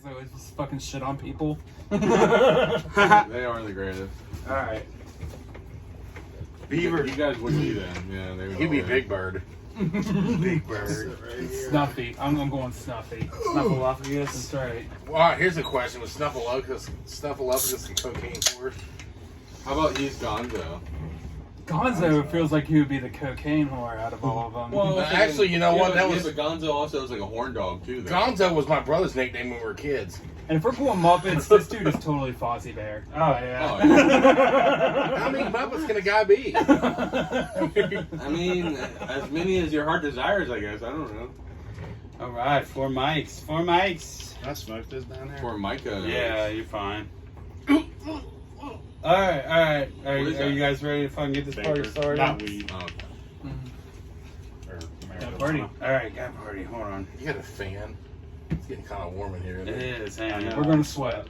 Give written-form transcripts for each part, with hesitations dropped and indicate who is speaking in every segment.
Speaker 1: guys always just fucking shit on people.
Speaker 2: They are the greatest.
Speaker 3: Alright. Beaver.
Speaker 2: You guys would be then. Yeah, they would.
Speaker 3: He'd be
Speaker 2: all
Speaker 3: Big Bird. Big Bird.
Speaker 1: Snuffy. I'm going Snuffy.
Speaker 3: Snuffleupagus.
Speaker 1: That's right.
Speaker 3: Well, here's a question. Was Snuffleupagus and cocaine for?
Speaker 2: How about he's Gonzo?
Speaker 1: Gonzo feels like he would be the cocaine whore out of all of them.
Speaker 2: Well,
Speaker 3: Actually, you know what? That was
Speaker 2: but Gonzo also was like a horn dog too. Though.
Speaker 3: Gonzo was my brother's nickname when we were kids.
Speaker 1: and if we're going Muppets, this dude is totally Fozzie Bear.
Speaker 3: Oh yeah.
Speaker 2: Oh, yeah.
Speaker 3: How many Muppets can a guy be?
Speaker 2: I mean, as many as your heart desires, I guess. I don't know.
Speaker 4: All right, 4 mics. 4 mics.
Speaker 3: Can I smoke this down there?
Speaker 2: For Micah.
Speaker 4: Yeah, you're fine. All right. Are you guys ready to fucking get this party started?
Speaker 3: Not weed.
Speaker 2: Oh,
Speaker 3: Or
Speaker 1: Got a party.
Speaker 4: All right, got party. Hold on.
Speaker 3: You got a fan? It's getting kind of warm in here.
Speaker 4: It
Speaker 3: Isn't it?
Speaker 4: is. Hang on.
Speaker 1: We're gonna sweat.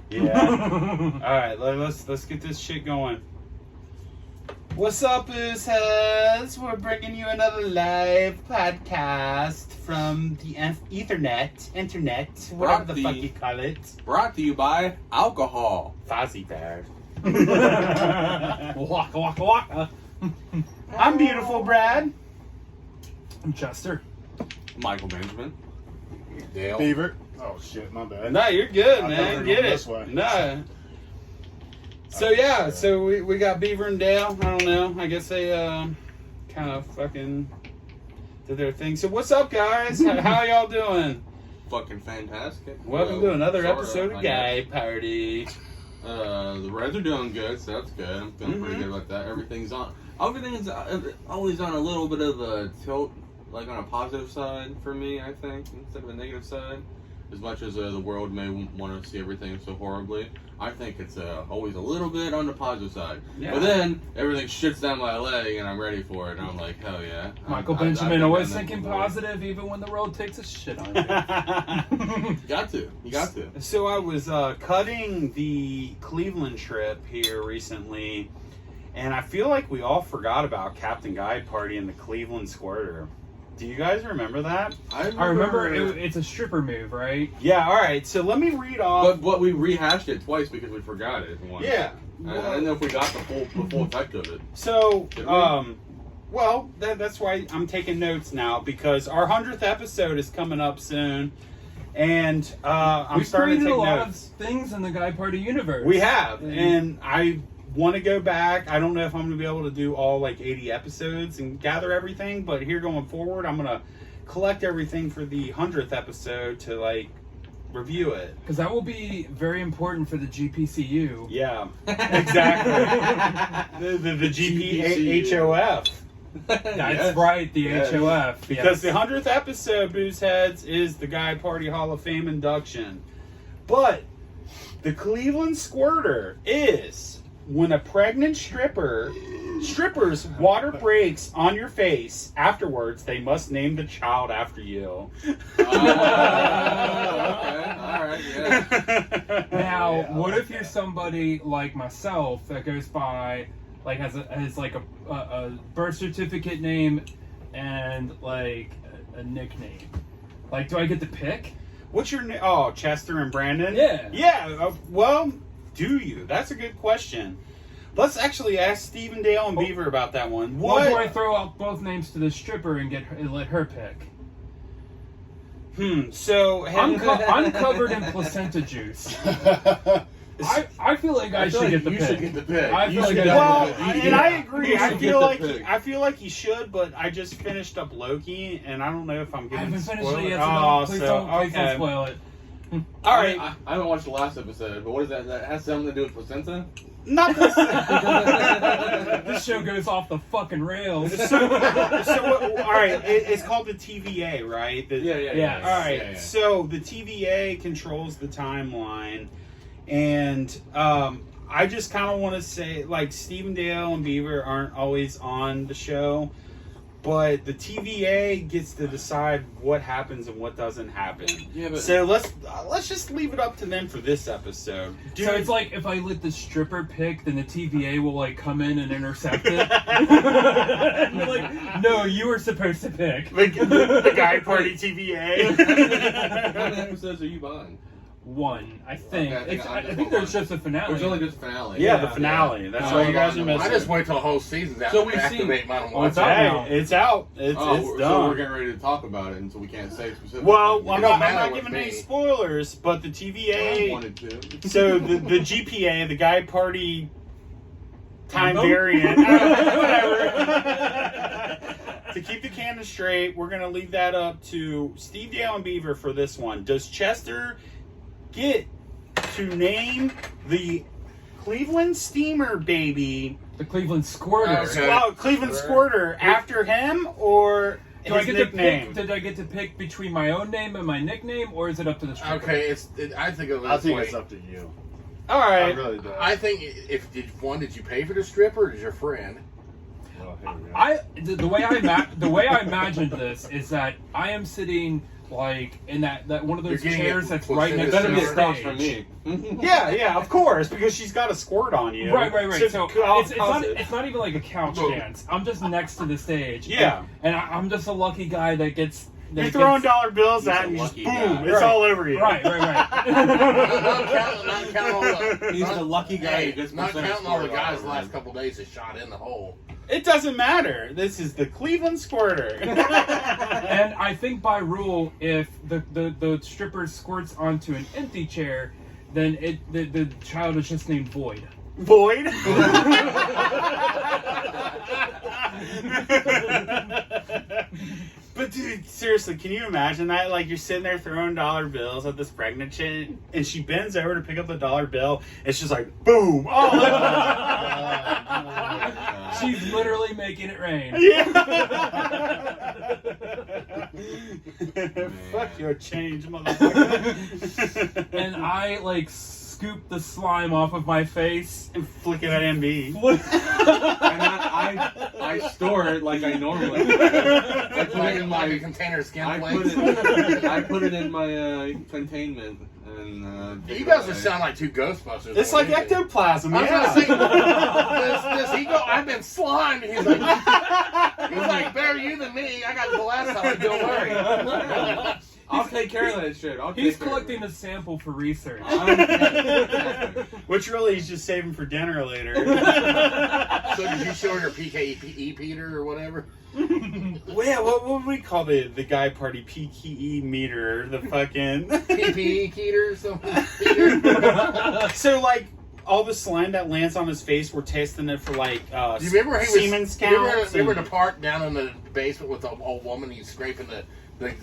Speaker 4: Yeah. All right, let's get this shit going. What's up, Ooseheads? We're bringing you another live podcast from the internet, whatever the fuck you call it.
Speaker 2: brought to you by alcohol.
Speaker 4: Fozzie Bear.
Speaker 1: Waka waka waka.
Speaker 4: I'm beautiful, Brad.
Speaker 1: I'm Chester.
Speaker 2: Michael Benjamin.
Speaker 3: Dale.
Speaker 5: Beaver. Oh shit, my bad.
Speaker 4: No, you're good,
Speaker 5: I thought
Speaker 4: man.
Speaker 5: we were
Speaker 4: Get
Speaker 5: going
Speaker 4: it.
Speaker 5: this way.
Speaker 4: No. So yeah, so we got Beaver and Dale. I don't know. I guess they kind of fucking did their thing. So what's up, guys? How y'all doing?
Speaker 2: Fucking fantastic.
Speaker 4: Welcome to another
Speaker 2: Sorta,
Speaker 4: episode of
Speaker 2: I
Speaker 4: Guy
Speaker 2: guess.
Speaker 4: Party.
Speaker 2: The Reds are doing good, so that's good. I'm feeling pretty good about that. Everything's always on a little bit of a tilt, like on a positive side for me, I think, instead of a negative side. As much as the world may want to see everything so horribly, I think it's always a little bit on the positive side.
Speaker 4: Yeah.
Speaker 2: But then everything shits down my leg, and I'm ready for it. And I'm like, hell yeah.
Speaker 1: Michael
Speaker 2: I've
Speaker 1: Benjamin
Speaker 2: been
Speaker 1: always
Speaker 2: down that
Speaker 1: thinking
Speaker 2: before.
Speaker 1: positive, even when the world takes a shit on you.
Speaker 2: You got to. You got to.
Speaker 4: So I was cutting the Cleveland trip here recently, and I feel like we all forgot about Captain Guy Party and the Cleveland Squirter. Do you guys remember that?
Speaker 1: I remember it's a stripper move, right?
Speaker 4: Yeah, alright, so let me read off.
Speaker 2: But we rehashed it twice because we forgot it once.
Speaker 4: Yeah.
Speaker 2: I don't know if we got the full effect of it.
Speaker 4: So,
Speaker 2: Did we?
Speaker 4: well, that's why I'm taking notes now, because our 100th episode is coming up soon, and I'm
Speaker 1: We've
Speaker 4: starting to
Speaker 1: created
Speaker 4: take
Speaker 1: a lot of
Speaker 4: notes.
Speaker 1: things in the Guy Party universe.
Speaker 4: We have,
Speaker 1: Mm.
Speaker 4: and I want to go back. I don't know if I'm going to be able to do all like 80 episodes and gather everything, but here going forward, I'm going to collect everything for the 100th episode to like review it.
Speaker 1: Because that will be very important for the GPCU.
Speaker 4: Yeah, exactly. the GPHOF.
Speaker 1: That's right, the
Speaker 2: Yes.
Speaker 1: HOF.
Speaker 4: Because
Speaker 1: yes.
Speaker 4: the 100th episode, Boozeheads, is the Guy Party Hall of Fame induction. But the Cleveland Squirter is when a pregnant stripper's water breaks on your face. Afterwards, they must name the child after you.
Speaker 2: Okay. Alright, yeah.
Speaker 1: Now,
Speaker 5: Yeah, I
Speaker 1: what
Speaker 5: like
Speaker 1: if you're
Speaker 5: that.
Speaker 1: somebody like myself that goes by, like, has like a birth certificate name and like a nickname? Like, do I get to pick?
Speaker 4: What's your name? Oh, Chester and Brandon?
Speaker 1: Yeah.
Speaker 4: Yeah, well, do you? That's a good question. Let's actually ask Stephen Dale and Beaver about that one.
Speaker 1: Or do I throw out both names to the stripper and let her pick?
Speaker 4: So...
Speaker 1: I'm covered in placenta juice. I feel like I should get the
Speaker 2: you
Speaker 1: pick.
Speaker 2: should get the pick.
Speaker 1: I feel
Speaker 2: You
Speaker 1: like
Speaker 2: should
Speaker 1: I
Speaker 2: get
Speaker 4: Well,
Speaker 2: the pick.
Speaker 4: and I agree.
Speaker 2: You
Speaker 4: I
Speaker 2: should
Speaker 4: feel
Speaker 2: get
Speaker 4: like
Speaker 2: the pick.
Speaker 4: I feel like he should, but I just finished up Loki, and I don't know if I'm
Speaker 1: I
Speaker 4: getting
Speaker 1: haven't finished
Speaker 4: spoiled.
Speaker 1: it yet,
Speaker 4: Oh,
Speaker 1: so please
Speaker 4: so
Speaker 1: don't
Speaker 4: okay.
Speaker 1: spoil it.
Speaker 4: All right,
Speaker 2: I haven't watched the last episode, but what is that? That has something to do with placenta?
Speaker 4: not this.
Speaker 1: This show goes off the fucking rails.
Speaker 4: So all right, it's called the TVA, right?
Speaker 1: Yeah.
Speaker 4: All right,
Speaker 2: Yeah.
Speaker 4: so the TVA controls the timeline, and I just kind of want to say, like, Stephen Dale and Beaver aren't always on the show, but the TVA gets to decide what happens and what doesn't happen.
Speaker 2: Yeah, but
Speaker 4: So let's just leave it up to them for this episode.
Speaker 1: So it's like if I let the stripper pick, then the TVA will like come in and intercept it. And be like, no, you were supposed to pick.
Speaker 4: the Guy Party TVA.
Speaker 2: how many episodes are you buying?
Speaker 1: one, I think.
Speaker 2: Okay,
Speaker 1: I think there's just a finale.
Speaker 2: There's only just a finale.
Speaker 4: Yeah, the finale. That's all you guys are missing.
Speaker 3: I just wait till the whole season's out
Speaker 2: So
Speaker 3: to
Speaker 2: we've
Speaker 3: activate mine and watch
Speaker 1: it's out
Speaker 3: it.
Speaker 1: now.
Speaker 4: It's out. It's
Speaker 2: So
Speaker 4: done.
Speaker 2: we're getting ready to talk about it, and so we can't say specifically.
Speaker 4: Well, I'm
Speaker 3: don't
Speaker 4: not
Speaker 3: matter with
Speaker 4: giving any
Speaker 3: me.
Speaker 4: spoilers, but the
Speaker 2: I
Speaker 4: TVA.
Speaker 2: wanted to.
Speaker 4: So the GPA, the Guy Party time
Speaker 1: Anthem?
Speaker 4: variant, whatever. To keep the canon straight, we're gonna leave that up to Steve, Dale, and Beaver for this one. Does Chester get to name the Cleveland Steamer baby,
Speaker 1: The Cleveland Squirter.
Speaker 3: Okay.
Speaker 4: well, Cleveland Squirter, after him or
Speaker 1: Do I
Speaker 4: his
Speaker 1: get
Speaker 4: nickname?
Speaker 1: to pick? Did I get to pick between my own name and my nickname, or is it up to the stripper?
Speaker 3: Okay, I think of it
Speaker 5: I
Speaker 3: this
Speaker 5: think
Speaker 3: way.
Speaker 5: it's up to you.
Speaker 4: All
Speaker 5: I
Speaker 4: right.
Speaker 5: really do.
Speaker 3: I think if did you pay for the stripper or did your friend?
Speaker 5: Well, here we go.
Speaker 1: The way I imagined this is that I am sitting like in that one of those
Speaker 3: You're getting
Speaker 1: chairs
Speaker 3: it
Speaker 1: that's
Speaker 3: pushed
Speaker 1: right
Speaker 3: in
Speaker 1: next
Speaker 3: the
Speaker 1: to
Speaker 2: Better
Speaker 1: the
Speaker 2: be
Speaker 3: center.
Speaker 2: across
Speaker 1: stage.
Speaker 2: from me.
Speaker 4: Yeah, of course, because she's got a squirt on you.
Speaker 1: Right. So
Speaker 4: I'll
Speaker 1: it's
Speaker 4: pause
Speaker 1: not
Speaker 4: it.
Speaker 1: it's not even like a couch
Speaker 3: Look.
Speaker 1: dance. I'm just next to the stage.
Speaker 4: Yeah.
Speaker 1: and I'm just a lucky guy that gets. That
Speaker 4: You're throwing
Speaker 1: gets,
Speaker 4: dollar bills
Speaker 2: He's
Speaker 4: at
Speaker 2: a
Speaker 4: and you just
Speaker 2: lucky
Speaker 4: boom,
Speaker 2: guy.
Speaker 4: it's
Speaker 1: Right.
Speaker 4: all over you.
Speaker 1: Right.
Speaker 3: Not counting all the.
Speaker 2: He's the lucky guy
Speaker 3: Hey,
Speaker 2: who gets
Speaker 3: not
Speaker 2: percentage
Speaker 3: counting all the
Speaker 2: score
Speaker 3: guys
Speaker 2: all
Speaker 3: the last
Speaker 2: around.
Speaker 3: couple days that shot in the hole.
Speaker 4: It doesn't matter. This is the Cleveland Squirter.
Speaker 1: And I think by rule, if the stripper squirts onto an empty chair, then the child is just named Void.
Speaker 4: Void. But dude, seriously, can you imagine that? Like you're sitting there throwing dollar bills at this pregnant chick, and she bends over to pick up the dollar bill. It's just like boom. Oh,
Speaker 1: She's literally making it rain.
Speaker 4: yeah. Fuck your change, motherfucker.
Speaker 1: And I like scoop the slime off of my face.
Speaker 4: And flick it at MB.
Speaker 2: And then I store it like I normally do. I put it in
Speaker 3: Like a
Speaker 2: my
Speaker 3: container of skin
Speaker 2: I
Speaker 3: flakes.
Speaker 2: put it in my containment and
Speaker 3: You guys just sound like two Ghostbusters.
Speaker 4: It's like
Speaker 3: What do you do?
Speaker 4: ectoplasm.
Speaker 3: I was
Speaker 4: Yeah.
Speaker 3: gonna say, does he go? I've been slimed. He's like, better you than me. I got the last time. Don't worry.
Speaker 2: I'll take care of that shit.
Speaker 1: He's collecting a sample for research.
Speaker 4: Which really he's just saving for dinner later.
Speaker 3: So did you show her your PKE Peter or whatever?
Speaker 4: Well, yeah, what would we call the Guy Party PKE meter? The fucking
Speaker 3: PPE Keter or something? Peter?
Speaker 4: So like all the slime that lands on his face, we're testing it for like
Speaker 3: Do you remember he was?
Speaker 4: Siemens counts.
Speaker 3: Remember the part down in the basement with the old woman? He's scraping the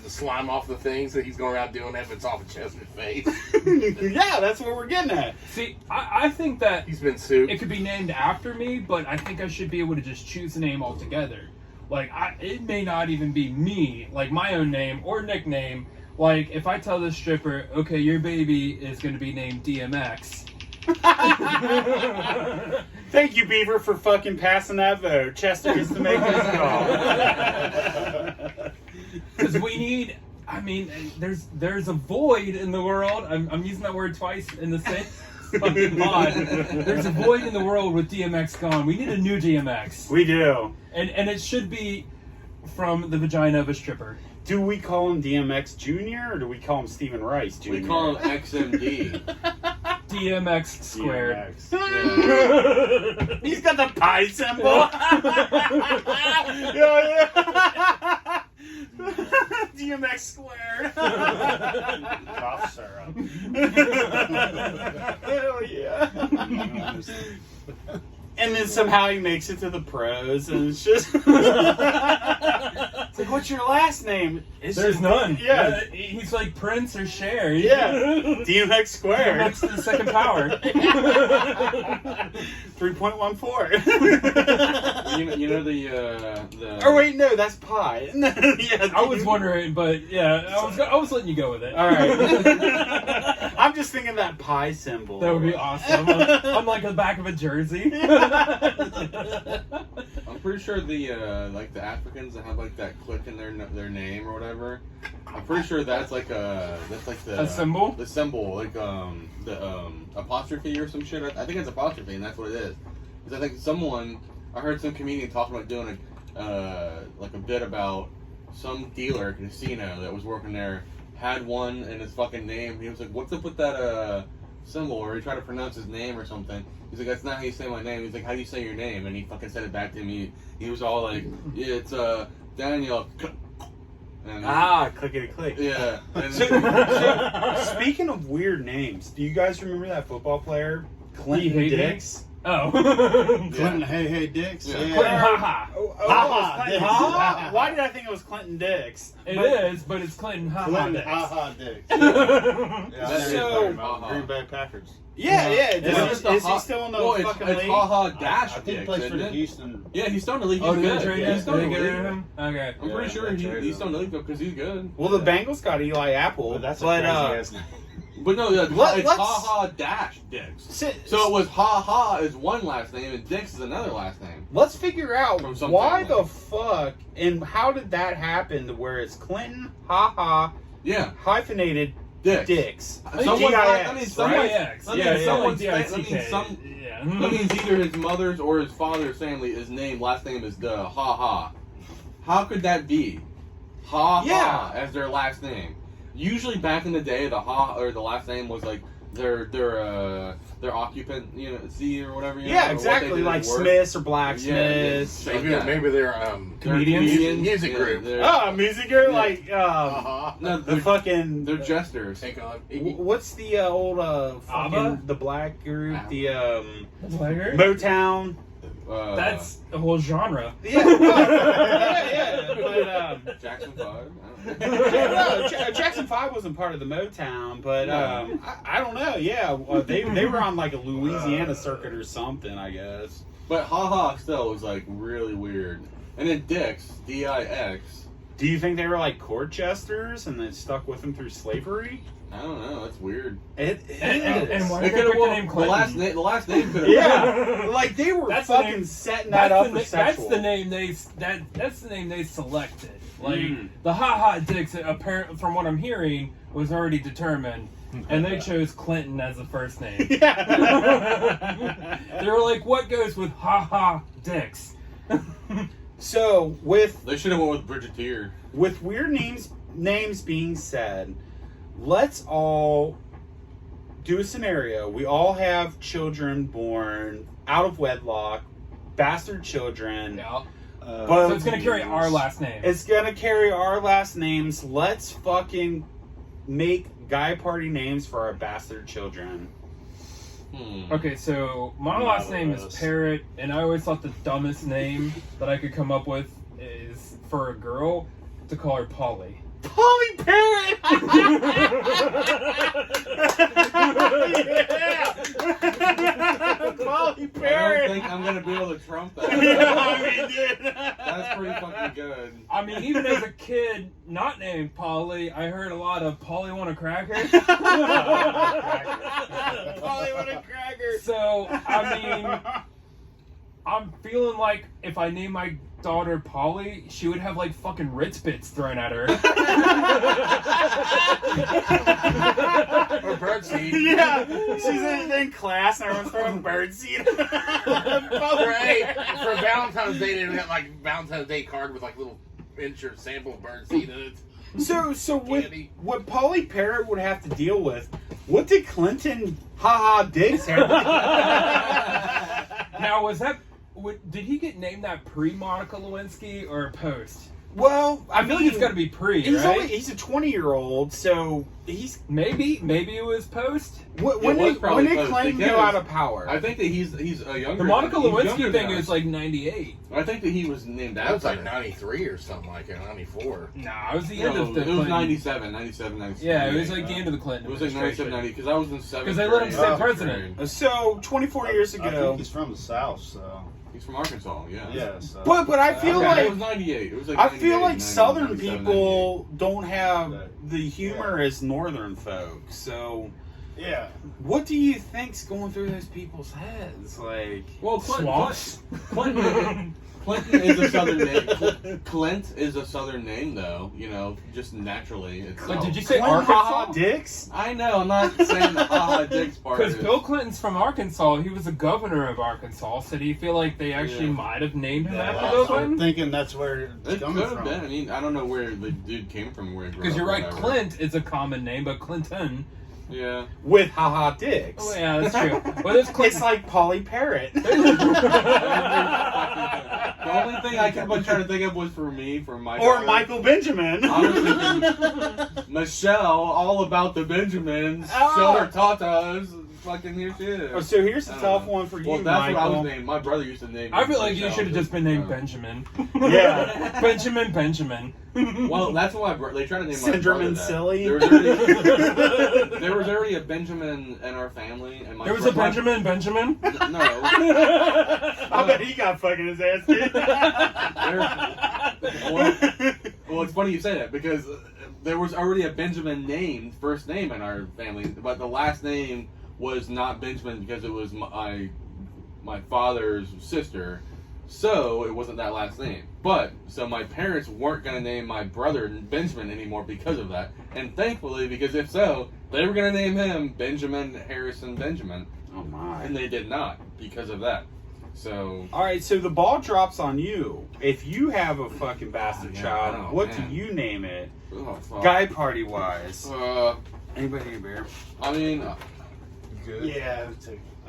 Speaker 3: slime off the things that he's going around doing that if it's off of Chester's face.
Speaker 4: Yeah, that's what we're getting at.
Speaker 1: See, I think that
Speaker 3: He's been sued.
Speaker 1: it could be named after me, but I think I should be able to just choose a name altogether. Like, it may not even be me, like my own name or nickname. Like, if I tell this stripper, okay, your baby is going to be named DMX.
Speaker 4: Thank you, Beaver, for fucking passing that vote. Chester gets to make this call.
Speaker 1: Because we need, I mean, there's a void in the world. I'm using that word twice in the same fucking pod. There's a void in the world with DMX gone. We need a new DMX.
Speaker 4: We do.
Speaker 1: And it should be from the vagina of a stripper.
Speaker 4: Do we call him DMX Jr. or do we call him Stephen Rice Jr.?
Speaker 2: We call him XMD.
Speaker 1: DMX squared.
Speaker 4: DMX. Yeah. He's got the pie symbol. Yeah. DMX squared.
Speaker 5: Cough syrup.
Speaker 4: Hell yeah. And then somehow he makes it to the pros, and it's just it's like, what's your last name? It's
Speaker 1: There's
Speaker 4: just-
Speaker 1: none.
Speaker 4: Yeah.
Speaker 1: He's like Prince or Cher.
Speaker 4: Yeah. DMX squared.
Speaker 1: DMX to the second power.
Speaker 4: 3.14.
Speaker 2: you know the
Speaker 4: Or wait, no, that's pi. Yeah,
Speaker 1: I was wondering, but yeah, I was letting you go with it.
Speaker 4: All right. I'm just thinking that pi symbol.
Speaker 1: That would be awesome. On like the back of a jersey.
Speaker 2: I'm pretty sure the like the Africans that have like that click in their name or whatever. I'm pretty sure that's like the
Speaker 1: A symbol?
Speaker 2: The symbol, like the apostrophe or some shit. I think it's apostrophe, and that's what it is. Because I think I heard some comedian talking about doing like a bit about some dealer at a casino that was working there had one in his fucking name. He was like, "What's up with that symbol?" Or he tried to pronounce his name or something. He's like, "That's not how you say my name." He's like, "How do you say your name?" And he fucking said it back to me. He was all like, "Yeah, it's Daniel." And,
Speaker 4: clickety click.
Speaker 2: yeah. And,
Speaker 4: So, speaking of weird names, do you guys remember that football player, Clinton
Speaker 1: He hate
Speaker 4: Dix?
Speaker 1: Oh.
Speaker 5: Clinton, hey, Dix.
Speaker 2: Yeah.
Speaker 1: Clinton, haha.
Speaker 4: Oh,
Speaker 5: Ha-ha,
Speaker 4: Clinton,
Speaker 5: Dix.
Speaker 4: ha-ha? Why did I think it was Clinton Dix?
Speaker 1: It is, but it's Clinton, haha.
Speaker 5: Clinton,
Speaker 1: Dix.
Speaker 5: haha, Dix.
Speaker 1: Yeah.
Speaker 5: Yeah, I
Speaker 2: That's
Speaker 5: know
Speaker 2: so-
Speaker 5: you're talking about Green Bay Packers.
Speaker 4: Yeah.
Speaker 2: It's
Speaker 4: Is he still in the
Speaker 2: well,
Speaker 4: fucking
Speaker 2: it's
Speaker 4: league?
Speaker 2: haha
Speaker 5: I
Speaker 2: dash
Speaker 5: think he
Speaker 2: Dix,
Speaker 5: plays for
Speaker 2: isn't
Speaker 5: the
Speaker 2: it?
Speaker 5: Houston.
Speaker 2: Yeah, he's still in the league.
Speaker 1: Oh,
Speaker 2: He's
Speaker 1: did they
Speaker 2: good.
Speaker 1: trade
Speaker 2: Yeah,
Speaker 1: him?
Speaker 2: he's still
Speaker 1: Did
Speaker 2: in
Speaker 1: they
Speaker 2: the
Speaker 1: get rid
Speaker 2: league.
Speaker 1: of him? Okay.
Speaker 2: I'm pretty
Speaker 5: Yeah,
Speaker 2: sure
Speaker 5: they traded
Speaker 2: he's still in
Speaker 5: him.
Speaker 2: the league though because he's good.
Speaker 4: Well, the Bengals got Eli Apple.
Speaker 5: Well, that's a
Speaker 4: but,
Speaker 5: crazy ass name.
Speaker 2: But no, it's
Speaker 4: Let's-
Speaker 2: haha dash Dix. So it was haha is one last name and Dix is another last name.
Speaker 4: let's figure out
Speaker 2: From some
Speaker 4: why
Speaker 2: family.
Speaker 4: the fuck and how did that happen to where it's Clinton, haha,
Speaker 2: Yeah,
Speaker 4: hyphenated
Speaker 2: Dix.
Speaker 4: Dix.
Speaker 2: Someone,
Speaker 4: DIX,
Speaker 2: I mean, someone,
Speaker 4: right?
Speaker 1: DIX.
Speaker 2: I mean,
Speaker 1: Yeah,
Speaker 2: someone's
Speaker 1: like
Speaker 2: that means
Speaker 1: DICK.
Speaker 2: some.
Speaker 1: Yeah.
Speaker 2: That means either his mother's or his father's family is named. Last name is the haha. How could that be? Ha
Speaker 4: Yeah.
Speaker 2: ha as their last name. Usually back in the day, the ha or the last name was like their occupant, you know, Z or whatever. You know,
Speaker 4: Yeah,
Speaker 2: or what they
Speaker 4: exactly,
Speaker 2: did
Speaker 4: like
Speaker 2: at work.
Speaker 4: Smiths or blacksmiths.
Speaker 2: Yeah,
Speaker 3: Maybe, maybe they're
Speaker 1: Comedians?
Speaker 3: music group.
Speaker 4: Oh, music group,
Speaker 2: Yeah.
Speaker 4: like
Speaker 2: No,
Speaker 4: the fucking.
Speaker 2: they're jesters.
Speaker 3: Take on.
Speaker 4: What's the old fucking
Speaker 1: ABBA?
Speaker 4: the black group?
Speaker 2: ABBA.
Speaker 4: The
Speaker 1: Player?
Speaker 4: Motown.
Speaker 1: That's a whole genre.
Speaker 4: Yeah, yeah. But
Speaker 2: Jackson 5. I don't know.
Speaker 4: Jackson 5 wasn't part of the Motown, but I don't know. Yeah, they were on like a Louisiana circuit or something, I guess.
Speaker 2: But haha still was like really weird. And then Dix, D-I-X.
Speaker 4: Do you think they were like court jesters and they stuck with them through slavery?
Speaker 2: I don't know. That's weird.
Speaker 4: It
Speaker 1: And why
Speaker 2: It
Speaker 1: did they
Speaker 2: could've-
Speaker 1: pick the name Clinton?
Speaker 2: the last name could have.
Speaker 4: Yeah, like they were
Speaker 1: That's the
Speaker 4: fucking
Speaker 1: name-
Speaker 4: setting that up for
Speaker 1: that's
Speaker 4: sexual.
Speaker 1: the name that's the name they selected. Like
Speaker 4: Mm.
Speaker 1: the haha Dix, apparent from what I'm hearing, was already determined, and they chose Clinton as the first name.
Speaker 4: Yeah.
Speaker 1: They were like, "What goes with haha Dix?"
Speaker 4: So
Speaker 2: They should have went with Bridgeteer.
Speaker 4: with weird names being said, let's all do a scenario. We all have children born out of wedlock, bastard children.
Speaker 1: Yeah.
Speaker 4: But
Speaker 1: So it's gonna carry our last name.
Speaker 4: It's gonna carry our last names. Let's fucking make guy party names for our bastard children.
Speaker 1: Okay, so my last name is
Speaker 5: Marvelous.
Speaker 1: Parrot, and I always thought the dumbest name that I could come up with is for a girl to call her Polly.
Speaker 4: Polly Parrot! Polly
Speaker 2: I
Speaker 4: Parrot!
Speaker 2: don't think I'm gonna be able to trump that.
Speaker 4: Yeah, I mean, dude.
Speaker 2: That's pretty fucking good.
Speaker 1: I mean, even as a kid, not named Polly, I heard a lot of Polly want a cracker.
Speaker 4: Polly want a cracker.
Speaker 1: So, I mean, I'm feeling like if I name my daughter Polly, she would have like fucking Ritz bits thrown at her.
Speaker 3: Or birdseed.
Speaker 4: Yeah, she's in class and everyone's throwing birdseed.
Speaker 3: Right. For Valentine's Day, they got like Valentine's Day card with like little miniature sample of birdseed in it.
Speaker 4: So with
Speaker 3: Candy.
Speaker 4: what Polly Parrot would have to deal with, what did Clinton haha Dix have?
Speaker 1: Now, was that? Did he get named that pre-Monica Lewinsky or post?
Speaker 4: Well,
Speaker 1: I feel like it's got to be pre,
Speaker 4: He's
Speaker 1: right?
Speaker 4: he's a 20-year-old, so he's
Speaker 1: Maybe it was post.
Speaker 4: when
Speaker 2: was
Speaker 4: did
Speaker 2: probably
Speaker 4: Clinton
Speaker 2: post,
Speaker 4: go
Speaker 2: because
Speaker 4: out of power?
Speaker 2: I think that he's a younger.
Speaker 1: The Monica
Speaker 2: he's
Speaker 1: Lewinsky
Speaker 2: younger
Speaker 1: thing
Speaker 2: than
Speaker 1: is
Speaker 2: us.
Speaker 1: like 98.
Speaker 2: I think that he was named
Speaker 3: That
Speaker 2: after.
Speaker 3: was like 93 or something like it, 94.
Speaker 1: Nah, it was the
Speaker 2: No,
Speaker 1: end of the
Speaker 2: it was
Speaker 1: Clinton.
Speaker 2: 97, 97.
Speaker 1: Yeah, it was like the end of the Clinton.
Speaker 2: It was like 97, 90, because I was in 7th
Speaker 1: Because they let him
Speaker 2: grade.
Speaker 1: stay
Speaker 5: Oh,
Speaker 1: president.
Speaker 4: So 24 years
Speaker 5: I
Speaker 4: ago.
Speaker 5: think he's from the South, so
Speaker 2: He's from Arkansas, yeah.
Speaker 5: yeah. So.
Speaker 4: But I feel
Speaker 2: Okay,
Speaker 4: like
Speaker 2: it was 98. It was like
Speaker 4: I feel
Speaker 2: 98,
Speaker 4: like
Speaker 2: 90,
Speaker 4: Southern
Speaker 2: 97,
Speaker 4: people don't have
Speaker 5: Right.
Speaker 4: the humor as Northern folks. So
Speaker 5: Yeah.
Speaker 4: What do you think's going through those people's heads? Like,
Speaker 2: Well,
Speaker 1: Swamps.
Speaker 2: Clinton is a southern name. Clint is a southern name, though. You know, just naturally. Itself.
Speaker 1: But did you say
Speaker 4: Clinton
Speaker 1: Arkansas?
Speaker 4: Haha Dicks?
Speaker 2: I know. I'm not saying the haha dicks part.
Speaker 1: Because
Speaker 2: is-
Speaker 1: Bill Clinton's from Arkansas. He was the governor of Arkansas. So do you feel like they actually
Speaker 2: Yeah.
Speaker 1: might have named him
Speaker 5: Yeah,
Speaker 1: after Bill
Speaker 5: I'm
Speaker 1: Clinton?
Speaker 5: thinking that's where it's
Speaker 2: It could
Speaker 5: coming
Speaker 2: have
Speaker 5: from.
Speaker 2: been. I mean, I don't know where the dude came from. Where he grew
Speaker 1: Because
Speaker 2: up
Speaker 1: you're
Speaker 2: or
Speaker 1: right,
Speaker 2: whatever.
Speaker 1: Clint is a common name, but Clinton.
Speaker 2: Yeah.
Speaker 4: With Haha Dicks.
Speaker 1: Oh, yeah, that's true. Well, there's
Speaker 4: It's
Speaker 1: Clinton.
Speaker 4: like Polly Parrot.
Speaker 2: The only thing I kept on trying to think of was for my
Speaker 4: Or
Speaker 2: daughter.
Speaker 4: Michael Benjamin.
Speaker 2: I was thinking Michelle, all about the Benjamins.
Speaker 4: Oh.
Speaker 2: Show her tatas. Fucking here she
Speaker 4: Oh,
Speaker 2: is.
Speaker 4: so here's a
Speaker 2: I don't
Speaker 4: tough
Speaker 2: know.
Speaker 4: one for you,
Speaker 2: Well, that's what I
Speaker 4: Michael.
Speaker 2: was named. My brother used to name me
Speaker 1: I feel like you
Speaker 2: Michelle.
Speaker 1: should have just been named
Speaker 2: Yeah.
Speaker 1: Benjamin.
Speaker 4: Yeah.
Speaker 1: Benjamin.
Speaker 2: Well, that's what they tried to name my
Speaker 4: Syndrome
Speaker 2: brother
Speaker 4: and
Speaker 2: that.
Speaker 4: Silly.
Speaker 2: There was already a Benjamin in our family, and my
Speaker 1: There was a
Speaker 2: my-
Speaker 1: Benjamin?
Speaker 2: No,
Speaker 4: I bet he got fucking his ass kicked.
Speaker 2: well, it's funny you say that because there was already a Benjamin named first name in our family, but the last name was not Benjamin because it was my father's sister, so it wasn't that last name. But so my parents weren't gonna name my brother Benjamin anymore because of that, and thankfully, because if so, they were gonna name him Benjamin Harrison Benjamin,
Speaker 4: Oh my.
Speaker 2: and they did not because of that. So
Speaker 4: All right, so the ball drops on you. If you have a fucking bastard
Speaker 2: Yeah,
Speaker 4: child,
Speaker 2: oh,
Speaker 4: what
Speaker 2: man.
Speaker 4: do you name it?
Speaker 2: oh, fuck.
Speaker 4: Guy party wise.
Speaker 2: Anybody
Speaker 4: need a beer?
Speaker 2: I mean,
Speaker 5: Good. Yeah,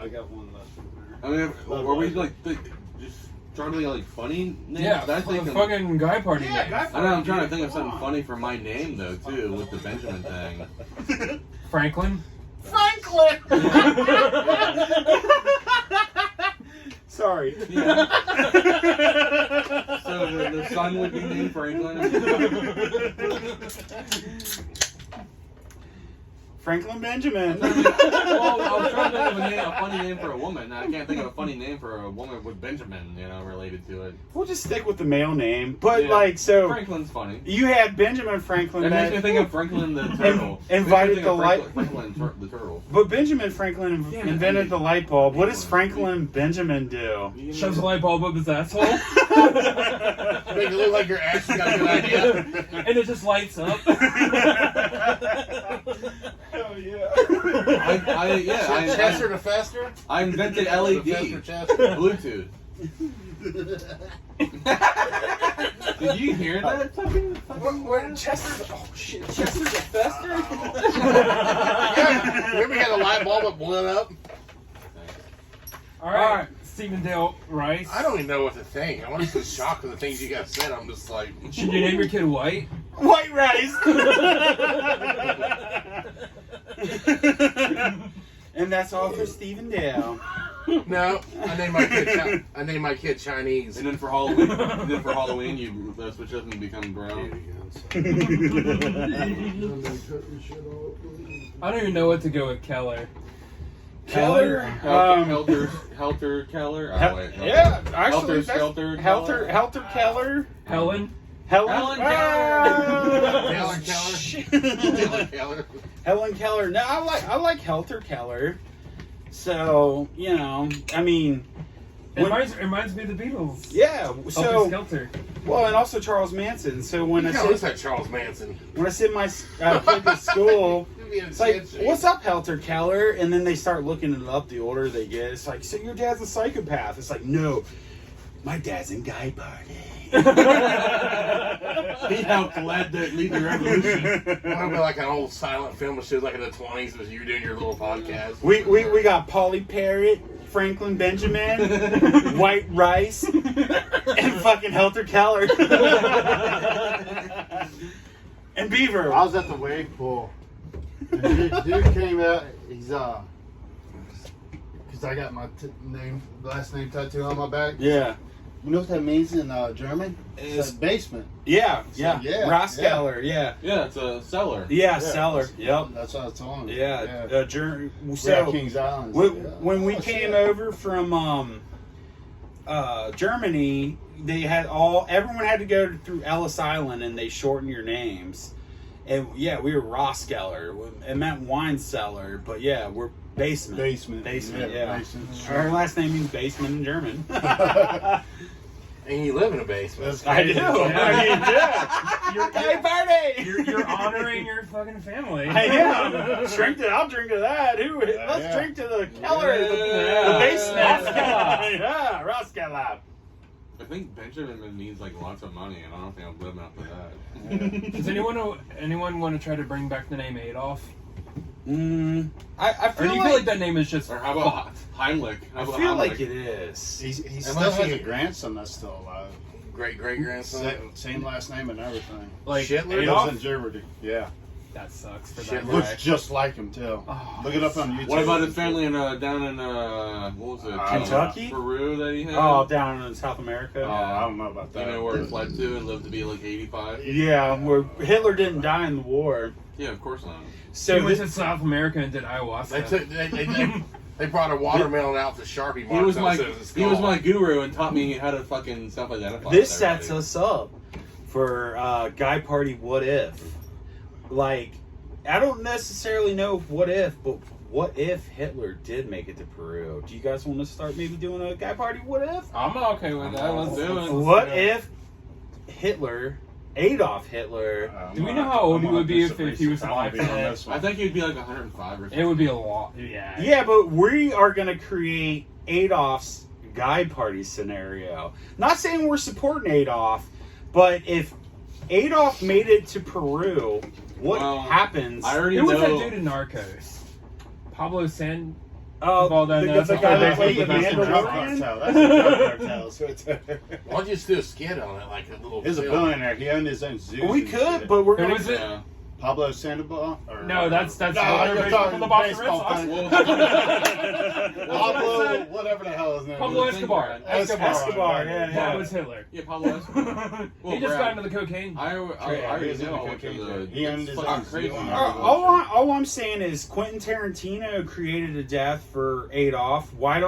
Speaker 5: I got one left in there.
Speaker 2: I mean, were we like just trying to think of, like funny names?
Speaker 1: Yeah,
Speaker 2: I think
Speaker 1: fucking guy party
Speaker 5: Yeah,
Speaker 1: name.
Speaker 5: guy
Speaker 2: I know. I'm trying to think of
Speaker 5: Come
Speaker 2: something
Speaker 5: on.
Speaker 2: funny for my name though too, with the Benjamin thing.
Speaker 1: Franklin.
Speaker 5: Franklin!
Speaker 4: Sorry.
Speaker 2: Yeah. So the son would be named Franklin.
Speaker 4: Franklin Benjamin.
Speaker 2: Well, I'm trying to think of a funny name for a woman. I can't think of a funny name for a woman with Benjamin, related to it.
Speaker 4: We'll just stick with the male name. But
Speaker 2: Yeah.
Speaker 4: so
Speaker 2: Franklin's funny.
Speaker 4: you had Benjamin Franklin.
Speaker 2: It makes me
Speaker 4: that-
Speaker 2: think of Franklin the turtle.
Speaker 4: invited
Speaker 2: Makes me think of
Speaker 4: the light-
Speaker 2: Franklin the turtle.
Speaker 4: But Benjamin Franklin
Speaker 2: Yeah,
Speaker 4: invented the light bulb. What does Franklin Benjamin do?
Speaker 1: Shoves a light bulb up his asshole.
Speaker 3: Make it look like your ass got a good idea.
Speaker 1: And it just lights up.
Speaker 4: Oh yeah.
Speaker 3: Chester the faster?
Speaker 2: I invented
Speaker 3: The faster
Speaker 2: LED,
Speaker 3: Chester?
Speaker 2: Bluetooth. Did you hear that?
Speaker 3: What, Chester's?
Speaker 4: Oh shit. Chester's a fester?
Speaker 3: Yeah. Remember we had a light bulb that blew up?
Speaker 1: All right, Stephendale Rice.
Speaker 3: I don't even know what to think. I was just shocked with the things you guys said. I'm just like,
Speaker 1: Should you name your kid White?
Speaker 4: White rice. And that's all for Stephendale.
Speaker 3: no. I named my kid Chinese.
Speaker 2: And then for Halloween, you switch up and become brown.
Speaker 1: I don't even know what to go with Keller.
Speaker 4: Keller?
Speaker 2: Helter Keller. Oh, wait, no.
Speaker 4: Yeah, actually,
Speaker 2: Helter
Speaker 4: that's-
Speaker 2: Skelter.
Speaker 4: Helter Keller.
Speaker 1: Helen.
Speaker 2: Helen
Speaker 3: Helen
Speaker 4: Keller.
Speaker 3: Keller.
Speaker 4: Helen Keller. No, I like Helter Keller. So I mean,
Speaker 1: It reminds me of the Beatles.
Speaker 4: yeah.
Speaker 1: Helter
Speaker 4: So
Speaker 1: Skelter.
Speaker 4: well, and also Charles Manson. So when
Speaker 3: You
Speaker 4: I
Speaker 3: kind of looks
Speaker 4: send
Speaker 3: like Charles Manson.
Speaker 4: my kid to school. It's like,
Speaker 3: It's
Speaker 4: what's up, Helter Keller? And then they start looking it up the older they get. It's like, so your dad's a psychopath. It's like, no, my dad's in Guy Party.
Speaker 2: He helped lead the revolution.
Speaker 3: I want to be like an old silent film that shows like in the 20s as you doing your little podcast.
Speaker 4: We got Polly Parrot, Franklin Benjamin, White Rice, and fucking Helter Keller. And Beaver.
Speaker 5: I was at the wave pool. And dude came out. He's because I got my last name tattoo on my back.
Speaker 4: Yeah.
Speaker 5: You know what that means in German?
Speaker 4: It's-
Speaker 5: It's basement.
Speaker 4: Yeah.
Speaker 5: Yeah.
Speaker 4: Rasskeller, yeah.
Speaker 2: Yeah, it's a cellar.
Speaker 4: Yeah, Cellar. Yep.
Speaker 5: That's how it's on.
Speaker 4: Yeah.
Speaker 5: Yeah.
Speaker 4: So
Speaker 5: Kings Island.
Speaker 4: when we came over from Germany, they had everyone had to go through Ellis Island, and they shortened your names. And yeah, we were Rosskeller. It meant wine cellar, but yeah, we're basement.
Speaker 5: Basement.
Speaker 4: Yeah.
Speaker 5: Basement.
Speaker 4: Our last name means basement in German.
Speaker 3: And you live in a basement.
Speaker 4: I do.
Speaker 5: Yeah.
Speaker 4: I mean, yeah. Hey, party!
Speaker 1: You're honoring your fucking family.
Speaker 4: I am. I'll drink to that. Let's
Speaker 5: Yeah.
Speaker 4: drink to the Keller, the
Speaker 1: Yeah.
Speaker 4: basement.
Speaker 1: Rosskeller.
Speaker 4: Yeah, Rosskeller.
Speaker 2: I think Benjamin means like lots of money, and I don't think I'm living up to that.
Speaker 1: Does anyone want to try to bring back the name Adolf?
Speaker 4: I
Speaker 1: Or
Speaker 4: feel
Speaker 1: do you
Speaker 4: like,
Speaker 1: feel like that name is just
Speaker 2: Or how about Heimlich? How
Speaker 4: I
Speaker 2: about
Speaker 4: feel like
Speaker 2: Heimlich?
Speaker 4: it is.
Speaker 5: He still
Speaker 3: Unless
Speaker 5: has
Speaker 3: he-
Speaker 5: a grandson that's still alive.
Speaker 3: Great grandson.
Speaker 5: Same last name and everything.
Speaker 1: like
Speaker 3: Shitler?
Speaker 1: Adolf?
Speaker 5: Lives in Germany. Yeah.
Speaker 1: That sucks for
Speaker 3: Shit
Speaker 1: that
Speaker 5: Looks
Speaker 1: guy.
Speaker 5: just like him too.
Speaker 1: Oh,
Speaker 5: Look it up on YouTube.
Speaker 2: What about his family in down in what was it?
Speaker 4: Kentucky?
Speaker 2: Peru that he had.
Speaker 4: Oh, down in South America.
Speaker 5: Oh, I don't know about
Speaker 2: You
Speaker 5: that.
Speaker 2: know where he fled to and lived to be like 85.
Speaker 4: Yeah, where Hitler didn't die in the war.
Speaker 2: Yeah, of course not.
Speaker 4: So
Speaker 1: he went
Speaker 4: this,
Speaker 1: to South America and did ayahuasca.
Speaker 3: They brought a watermelon out to Sharpie
Speaker 2: He was
Speaker 3: marks.
Speaker 2: my guru and taught me how to fucking self-identify.
Speaker 4: this
Speaker 2: with
Speaker 4: sets
Speaker 2: everybody.
Speaker 4: us up for Guy Party What If. Like, I don't necessarily know what if, but what if Hitler did make it to Peru? Do you guys want to start maybe doing a Guy Party What If?
Speaker 1: I'm okay with that. Let's do it.
Speaker 4: What if Adolf Hitler,
Speaker 1: Do we know how old he would be if he was alive today?
Speaker 2: I think he'd be like 105 or something.
Speaker 1: It would be a lot. Yeah.
Speaker 4: yeah, but we are going to create Adolf's Guy Party scenario. Not saying we're supporting Adolf, but if Adolf made it to Peru, what
Speaker 2: Well,
Speaker 4: happens?
Speaker 2: I already
Speaker 1: Who was
Speaker 2: know.
Speaker 1: that dude in Narcos? Pablo San.
Speaker 4: Oh,
Speaker 1: Valdez,
Speaker 4: the guy that played the
Speaker 5: That's a drug
Speaker 4: Mandalorian?
Speaker 5: cartel. That's a drug cartel. That's right there.
Speaker 3: Why don't you just do a skit on it, like a little?
Speaker 5: He's a
Speaker 3: film?
Speaker 5: billionaire. He owned his own zoo.
Speaker 4: We
Speaker 5: and
Speaker 4: could,
Speaker 5: shit.
Speaker 4: but we're
Speaker 1: Who
Speaker 4: going
Speaker 1: was
Speaker 4: to...
Speaker 1: it?
Speaker 2: Yeah.
Speaker 5: Pablo Sandoval? Or,
Speaker 1: No, that's
Speaker 5: no,
Speaker 1: another
Speaker 5: you're
Speaker 1: baseball
Speaker 5: talking
Speaker 1: from the Boston Red
Speaker 5: baseball
Speaker 1: Sox.
Speaker 5: thing.
Speaker 2: Well,
Speaker 5: Pablo, whatever the hell his name
Speaker 1: Pablo
Speaker 5: is.
Speaker 1: Escobar.
Speaker 4: Escobar, yeah, yeah.
Speaker 1: That was Hitler.
Speaker 2: Yeah, Pablo Escobar.
Speaker 1: He just got into the cocaine.
Speaker 2: I
Speaker 5: Yeah,
Speaker 2: already
Speaker 5: he was in
Speaker 2: know
Speaker 5: the
Speaker 2: how much of
Speaker 5: cocaine
Speaker 2: the.
Speaker 5: trade. He owned
Speaker 2: It's
Speaker 5: his
Speaker 2: fucking
Speaker 5: own
Speaker 2: crazy.
Speaker 5: zoo.
Speaker 4: All I'm saying is Quentin Tarantino created a death for Adolf. Why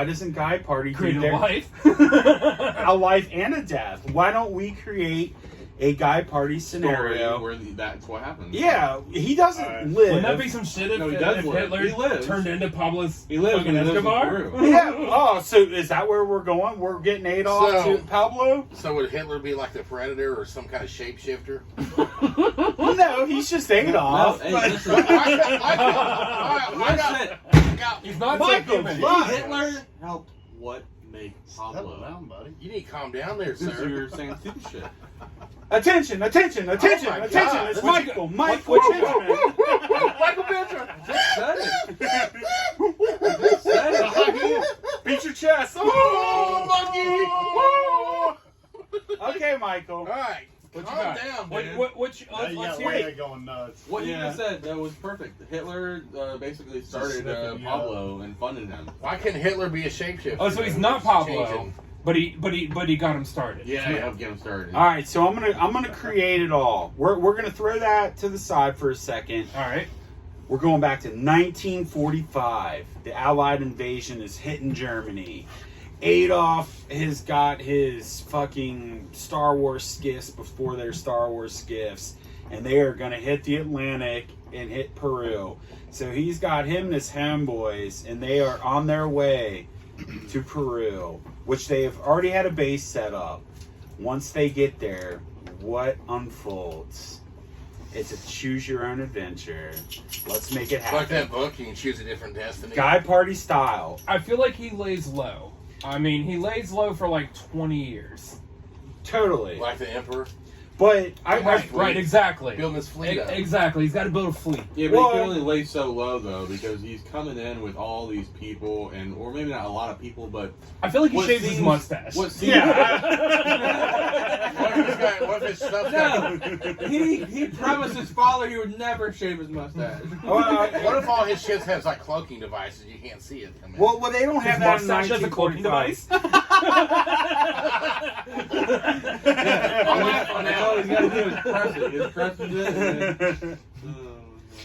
Speaker 4: doesn't Guy Party
Speaker 1: Create
Speaker 4: do
Speaker 1: a
Speaker 4: their
Speaker 1: life.
Speaker 4: a life and a death? Why don't we create a Guy Party scenario?
Speaker 2: Where that's what happens.
Speaker 4: Yeah, he doesn't
Speaker 5: Alright.
Speaker 4: live.
Speaker 1: Wouldn't that be some shit if,
Speaker 2: No, he does
Speaker 1: if
Speaker 2: live.
Speaker 1: Hitler
Speaker 2: He lives.
Speaker 1: turned into Pablo
Speaker 2: He lives
Speaker 1: fucking
Speaker 2: and he lives in
Speaker 1: Escobar?
Speaker 2: Peru.
Speaker 4: Yeah. Oh, so is that where we're going? We're getting Adolf
Speaker 3: So-
Speaker 4: to Pablo?
Speaker 3: So would Hitler be like the Predator or some kind of shapeshifter?
Speaker 4: No, he's just Adolf.
Speaker 2: No, hey,
Speaker 4: But-
Speaker 2: listen.
Speaker 1: He's not
Speaker 4: Michael,
Speaker 1: so human.
Speaker 4: fuck.
Speaker 2: Hitler helped what make
Speaker 5: Settle
Speaker 2: Pablo.
Speaker 5: down, buddy.
Speaker 3: You need to calm down there,
Speaker 2: Since
Speaker 3: sir.
Speaker 2: you're saying stupid shit.
Speaker 4: Attention!
Speaker 3: my
Speaker 4: Attention!
Speaker 3: God.
Speaker 4: It's Michael! Michael
Speaker 1: what you
Speaker 4: Benjamin.
Speaker 3: Michael Benjamin.
Speaker 2: Just said it. Just said it.
Speaker 4: Beat your chest.
Speaker 3: Oh,
Speaker 4: Okay, Michael.
Speaker 3: All right,
Speaker 1: What you
Speaker 3: calm
Speaker 1: got?
Speaker 3: down,
Speaker 1: What,
Speaker 3: dude.
Speaker 1: let's
Speaker 5: Now you
Speaker 1: let's
Speaker 5: got
Speaker 1: hear it.
Speaker 5: Leia going nuts.
Speaker 2: What you
Speaker 4: Yeah.
Speaker 2: just said, that was perfect. Hitler basically started
Speaker 5: sniffing you
Speaker 2: Pablo and funded him.
Speaker 3: Why couldn't Hitler be a shapeshifter?
Speaker 1: Oh, so he's not Pablo, but he got him started.
Speaker 2: Yeah, he helped get him started.
Speaker 4: All right, so I'm gonna create it all. We're gonna throw that to the side for a second.
Speaker 1: All right.
Speaker 4: We're going back to 1945. The Allied invasion is hitting Germany. Adolf has got his fucking Star Wars skiffs before their Star Wars skiffs, and they are going to hit the Atlantic and hit Peru. So he's got him and his homeboys, and they are on their way to Peru, which they have already had a base set up. Once they get there, what unfolds? It's a choose your own adventure. Let's make it
Speaker 3: It's like that
Speaker 4: happen.
Speaker 3: book, you can choose a different destiny.
Speaker 4: Guy Party style.
Speaker 1: I feel like he lays low. I mean, he lays low for like 20 years.
Speaker 4: Totally.
Speaker 3: Like the Emperor.
Speaker 4: But
Speaker 1: Right, exactly.
Speaker 3: Building his fleet up.
Speaker 1: Exactly. He's got to build a fleet.
Speaker 2: Yeah, but
Speaker 4: Well-
Speaker 2: he can only lay so low though because he's coming in with all these people, or maybe not a lot of people, but
Speaker 1: I feel like he
Speaker 2: What
Speaker 1: shaves his
Speaker 2: seems-
Speaker 1: mustache.
Speaker 2: what seems
Speaker 3: What if his stuff's got...
Speaker 2: No, he promised his father he would never shave his mustache.
Speaker 3: What if all his ships has like cloaking devices? You can't see it. I mean,
Speaker 4: well, they don't
Speaker 1: His
Speaker 4: have that in
Speaker 1: mustache as a cloaking
Speaker 4: 1945.
Speaker 1: device.
Speaker 2: All he's got to do is press it. He just presses it. And then,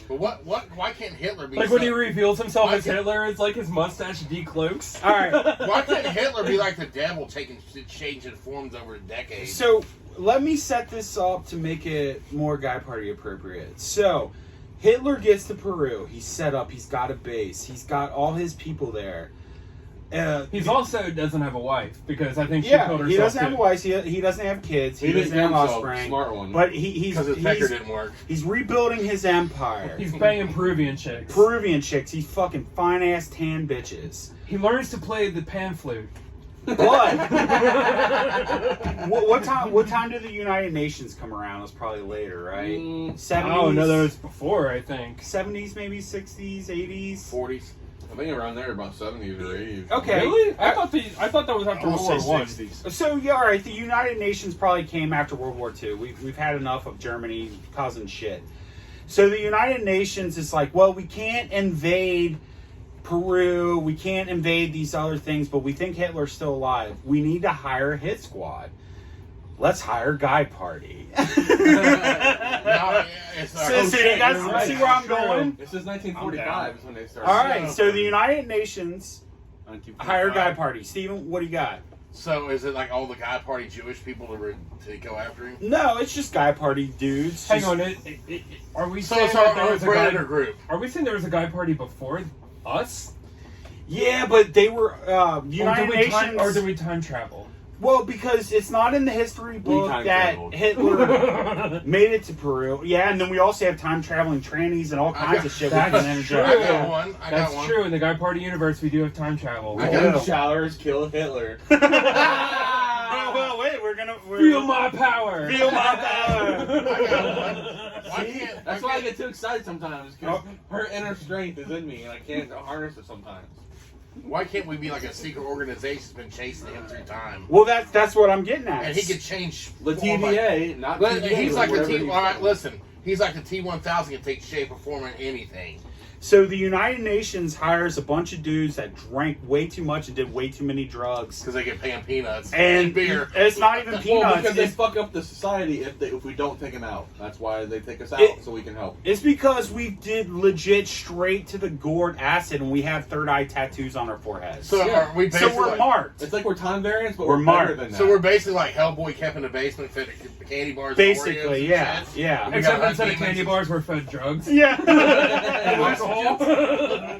Speaker 3: but why can't Hitler be
Speaker 1: Like when he
Speaker 3: some-
Speaker 1: reveals himself
Speaker 3: Why
Speaker 1: as
Speaker 3: can't-
Speaker 1: Hitler, it's like his mustache decloaks.
Speaker 4: All right.
Speaker 3: Why can't Hitler be like the devil, changing forms over decades?
Speaker 4: So let me set this up to make it more Guy Party appropriate. So, Hitler gets to Peru. He's set up. He's got a base. He's got all his people there.
Speaker 1: He's also doesn't have a wife because I think she killed herself.
Speaker 4: He doesn't have a
Speaker 1: too.
Speaker 4: wife. He doesn't have kids. He doesn't have offspring.
Speaker 2: Smart one.
Speaker 4: But he's
Speaker 3: Because his pecker didn't work.
Speaker 4: He's rebuilding his empire.
Speaker 1: He's banging Peruvian chicks.
Speaker 4: Peruvian chicks. He's fucking fine ass tan bitches.
Speaker 1: He learns to play the pan flute.
Speaker 4: But what time did the United Nations come around? It was probably later, right? 70s.
Speaker 1: Oh no, that was before I think.
Speaker 4: 70s, maybe 60s, 80s.
Speaker 2: 40s. I think around there, about 70s or 80s.
Speaker 4: Okay.
Speaker 1: Really? I thought that was after
Speaker 5: I
Speaker 1: World
Speaker 5: will
Speaker 1: War
Speaker 5: say
Speaker 1: One.
Speaker 5: 60s.
Speaker 4: So yeah, all right. The United Nations probably came after World War II. We've had enough of Germany causing shit. So the United Nations is like, well, we can't invade Peru. We can't invade these other things, but we think Hitler's still alive. We need to hire a hit squad. Let's hire Guy Party.
Speaker 3: No, it's not.
Speaker 4: So you guys see where I'm going?
Speaker 2: This is 1945 is when they started.
Speaker 4: All right. So the United Nations hire Guy Party. Steven, what do you got?
Speaker 3: So is it like all the Guy Party Jewish people to go after him?
Speaker 4: No, it's just Guy Party dudes.
Speaker 1: Hang
Speaker 4: Just-
Speaker 1: on, are we
Speaker 3: So
Speaker 1: saying
Speaker 3: it's
Speaker 1: that there
Speaker 3: our
Speaker 1: was a guy?
Speaker 3: predator group.
Speaker 1: Are we saying there was a Guy Party before us?
Speaker 4: Yeah, but they were United Nations.
Speaker 1: Or did we time travel?
Speaker 4: Well, because it's not in the history book
Speaker 2: time
Speaker 4: that
Speaker 2: traveled.
Speaker 4: Hitler made it to Peru. Yeah, and then we also have time traveling trannies and all kinds of shit we
Speaker 1: That's
Speaker 4: can energize.
Speaker 1: true.
Speaker 3: I got one. I got
Speaker 1: That's
Speaker 3: one.
Speaker 1: true. In the Guy Party universe, we do have time travel.
Speaker 3: I got-
Speaker 2: Golden showers kill Hitler.
Speaker 4: Well, wait, we're
Speaker 1: Feel my power.
Speaker 4: feel my power.
Speaker 3: I got one. Why can't?
Speaker 2: That's why I get too excited sometimes, because her inner strength is in me, and I can't harness it sometimes.
Speaker 3: Why can't we be like a secret organization that's been chasing him through time?
Speaker 4: Well, that's what I'm getting at.
Speaker 3: And he could change
Speaker 2: The
Speaker 3: form like-
Speaker 2: TVA, not
Speaker 3: But
Speaker 2: TVA,
Speaker 3: he's
Speaker 2: or
Speaker 3: like the
Speaker 2: whatever
Speaker 3: T.
Speaker 2: he
Speaker 3: All right,
Speaker 2: said.
Speaker 3: listen. He's like the T-1000 can take shape or form in anything.
Speaker 4: So the United Nations hires a bunch of dudes that drank way too much and did way too many drugs.
Speaker 3: Because they get paying peanuts
Speaker 4: And
Speaker 3: beer.
Speaker 4: it's not even
Speaker 2: Well,
Speaker 4: peanuts.
Speaker 2: because they
Speaker 4: It's,
Speaker 2: fuck up the society if we don't take them out. That's why they take us out, so we can help.
Speaker 4: it's because we did legit straight to the gourd acid and we have third eye tattoos on our foreheads.
Speaker 3: So
Speaker 2: Yeah.
Speaker 3: are we
Speaker 4: So
Speaker 3: basically
Speaker 4: we're
Speaker 3: like,
Speaker 4: marked.
Speaker 2: It's like we're time variants, but
Speaker 4: We're
Speaker 2: we're better
Speaker 4: marked.
Speaker 2: than that.
Speaker 3: so we're basically like Hellboy kept in the basement, fed candy bars. and Oreos
Speaker 4: Basically,
Speaker 3: and
Speaker 4: yeah,
Speaker 3: shit.
Speaker 4: yeah.
Speaker 3: We
Speaker 1: Except
Speaker 3: got
Speaker 1: instead of
Speaker 3: demons.
Speaker 1: candy bars, we're fed drugs.
Speaker 4: Yeah.
Speaker 1: And alcohol.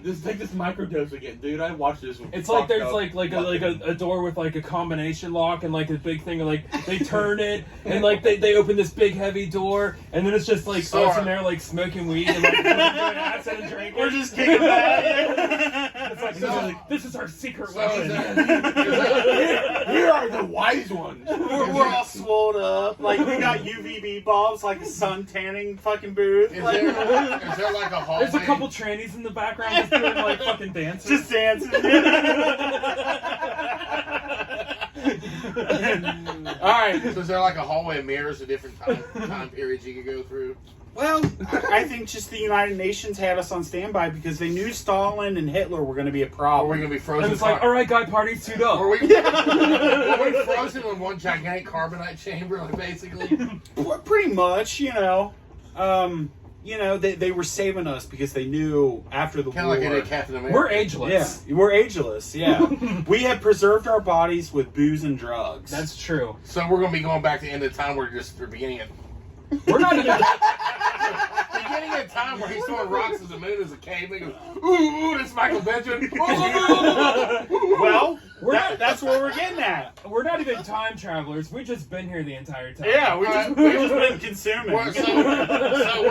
Speaker 2: Just take this microdose again, dude. I watched this.
Speaker 1: It's like there's
Speaker 2: fucked up.
Speaker 1: like a door with like a combination lock and like a big thing of like they turn it and like they open this big heavy door and then it's just like
Speaker 3: So
Speaker 1: us in there like smoking weed and like doing acid and drinking.
Speaker 4: We're just kicking back.
Speaker 1: It's like, this is our secret
Speaker 3: So
Speaker 1: weapon.
Speaker 3: is that-
Speaker 2: Here are the wise ones.
Speaker 4: We're all swolled up. Like, we got UVB bulbs, like a sun tanning fucking booth.
Speaker 3: is
Speaker 4: Like,
Speaker 3: there like a hallway?
Speaker 1: There's a couple trannies in the background just doing like fucking dances.
Speaker 4: just dancing.
Speaker 3: Alright, so is there like a hallway of mirrors of different time periods you could go through?
Speaker 4: Well, I think just the United Nations had us on standby because they knew Stalin and Hitler were going to be a
Speaker 3: Or are we
Speaker 4: problem.
Speaker 3: gonna be frozen?
Speaker 1: and it's like, all right, Guy Party, suit up.
Speaker 3: Were we frozen in one gigantic carbonite chamber, like, basically?
Speaker 4: Pretty much, they were saving us because they knew after the
Speaker 3: Kind
Speaker 4: war.
Speaker 3: of like they did Captain America.
Speaker 1: We're ageless.
Speaker 4: Yeah, we're ageless. Yeah, we have preserved our bodies with booze and drugs.
Speaker 1: That's true.
Speaker 3: So we're gonna be going back to the end of time where just the beginning of time where he's throwing rocks at the moon as a caveman. Goes, ooh, this is Michael Benjamin.
Speaker 4: well,
Speaker 1: We're
Speaker 4: that's what we're getting at.
Speaker 1: We're not even time travelers. We've just been here the entire time.
Speaker 4: Yeah, we've just been consuming.
Speaker 3: so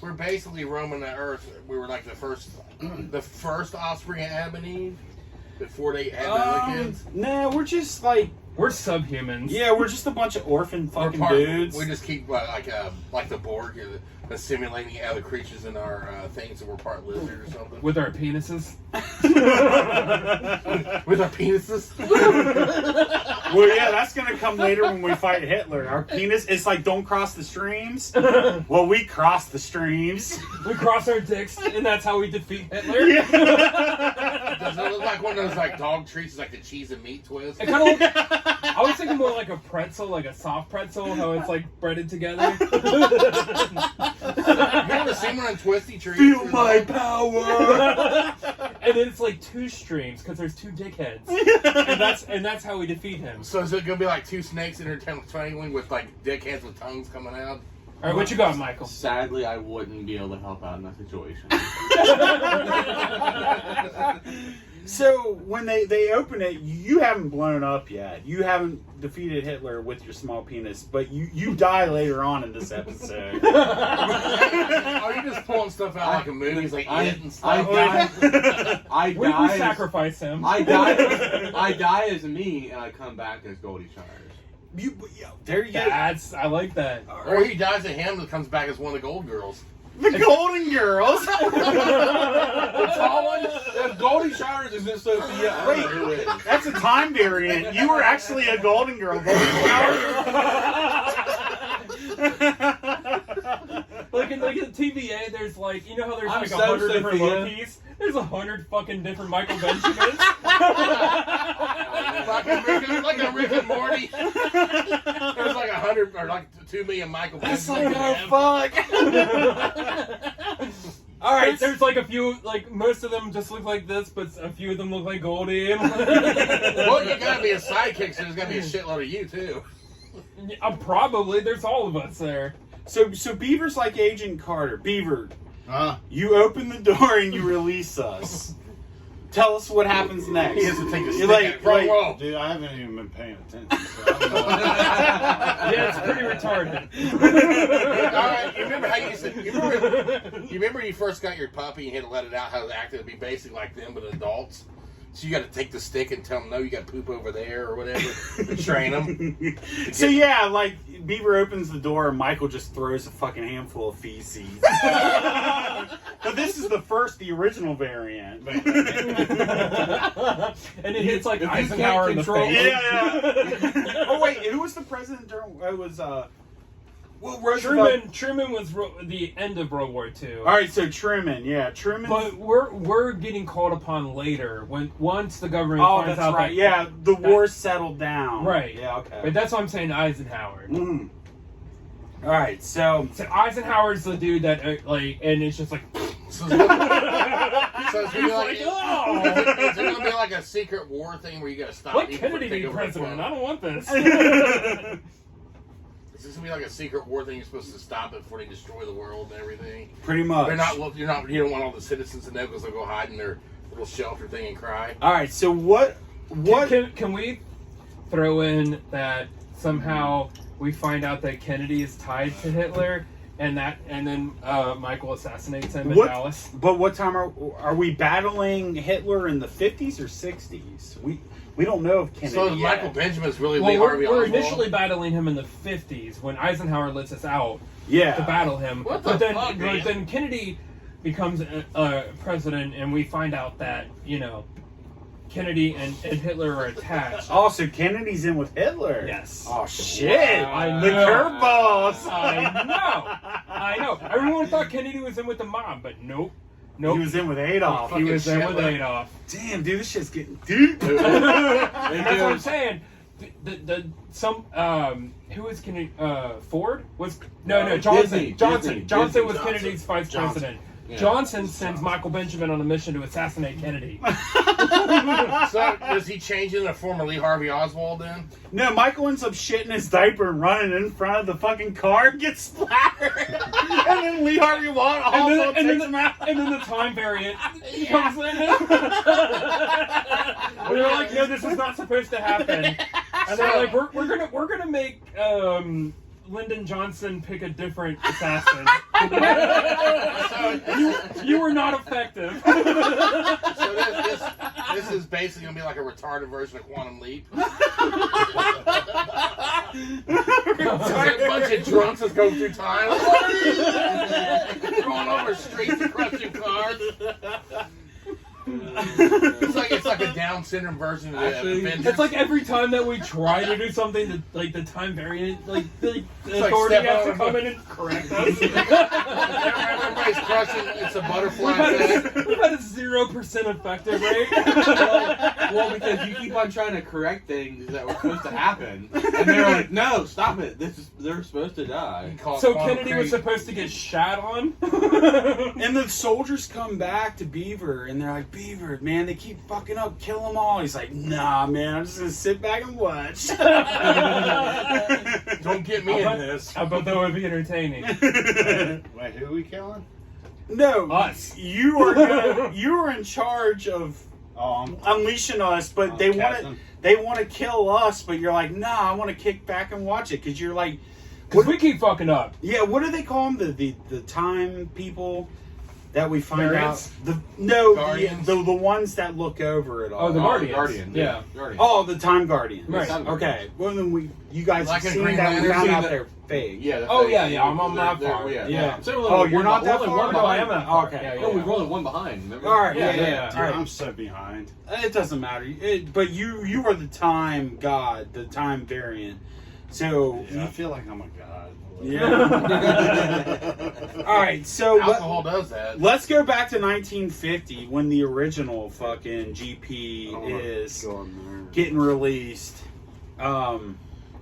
Speaker 3: we're basically roaming the earth. We were like the first offspring of Adam and Eve before they had their kids.
Speaker 4: Nah, we're just like,
Speaker 1: We're subhumans.
Speaker 4: yeah, we're just a bunch of orphan fucking
Speaker 3: We're
Speaker 4: dudes.
Speaker 3: We just keep like the Borg, assimilating other creatures in our things, and we're part lizard or something.
Speaker 1: With our penises.
Speaker 3: With our penises.
Speaker 4: Well, yeah, that's gonna come later when we fight Hitler. Our penis, it's like, don't cross the streams. Well, we cross the streams.
Speaker 1: We cross our dicks, and that's how we defeat Hitler.
Speaker 3: Does it look like one of those like dog treats? It's like the cheese and meat twist.
Speaker 1: It kind of. I was thinking more like a pretzel, like a soft pretzel, how it's like breaded together.
Speaker 3: You ever seen one on Twisty Treats?
Speaker 4: Feel my power.
Speaker 1: And then it's like 2 streams because there's 2 dickheads, and that's how we defeat him.
Speaker 3: So is it gonna be like 2 snakes intertangling with like dickheads with tongues coming out?
Speaker 1: All right, what you got, Michael?
Speaker 2: Sadly, I wouldn't be able to help out in that situation.
Speaker 4: So when they open it, you haven't blown up yet. You haven't defeated Hitler with your small penis, but you die later on in this episode.
Speaker 3: Are you just pulling stuff out like a movie? Like it and stuff?
Speaker 2: I
Speaker 1: We
Speaker 2: die.
Speaker 1: sacrifice him.
Speaker 2: I die as me, and I come back as Goldie Shires.
Speaker 4: There you go.
Speaker 1: I like that.
Speaker 3: Or he dies a him and comes back as one of the gold girls.
Speaker 4: The Golden Girls.
Speaker 3: The tall one?
Speaker 2: If Goldie Shires isn't Sophia, I don't know who is.
Speaker 4: That's a time variant. You were actually a Golden Girl.
Speaker 1: Like in the TVA, there's like, you know how there's
Speaker 2: I'm
Speaker 1: like
Speaker 2: so
Speaker 1: 100 different
Speaker 2: Sophia.
Speaker 1: Lokis? There's 100 fucking different Michael Benjamins.
Speaker 3: like a Rick and Morty. There's like 100 or like 2 million Michael
Speaker 4: That's
Speaker 3: Benjamins.
Speaker 4: like, oh fuck.
Speaker 1: All right, there's like a few, like most of them just look like this, but a few of them look like Goldie.
Speaker 3: Well, you gotta be a sidekick, so there's gotta be a shitload of you too.
Speaker 1: Probably, there's all of us there.
Speaker 4: So Beaver's like Agent Carter. Beaver, you open the door and you release us. Tell us what happens next.
Speaker 3: He has to take a
Speaker 4: You're
Speaker 3: stick at front row.
Speaker 5: Dude, I haven't even been paying attention. So I don't know.
Speaker 1: Yeah, it's pretty retarded.
Speaker 3: Alright, you remember how you used to, you remember when you first got your puppy and you had to let it out, how it acted to be basically like them, but adults? So you got to take the stick and tell them, no, you got poop over there or whatever, to train them.
Speaker 4: So yeah, like Beaver opens the door and Michael just throws a fucking handful of feces. But this is the original variant.
Speaker 1: And it hits like
Speaker 2: If you
Speaker 1: Eisenhower in
Speaker 2: can't
Speaker 1: the
Speaker 2: control-
Speaker 1: face.
Speaker 4: Yeah. Oh wait, who was the president during? It was Roosevelt.
Speaker 1: Truman was the end of World War II.
Speaker 4: All right, so Truman, yeah, Truman.
Speaker 1: But we're getting called upon later once the government
Speaker 4: Oh,
Speaker 1: finds
Speaker 4: that's
Speaker 1: out
Speaker 4: right.
Speaker 1: that
Speaker 4: Yeah, the war settled down.
Speaker 1: Right.
Speaker 4: Yeah. Okay.
Speaker 1: But that's what I'm saying, Eisenhower.
Speaker 4: Mm. All right, so
Speaker 1: Eisenhower's the dude that and it's just like.
Speaker 3: So it's gonna be like,
Speaker 1: oh!
Speaker 3: is it gonna be like a secret war thing where you gotta stop
Speaker 1: Let
Speaker 3: people
Speaker 1: Kennedy
Speaker 3: from
Speaker 1: be
Speaker 3: taking over the
Speaker 1: president. I
Speaker 3: world?
Speaker 1: don't want this.
Speaker 3: Is this gonna be like a secret war thing? You're supposed to stop it before they destroy the world and everything.
Speaker 4: pretty much.
Speaker 3: You don't want all the citizens to know because they'll go hide in their little shelter thing and cry.
Speaker 4: All right, so what?
Speaker 1: Can we throw in that somehow we find out that Kennedy is tied to Hitler, and then Michael assassinates him in Dallas?
Speaker 4: But what time are we battling Hitler in the 50s or 60s? We don't know if Kennedy.
Speaker 3: So
Speaker 4: yet.
Speaker 3: Michael Benjamin's really Lee
Speaker 1: Well,
Speaker 3: Harvey
Speaker 1: we're
Speaker 3: Oswald?
Speaker 1: initially battling him in the 50s when Eisenhower lets us out
Speaker 4: Yeah.
Speaker 1: to battle him.
Speaker 3: What the
Speaker 1: but then,
Speaker 3: fuck, man?
Speaker 1: then Kennedy becomes president, and we find out that Kennedy and Hitler are attached.
Speaker 4: Oh, so Kennedy's in with Hitler.
Speaker 1: Yes.
Speaker 4: Oh shit!
Speaker 1: Wow.
Speaker 4: The curveballs.
Speaker 1: I know. Everyone thought Kennedy was in with the mob, but nope.
Speaker 4: He was in with Adolf.
Speaker 1: He was in with
Speaker 3: Hitler.
Speaker 1: Adolf.
Speaker 4: Damn, dude, this shit's getting deep.
Speaker 1: That's what I'm saying. Who was Kennedy? Ford was Johnson.
Speaker 2: Disney.
Speaker 1: Johnson was
Speaker 3: Johnson.
Speaker 1: Kennedy's vice
Speaker 3: Johnson.
Speaker 1: president.
Speaker 2: Yeah.
Speaker 1: Johnson sends Michael Benjamin on a mission to assassinate Kennedy.
Speaker 3: So does he change into a former Lee Harvey Oswald then?
Speaker 4: No, Michael ends up shitting his diaper and running in front of the fucking car and gets splattered. And then Lee Harvey Oswald takes him out.
Speaker 1: And then the time variant comes in. They're like, no, this is not supposed to happen. And they're like, we're gonna make Lyndon Johnson pick a different assassin. you were not effective.
Speaker 3: So this is basically gonna be like a retarded version of Quantum Leap. A bunch of drunks that's going through time, going over streets and crushing cars. It's like a Down syndrome version of Avengers.
Speaker 1: It's like every time that we try to do something, like the time variant, the
Speaker 3: like
Speaker 1: authority
Speaker 3: step
Speaker 1: has to
Speaker 3: over.
Speaker 1: come in and correct us.
Speaker 3: Everybody's crushing. It's a butterfly effect.
Speaker 1: We've had a 0% effective rate.
Speaker 2: Well, because you keep on trying to correct things that were supposed to happen, and they're like, "No, stop it! They're supposed to die."
Speaker 1: So Kennedy was supposed to get shat on?
Speaker 4: And the soldiers come back to Beaver, and they're like, Beaver, man, they keep fucking up, kill them all. He's like, nah, man, I'm just gonna sit back and watch.
Speaker 3: Don't get me in this.
Speaker 1: I bet that would be entertaining.
Speaker 5: Wait, who are we killing?
Speaker 4: No,
Speaker 1: Us.
Speaker 4: you are in charge of unleashing us, but they want to kill us, but you're like, nah, I want to kick back and watch it because you're like,
Speaker 1: Because we keep fucking up.
Speaker 4: yeah, what do they call them? The time people that we find
Speaker 1: Variants?
Speaker 4: out.
Speaker 3: Guardians?
Speaker 4: The ones that look over it all.
Speaker 1: Oh, the Guardians.
Speaker 2: Guardian.
Speaker 1: Yeah.
Speaker 2: Guardian.
Speaker 4: Oh, the Time Guardians.
Speaker 1: Right.
Speaker 4: Okay. Well, then you guys
Speaker 3: Like
Speaker 4: have
Speaker 3: a
Speaker 4: seen
Speaker 3: Green
Speaker 4: that. We
Speaker 3: Lantern?
Speaker 4: found
Speaker 2: Seen
Speaker 4: out
Speaker 2: that-
Speaker 4: they're fake.
Speaker 2: Yeah.
Speaker 1: Oh, yeah, I'm on that far.
Speaker 4: Yeah.
Speaker 2: So
Speaker 4: Oh, you're not that
Speaker 2: only
Speaker 4: far?
Speaker 2: one
Speaker 1: No, I
Speaker 2: behind.
Speaker 1: am that far.
Speaker 4: Okay.
Speaker 1: Yeah,
Speaker 2: No,
Speaker 1: yeah.
Speaker 2: we've only one behind. Remember?
Speaker 4: All right.
Speaker 1: Yeah,
Speaker 4: Yeah.
Speaker 1: yeah.
Speaker 5: Dude,
Speaker 4: All right.
Speaker 5: I'm so behind.
Speaker 4: It doesn't matter. But you are the time god, the time variant. So
Speaker 5: Yeah, I feel like I'm a god.
Speaker 4: yeah. All right. So
Speaker 3: Alcohol does that.
Speaker 4: let's go back to 1950 when the original fucking GP
Speaker 5: I wanna
Speaker 4: is
Speaker 5: go on there.
Speaker 4: getting released.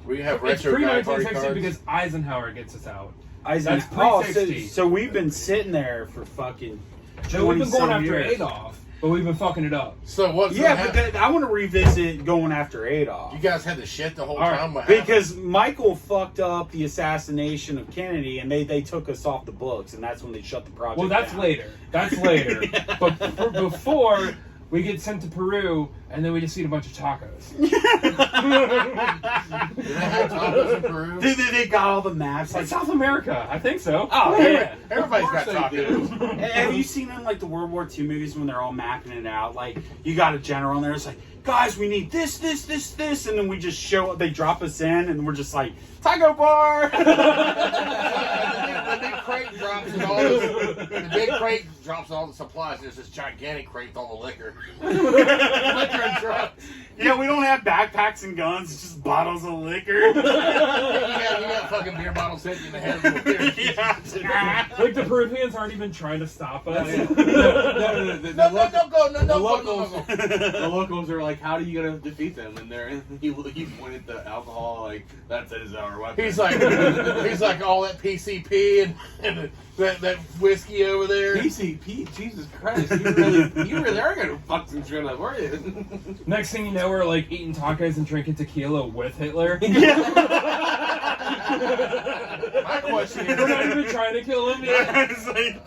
Speaker 3: We have
Speaker 1: It's
Speaker 3: retro guy party
Speaker 1: pre-1960
Speaker 3: cards.
Speaker 1: because Eisenhower gets us out. That's
Speaker 4: Oh,
Speaker 1: pre-60.
Speaker 4: so we've been sitting there for fucking.
Speaker 1: Joe, we've been going
Speaker 4: 20-some
Speaker 1: after
Speaker 4: years.
Speaker 1: Adolf, but we've been fucking it up.
Speaker 3: So what's
Speaker 4: Yeah,
Speaker 3: gonna
Speaker 4: but
Speaker 3: happen?
Speaker 4: I want to revisit going after Adolf.
Speaker 3: You guys had the shit the whole
Speaker 1: All right,
Speaker 3: time. What happened?
Speaker 4: Because Michael fucked up the assassination of Kennedy, and they took us off the books, and that's when they shut the project
Speaker 1: Well, that's
Speaker 4: down.
Speaker 1: later. That's later. But before, we get sent to Peru, and then we just eat a bunch of tacos.
Speaker 3: Did they have tacos in Peru?
Speaker 4: They got all the maps.
Speaker 1: Like South America, I think so.
Speaker 4: Oh, yeah.
Speaker 3: Everybody's got
Speaker 2: Of course they
Speaker 3: tacos.
Speaker 4: Have you seen in like the World War II movies when they're all mapping it out? Like you got a general in there. It's like, guys, we need this, and then we just show up. They drop us in, and we're just like, taco bar.
Speaker 3: The big crate drops and all the big crate drops all the supplies. There's this gigantic crate with all the liquor. Liquor and drugs.
Speaker 4: Yeah, we don't have backpacks and guns. It's just bottles of liquor.
Speaker 3: You got fucking beer bottles hitting in the head of the beer.
Speaker 4: Yeah.
Speaker 1: Like the Peruvians aren't even trying to stop us.
Speaker 2: No,
Speaker 3: No, don't go. No,
Speaker 2: The
Speaker 3: no,
Speaker 2: locals,
Speaker 3: go.
Speaker 2: the locals are like, "How are you gonna defeat them?" And he pointed to alcohol, like that is our weapon.
Speaker 3: He's like all that PCP and that whiskey over there.
Speaker 2: PCP, Jesus Christ! You really are gonna fuck some shit up, are you?
Speaker 1: Next thing you know, we're like eating tacos and drinking tequila with Hitler.
Speaker 3: My question
Speaker 1: We're not
Speaker 3: is,
Speaker 1: even trying to kill him yet.
Speaker 4: It's like,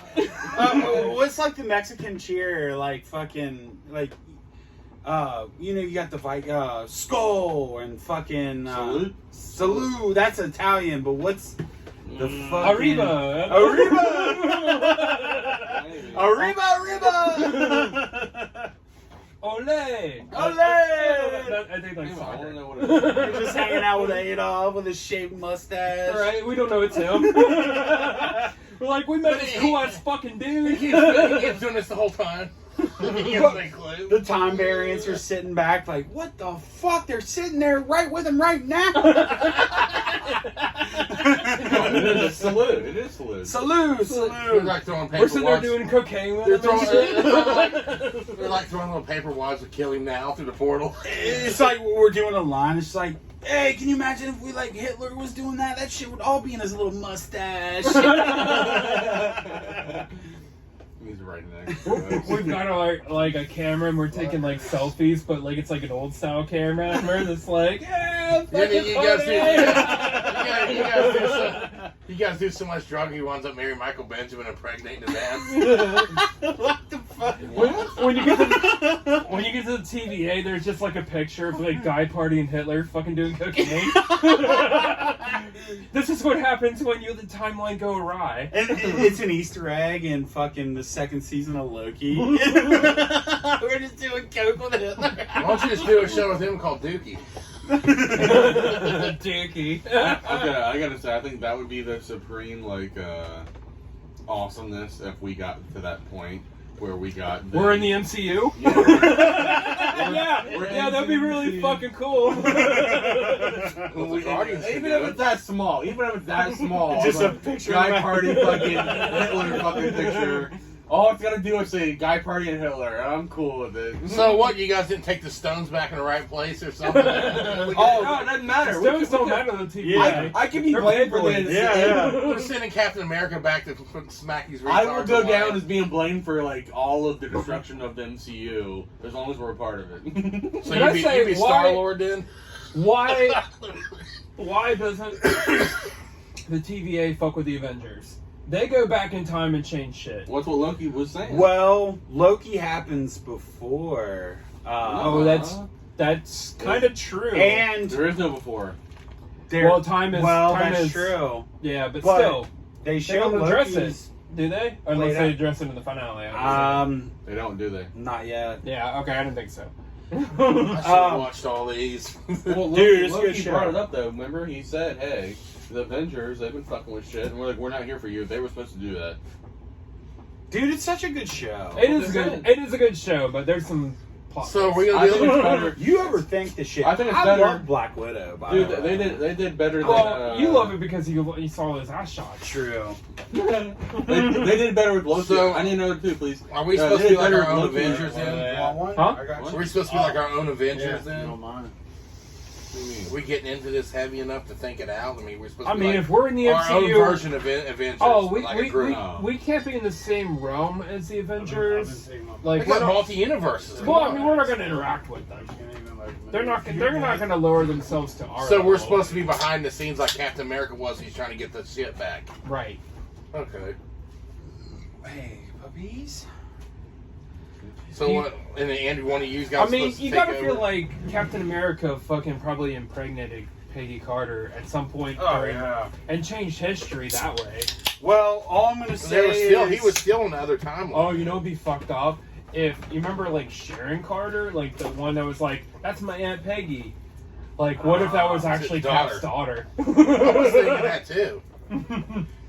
Speaker 4: what's like the Mexican cheer? Like fucking like. You got the skull and fucking
Speaker 2: Salute?
Speaker 4: Salute. That's Italian, but what's the fucking
Speaker 1: Arriba!
Speaker 4: Arriba!
Speaker 1: Ole!
Speaker 4: Ole!
Speaker 1: I think like
Speaker 2: I
Speaker 1: soccer.
Speaker 2: don't know what it is.
Speaker 4: You're just hanging out with Adolf with his shaved mustache.
Speaker 1: Alright, we don't know it's him. We're like, we met this cool ass fucking dude.
Speaker 3: he keeps doing this the whole time. He has no clue.
Speaker 4: The time variants are sitting back like, what the fuck? They're sitting there right with him right now.
Speaker 2: It is a salute. It is salute.
Speaker 4: Salute!
Speaker 3: They're
Speaker 4: Salute!
Speaker 3: like throwing paper
Speaker 1: We're sitting there
Speaker 3: wads.
Speaker 1: doing cocaine with
Speaker 3: They're
Speaker 1: him and shit.
Speaker 3: they're like throwing little paper wads to kill him now through the portal.
Speaker 4: It's like we're doing a line. It's like, hey, can you imagine if we like Hitler was doing that? That shit would all be in his little mustache.
Speaker 2: He's right next.
Speaker 1: We've got like a camera and we're taking like selfies, but like it's like an old style camera. And we're just like, yeah, fucking
Speaker 3: You guys do so much drugging, he winds up marrying Michael Benjamin and impregnating his ass.
Speaker 4: What the fuck?
Speaker 1: When you get to the TVA, there's just like a picture of like Guy Party and Hitler fucking doing cocaine. This is what happens when the timeline go awry.
Speaker 4: And it's an Easter egg in fucking the second season of Loki. We're just doing coke with Hitler.
Speaker 3: Why don't you just do a show with him called Dookie?
Speaker 1: Dookie.
Speaker 2: Okay, I gotta say, I think that would be the supreme awesomeness if we got to that point where we got.
Speaker 1: We're in the MCU.
Speaker 2: Yeah.
Speaker 1: Yeah, that'd be really fucking cool.
Speaker 3: Well, the Guardians should
Speaker 2: Even
Speaker 3: do
Speaker 2: if
Speaker 3: it.
Speaker 2: it's that small,
Speaker 4: Just a picture
Speaker 2: Guy
Speaker 4: of-
Speaker 2: Party fucking Hitler fucking picture All it's gotta do is say Guy Party and Hitler. I'm cool with it.
Speaker 3: So what? You guys didn't take the stones back in the right place or something?
Speaker 2: Oh, no, it doesn't matter.
Speaker 1: Stones don't matter on the TV.
Speaker 4: Yeah.
Speaker 2: I can be
Speaker 1: They're
Speaker 2: blamed for
Speaker 1: playboys.
Speaker 2: this.
Speaker 4: Yeah.
Speaker 3: We're sending Captain America back to smack these retards.
Speaker 2: I will go
Speaker 3: alive.
Speaker 2: down as being blamed for like all of the destruction of the MCU as long as we're a part of it.
Speaker 3: So
Speaker 1: Can I
Speaker 3: you
Speaker 1: say
Speaker 3: be
Speaker 1: why-
Speaker 3: Star-Lord then?
Speaker 1: Why doesn't the TVA fuck with the Avengers? They go back in time and change shit.
Speaker 2: What's what Loki was saying?
Speaker 4: Well, Loki happens before.
Speaker 1: Oh, that's kind of true.
Speaker 4: And
Speaker 2: There is no before.
Speaker 1: well, time is time
Speaker 4: that's
Speaker 1: is
Speaker 4: true.
Speaker 1: Yeah, but
Speaker 4: But
Speaker 1: still,
Speaker 4: They
Speaker 1: they
Speaker 4: show
Speaker 1: don't address
Speaker 4: Loki's.
Speaker 1: it, do they? Unless
Speaker 4: Later.
Speaker 1: they address it in the finale.
Speaker 2: They don't, do they?
Speaker 4: Not yet.
Speaker 1: Yeah. Okay, I didn't think so.
Speaker 3: I should have watched all these.
Speaker 2: Well,
Speaker 4: Dude, it's a good
Speaker 2: Loki
Speaker 4: show.
Speaker 2: brought it up though. Remember, he said, "Hey, the Avengers, they've been fucking with shit, and we're like, we're not here for you. They were supposed to do that."
Speaker 4: Dude, it's such a good show.
Speaker 1: It is good. It is a good show, but there's some. Plot
Speaker 3: So
Speaker 1: holes.
Speaker 3: we're
Speaker 2: I
Speaker 3: gonna
Speaker 2: think
Speaker 3: do
Speaker 2: it's better.
Speaker 4: You ever think the shit?
Speaker 2: I think it's better-
Speaker 4: love Black Widow. By
Speaker 2: Dude,
Speaker 4: the way.
Speaker 2: they did better than.
Speaker 1: Well, you love it because you saw his ass shots.
Speaker 4: True.
Speaker 2: they did better with Loki.
Speaker 3: So-
Speaker 2: I need to know it too, please.
Speaker 3: Are we
Speaker 2: They
Speaker 3: supposed to
Speaker 2: did
Speaker 3: be like
Speaker 2: better
Speaker 3: our
Speaker 2: with
Speaker 3: own
Speaker 2: Loki.
Speaker 3: Avengers then?
Speaker 4: Want one?
Speaker 1: Huh?
Speaker 4: I got
Speaker 2: What?
Speaker 4: you.
Speaker 3: Are we supposed to be like our own Avengers
Speaker 5: Yeah, you
Speaker 3: then?
Speaker 5: don't mind.
Speaker 2: What do you mean?
Speaker 3: Are we getting into this heavy enough to think it out? I mean, we're supposed to
Speaker 1: I
Speaker 3: be
Speaker 1: mean,
Speaker 3: like
Speaker 1: if we're in the
Speaker 3: our own
Speaker 1: MCU,
Speaker 3: version of Avengers.
Speaker 1: oh,
Speaker 3: like a group.
Speaker 1: we can't be in the same realm as the Avengers. Like,
Speaker 3: We
Speaker 1: we're
Speaker 3: got
Speaker 1: not,
Speaker 3: multi-universes.
Speaker 1: well, I mean, we're not going to interact with them. They're not going to lower themselves to our.
Speaker 3: So we're
Speaker 1: level.
Speaker 3: supposed to be behind the scenes like Captain America was. He's trying to get the shit back.
Speaker 1: Right.
Speaker 3: Okay.
Speaker 4: Hey, puppies.
Speaker 3: So what? And then Andrew, one of you guys.
Speaker 1: I mean,
Speaker 3: supposed to
Speaker 1: you
Speaker 3: take
Speaker 1: gotta feel
Speaker 3: over?
Speaker 1: like Captain America fucking probably impregnated Peggy Carter at some point and changed history that way.
Speaker 4: Well, all I'm gonna say
Speaker 3: He was still in the other timeline.
Speaker 1: Oh, you know, it'd be fucked up if you remember like Sharon Carter, like the one that was like, "That's my Aunt Peggy." Like, what if that was actually Cap's daughter?
Speaker 3: I was thinking that too.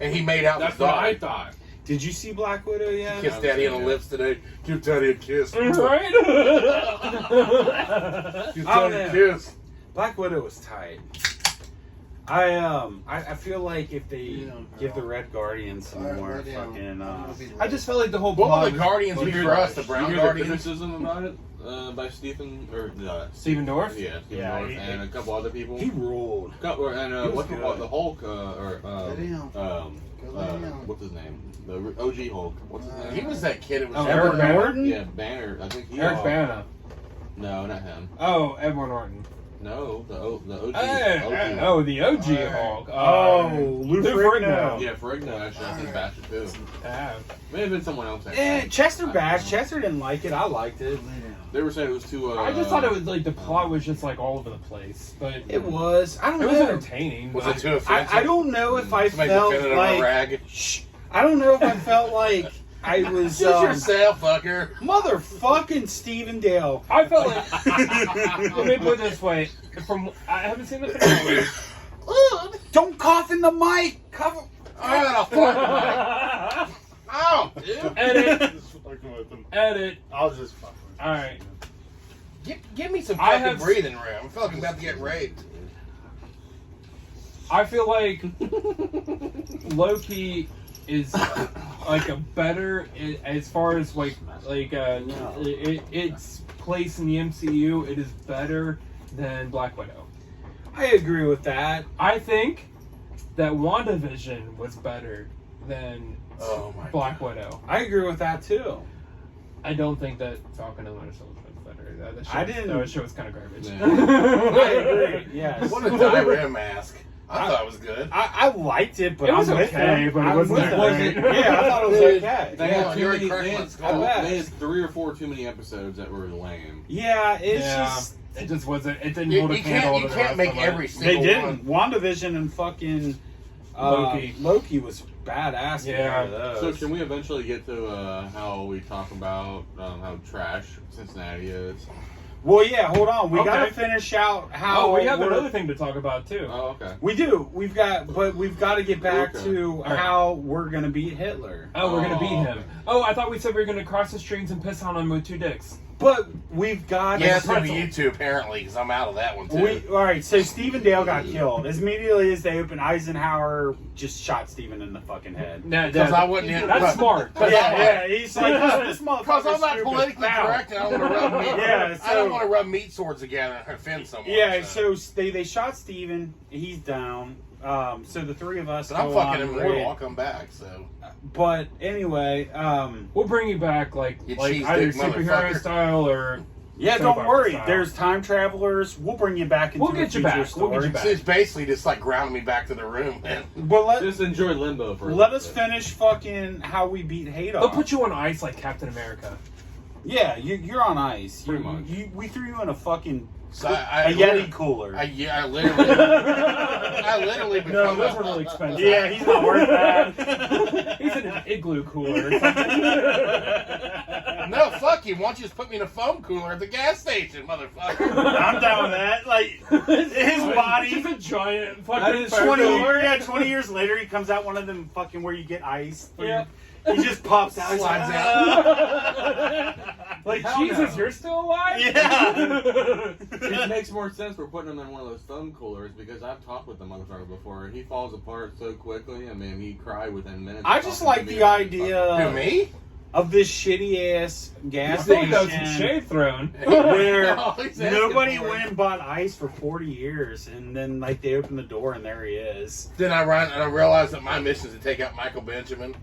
Speaker 3: And he made out with
Speaker 2: That's
Speaker 3: his
Speaker 2: what
Speaker 3: daughter.
Speaker 2: I thought.
Speaker 4: Did you see Black Widow yet?
Speaker 3: Kissed Daddy on the lips today. Give Daddy a kiss.
Speaker 1: Right?
Speaker 3: Give
Speaker 4: Oh,
Speaker 3: Daddy a
Speaker 4: yeah.
Speaker 3: kiss.
Speaker 4: Black Widow was tight. I feel like if they give the Red Guardians some
Speaker 5: Alright,
Speaker 4: more
Speaker 5: lay down.
Speaker 4: fucking
Speaker 1: I just felt like the whole
Speaker 3: What
Speaker 1: plot
Speaker 3: will the
Speaker 1: was-
Speaker 3: Guardians be for us? The Brown
Speaker 2: you hear the
Speaker 3: Guardians?
Speaker 2: criticism about it by Stephen or
Speaker 1: Stephen Dorff?
Speaker 2: yeah, Stephen
Speaker 1: Yeah,
Speaker 2: Dorff and a couple other people.
Speaker 4: he ruled.
Speaker 2: And
Speaker 4: was
Speaker 2: what's the
Speaker 4: good.
Speaker 2: the Hulk
Speaker 5: Lay down. Lay down.
Speaker 2: what's his name? The OG Hulk. What's his name?
Speaker 3: He was that kid. It was
Speaker 1: Oh,
Speaker 3: Edward
Speaker 1: Eric Banner?
Speaker 3: Norton.
Speaker 2: Yeah, Banner. I think he.
Speaker 1: Eric Bana.
Speaker 2: No, not him.
Speaker 1: Oh, Edward Norton.
Speaker 2: No, the OG.
Speaker 1: Hey, oh, the OG
Speaker 5: Alright.
Speaker 1: Hulk.
Speaker 4: Lou
Speaker 1: Lou
Speaker 4: Ferrigno.
Speaker 2: Yeah, Ferrigno actually. I think Bastard too.
Speaker 1: Ah.
Speaker 2: May have been someone else. Actually.
Speaker 4: Chester bashed. Chester didn't like it. I liked it.
Speaker 5: Lay down.
Speaker 2: They were saying it was too.
Speaker 1: I just thought it was like the plot was just like all over the place, but
Speaker 4: It was. I don't
Speaker 1: it was
Speaker 4: know.
Speaker 1: entertaining.
Speaker 3: Was
Speaker 1: but-
Speaker 3: it too offensive?
Speaker 4: I don't know if I
Speaker 3: Somebody
Speaker 4: felt
Speaker 3: defended him on a
Speaker 4: like.
Speaker 3: rag.
Speaker 4: Shh. I don't know if I felt like I was.
Speaker 3: Shoot yourself, fucker.
Speaker 4: Motherfucking Stephen Dale.
Speaker 1: I felt like. Let me put it this way: I haven't seen the finale.
Speaker 4: Don't cough in the mic. Cover.
Speaker 3: I got a fucking Oh, dude.
Speaker 1: Edit.
Speaker 5: Just fucking with him.
Speaker 1: Edit.
Speaker 5: I'll just fuck with him.
Speaker 1: All right.
Speaker 3: Give me some
Speaker 1: I
Speaker 3: fucking
Speaker 1: have-
Speaker 3: breathing room. I feel like I'm about to get raped.
Speaker 1: I feel like Loki is like a better as far as its place in the MCU. It is better than Black Widow.
Speaker 4: I agree with that.
Speaker 1: I think that WandaVision was better than
Speaker 3: Oh my
Speaker 1: Black Widow.
Speaker 4: I agree with that too.
Speaker 1: I don't think that Falcon and Winter Soldier was better. That show,
Speaker 4: I didn't-
Speaker 1: That show was kind of garbage.
Speaker 4: I agree. Yes.
Speaker 3: What a diarrhea mask. I thought it was good.
Speaker 4: I liked it, but
Speaker 1: It was
Speaker 4: I'm with
Speaker 1: okay,
Speaker 4: him.
Speaker 1: but it
Speaker 4: I'm
Speaker 1: wasn't
Speaker 4: with
Speaker 1: that
Speaker 4: him.
Speaker 1: great.
Speaker 4: Yeah, I thought it was okay.
Speaker 2: They
Speaker 3: Yeah,
Speaker 2: had too
Speaker 3: you're
Speaker 2: many.
Speaker 3: correct,
Speaker 2: They had,
Speaker 3: let's go.
Speaker 2: they had 3 or 4 too many episodes that were lame.
Speaker 4: Yeah, it's
Speaker 1: Yeah,
Speaker 4: just
Speaker 1: it just wasn't. It didn't
Speaker 3: You,
Speaker 1: hold a
Speaker 3: you
Speaker 1: candle
Speaker 3: can't
Speaker 1: to the rest
Speaker 3: make
Speaker 1: of it.
Speaker 3: every
Speaker 4: they
Speaker 3: single
Speaker 4: didn't.
Speaker 3: one.
Speaker 4: WandaVision and fucking
Speaker 1: Loki.
Speaker 4: Loki was badass.
Speaker 1: Yeah.
Speaker 4: compared to
Speaker 2: So
Speaker 4: those.
Speaker 2: can we eventually get to how we talk about how trash Cincinnati is?
Speaker 4: Well, yeah. Hold on. We
Speaker 1: Okay.
Speaker 4: gotta finish out how.
Speaker 1: Oh, we have
Speaker 4: we're-
Speaker 1: another thing to talk about too.
Speaker 2: Oh, okay.
Speaker 4: We do. We've got to get back
Speaker 2: Okay.
Speaker 4: to
Speaker 1: Alright.
Speaker 4: how we're gonna beat Hitler.
Speaker 1: Oh, we're gonna beat
Speaker 2: Oh,
Speaker 1: him. Oh, I thought we said we were gonna cross the streams and piss on him with 2 dicks.
Speaker 4: But we've got.
Speaker 3: Yeah, it's gonna be you two apparently, because I'm out of that one too.
Speaker 4: All right, so Stephen Dale got killed. As immediately as they opened, Eisenhower just shot Stephen in the fucking head.
Speaker 3: Because I wouldn't.
Speaker 1: That's smart.
Speaker 4: Yeah, he's like, this motherfucker.
Speaker 3: Because I'm not politically correct, and I don't want to rub meat.
Speaker 4: Yeah,
Speaker 3: I don't want to rub meat swords together and offend someone.
Speaker 4: Yeah, so they shot Stephen. He's down. So the three of us.
Speaker 3: But I'm
Speaker 4: go
Speaker 3: fucking
Speaker 4: on
Speaker 3: immortal.
Speaker 4: raid.
Speaker 3: I'll come back. So.
Speaker 4: But anyway,
Speaker 1: we'll bring you back like
Speaker 3: You
Speaker 1: either
Speaker 3: cheese dick
Speaker 1: superhero
Speaker 3: motherfucker.
Speaker 1: style or.
Speaker 4: yeah,
Speaker 1: soap
Speaker 4: don't
Speaker 1: opera
Speaker 4: worry.
Speaker 1: style.
Speaker 4: There's time travelers. We'll bring you back into
Speaker 1: We'll get
Speaker 4: a
Speaker 1: you
Speaker 4: future
Speaker 1: back. We'll get
Speaker 4: story.
Speaker 1: you back.
Speaker 3: So it's basically just like grounding me back to the room, man.
Speaker 4: But
Speaker 2: Just enjoy limbo for a
Speaker 4: let
Speaker 2: little
Speaker 4: us
Speaker 2: bit.
Speaker 4: finish fucking how we beat hate
Speaker 1: They'll
Speaker 4: off.
Speaker 1: put you on ice like Captain America.
Speaker 4: Yeah, you're on ice.
Speaker 2: Pretty much.
Speaker 4: We threw you in a fucking
Speaker 3: So
Speaker 4: a Yeti cooler.
Speaker 3: I literally, I literally
Speaker 1: No,
Speaker 3: become
Speaker 1: those were really expensive.
Speaker 4: yeah, he's not worth that.
Speaker 1: He's in an igloo cooler or something.
Speaker 3: No, fuck you. Why don't you just put me in a foam cooler at the gas station, motherfucker?
Speaker 4: I'm down with that. Like his body.
Speaker 1: Just a giant
Speaker 2: That
Speaker 1: fucking
Speaker 2: is
Speaker 4: 20 years later, he comes out one of them fucking where you get ice.
Speaker 1: Yeah.
Speaker 4: He just pops out.
Speaker 3: Slides
Speaker 1: Like,
Speaker 2: Hell
Speaker 1: Jesus,
Speaker 2: no.
Speaker 1: you're still alive?
Speaker 4: Yeah.
Speaker 2: It makes more sense for putting him in one of those foam coolers because I've talked with the motherfucker before. He falls apart so quickly. I mean, he cried within minutes.
Speaker 4: I just
Speaker 2: Talking
Speaker 4: like
Speaker 2: to me
Speaker 4: the
Speaker 2: about the
Speaker 4: idea
Speaker 3: Who, me?
Speaker 4: of this shitty ass
Speaker 1: I
Speaker 4: gas
Speaker 1: feel like that was
Speaker 4: station
Speaker 1: some shade thrown.
Speaker 4: where
Speaker 3: No, he's asking
Speaker 4: nobody
Speaker 3: for it.
Speaker 4: went and bought ice for 40 years, and then like they open the door and there he is.
Speaker 3: Then I run and I realized that my mission is to take out Michael Benjamin.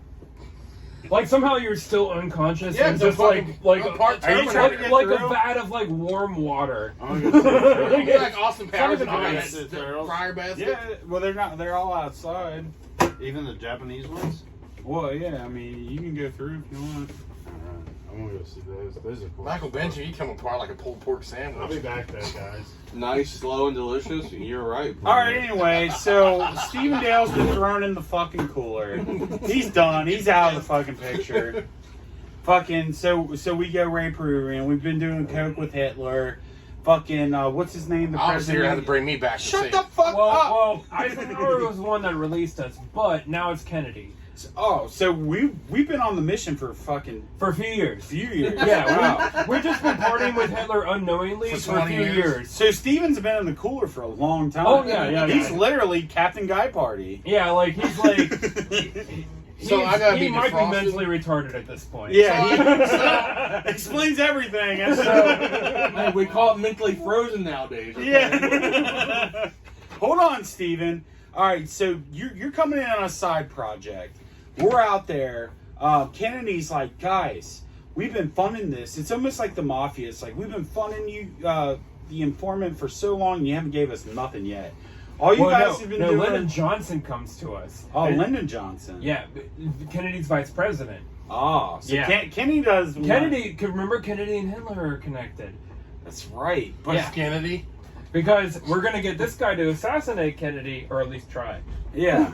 Speaker 1: Like, somehow you're still unconscious
Speaker 3: Yeah,
Speaker 1: and
Speaker 3: the
Speaker 1: just like
Speaker 3: fucking- I'm part
Speaker 4: Are you trying to get
Speaker 1: like
Speaker 4: through?
Speaker 1: a vat of like warm water.
Speaker 3: You're like Austin Powers
Speaker 1: even
Speaker 3: in
Speaker 1: ice.
Speaker 3: that fryer basket.
Speaker 4: Yeah, well they're not. They're all outside.
Speaker 5: Even the Japanese ones?
Speaker 4: Well, yeah. I mean, you can go through if you want.
Speaker 5: Alright, I'm gonna go see those. Those are cool.
Speaker 3: Michael Benjamin, you come apart like a pulled pork
Speaker 5: I'll be
Speaker 3: sandwich.
Speaker 5: back there, guys.
Speaker 2: Nice, slow, and delicious. You're right.
Speaker 4: All right. Anyway, so Stephen Dale's been thrown in the fucking cooler. He's done. He's out of the fucking picture. Fucking. So we go Ray Peruvian. We've been doing coke with Hitler. Fucking. What's his name? The
Speaker 3: Obviously, you're gonna have to
Speaker 4: president.
Speaker 3: bring me back to
Speaker 4: Shut
Speaker 3: see.
Speaker 4: the fuck up.
Speaker 1: Well, Eisenhower was the one that released us, but now it's Kennedy
Speaker 4: Oh, so we've been on the mission for fucking
Speaker 1: for a few years.
Speaker 4: few years.
Speaker 1: Yeah,
Speaker 4: Wow.
Speaker 1: we've just been partying with Hitler unknowingly
Speaker 3: For
Speaker 1: for a
Speaker 3: 20
Speaker 1: few
Speaker 3: years.
Speaker 1: years.
Speaker 4: So Steven's been in the cooler for a long time.
Speaker 1: Oh, yeah.
Speaker 4: He's literally Captain Guy Party.
Speaker 1: Yeah, like he's like
Speaker 3: So I gotta
Speaker 1: he
Speaker 3: be
Speaker 1: might be
Speaker 3: defrosted?
Speaker 1: mentally retarded at this point.
Speaker 4: Yeah, he explains everything. And so,
Speaker 2: Hey, we call it mentally frozen nowadays. Okay?
Speaker 4: yeah. Hold on, Steven. All right, so you're coming in on a side project. We're out there. Kennedy's like, guys, we've been funding this. It's almost like the mafia. It's like, we've been funding you, the informant, for so long, and you haven't gave us nothing yet. All you guys have been doing.
Speaker 1: Lyndon Johnson comes to us.
Speaker 4: Oh,
Speaker 1: And-
Speaker 4: Lyndon Johnson.
Speaker 1: Yeah, Kennedy's vice president.
Speaker 4: Oh, so
Speaker 1: Yeah.
Speaker 4: Kennedy does.
Speaker 1: Kennedy, remember Kennedy and Hitler are connected.
Speaker 4: That's right.
Speaker 3: Bush
Speaker 1: Yeah.
Speaker 3: Kennedy.
Speaker 1: Because we're going to get this guy to assassinate Kennedy, or at least try.
Speaker 4: Yeah.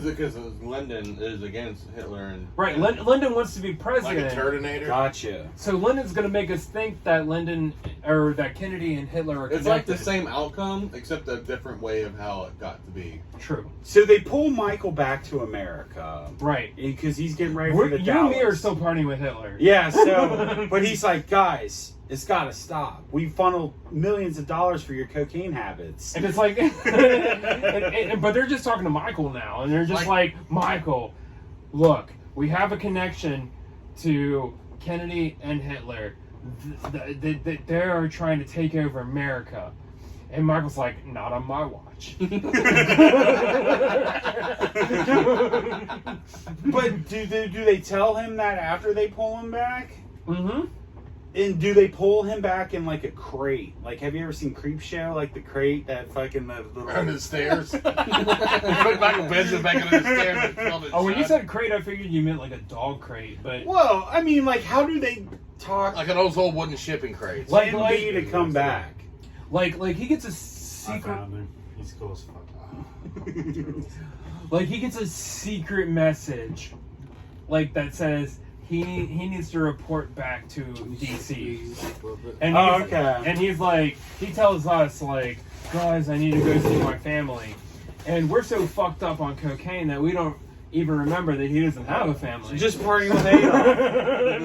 Speaker 2: Because Lyndon is against Hitler and
Speaker 1: Right, Lyndon wants to be
Speaker 3: Like a
Speaker 1: president.
Speaker 3: Turdinator.
Speaker 4: Gotcha.
Speaker 1: So Lyndon's going to make us think that that Kennedy and Hitler are connected.
Speaker 2: it's like the same outcome except a different way of how it got to be.
Speaker 1: True.
Speaker 4: So they pull Michael back to America
Speaker 1: Right.
Speaker 4: because he's getting ready for the
Speaker 1: You and me are
Speaker 4: Dallas.
Speaker 1: still partying with Hitler.
Speaker 4: Yeah, so, but he's like, guys, it's got to stop. We funneled millions of dollars for your cocaine habits.
Speaker 1: And it's like, but they're just talking to Michael now, and they're just like, Michael, look, we have a connection to Kennedy and Hitler. They are trying to take over America. And Michael's like, not on my watch.
Speaker 4: But do they tell him that after they pull him back?
Speaker 1: Mm-hmm.
Speaker 4: And do they pull him back in like a crate? Like, have you ever seen Creepshow? Like the crate that fucking the little.
Speaker 3: Under the stairs. They put Michael Benjamin back under the stairs and filled it
Speaker 1: Oh, when you
Speaker 3: shut.
Speaker 1: said crate, I figured you meant like a dog crate, but
Speaker 4: Well, I mean, like, how do they talk
Speaker 3: Like an old wooden shipping crate.
Speaker 1: Like-
Speaker 4: Plan B to come back?
Speaker 1: like he gets a
Speaker 5: I
Speaker 1: secret,
Speaker 5: found him. He's cool as fuck.
Speaker 1: like he gets a secret message, like that says he needs to report back to DC. And
Speaker 4: Oh,
Speaker 1: he's,
Speaker 4: okay.
Speaker 1: And he's like, he tells us, like, guys, I need to go see my family. And we're so fucked up on cocaine that we don't even remember that he doesn't have a family.
Speaker 4: Just partying with Adolf.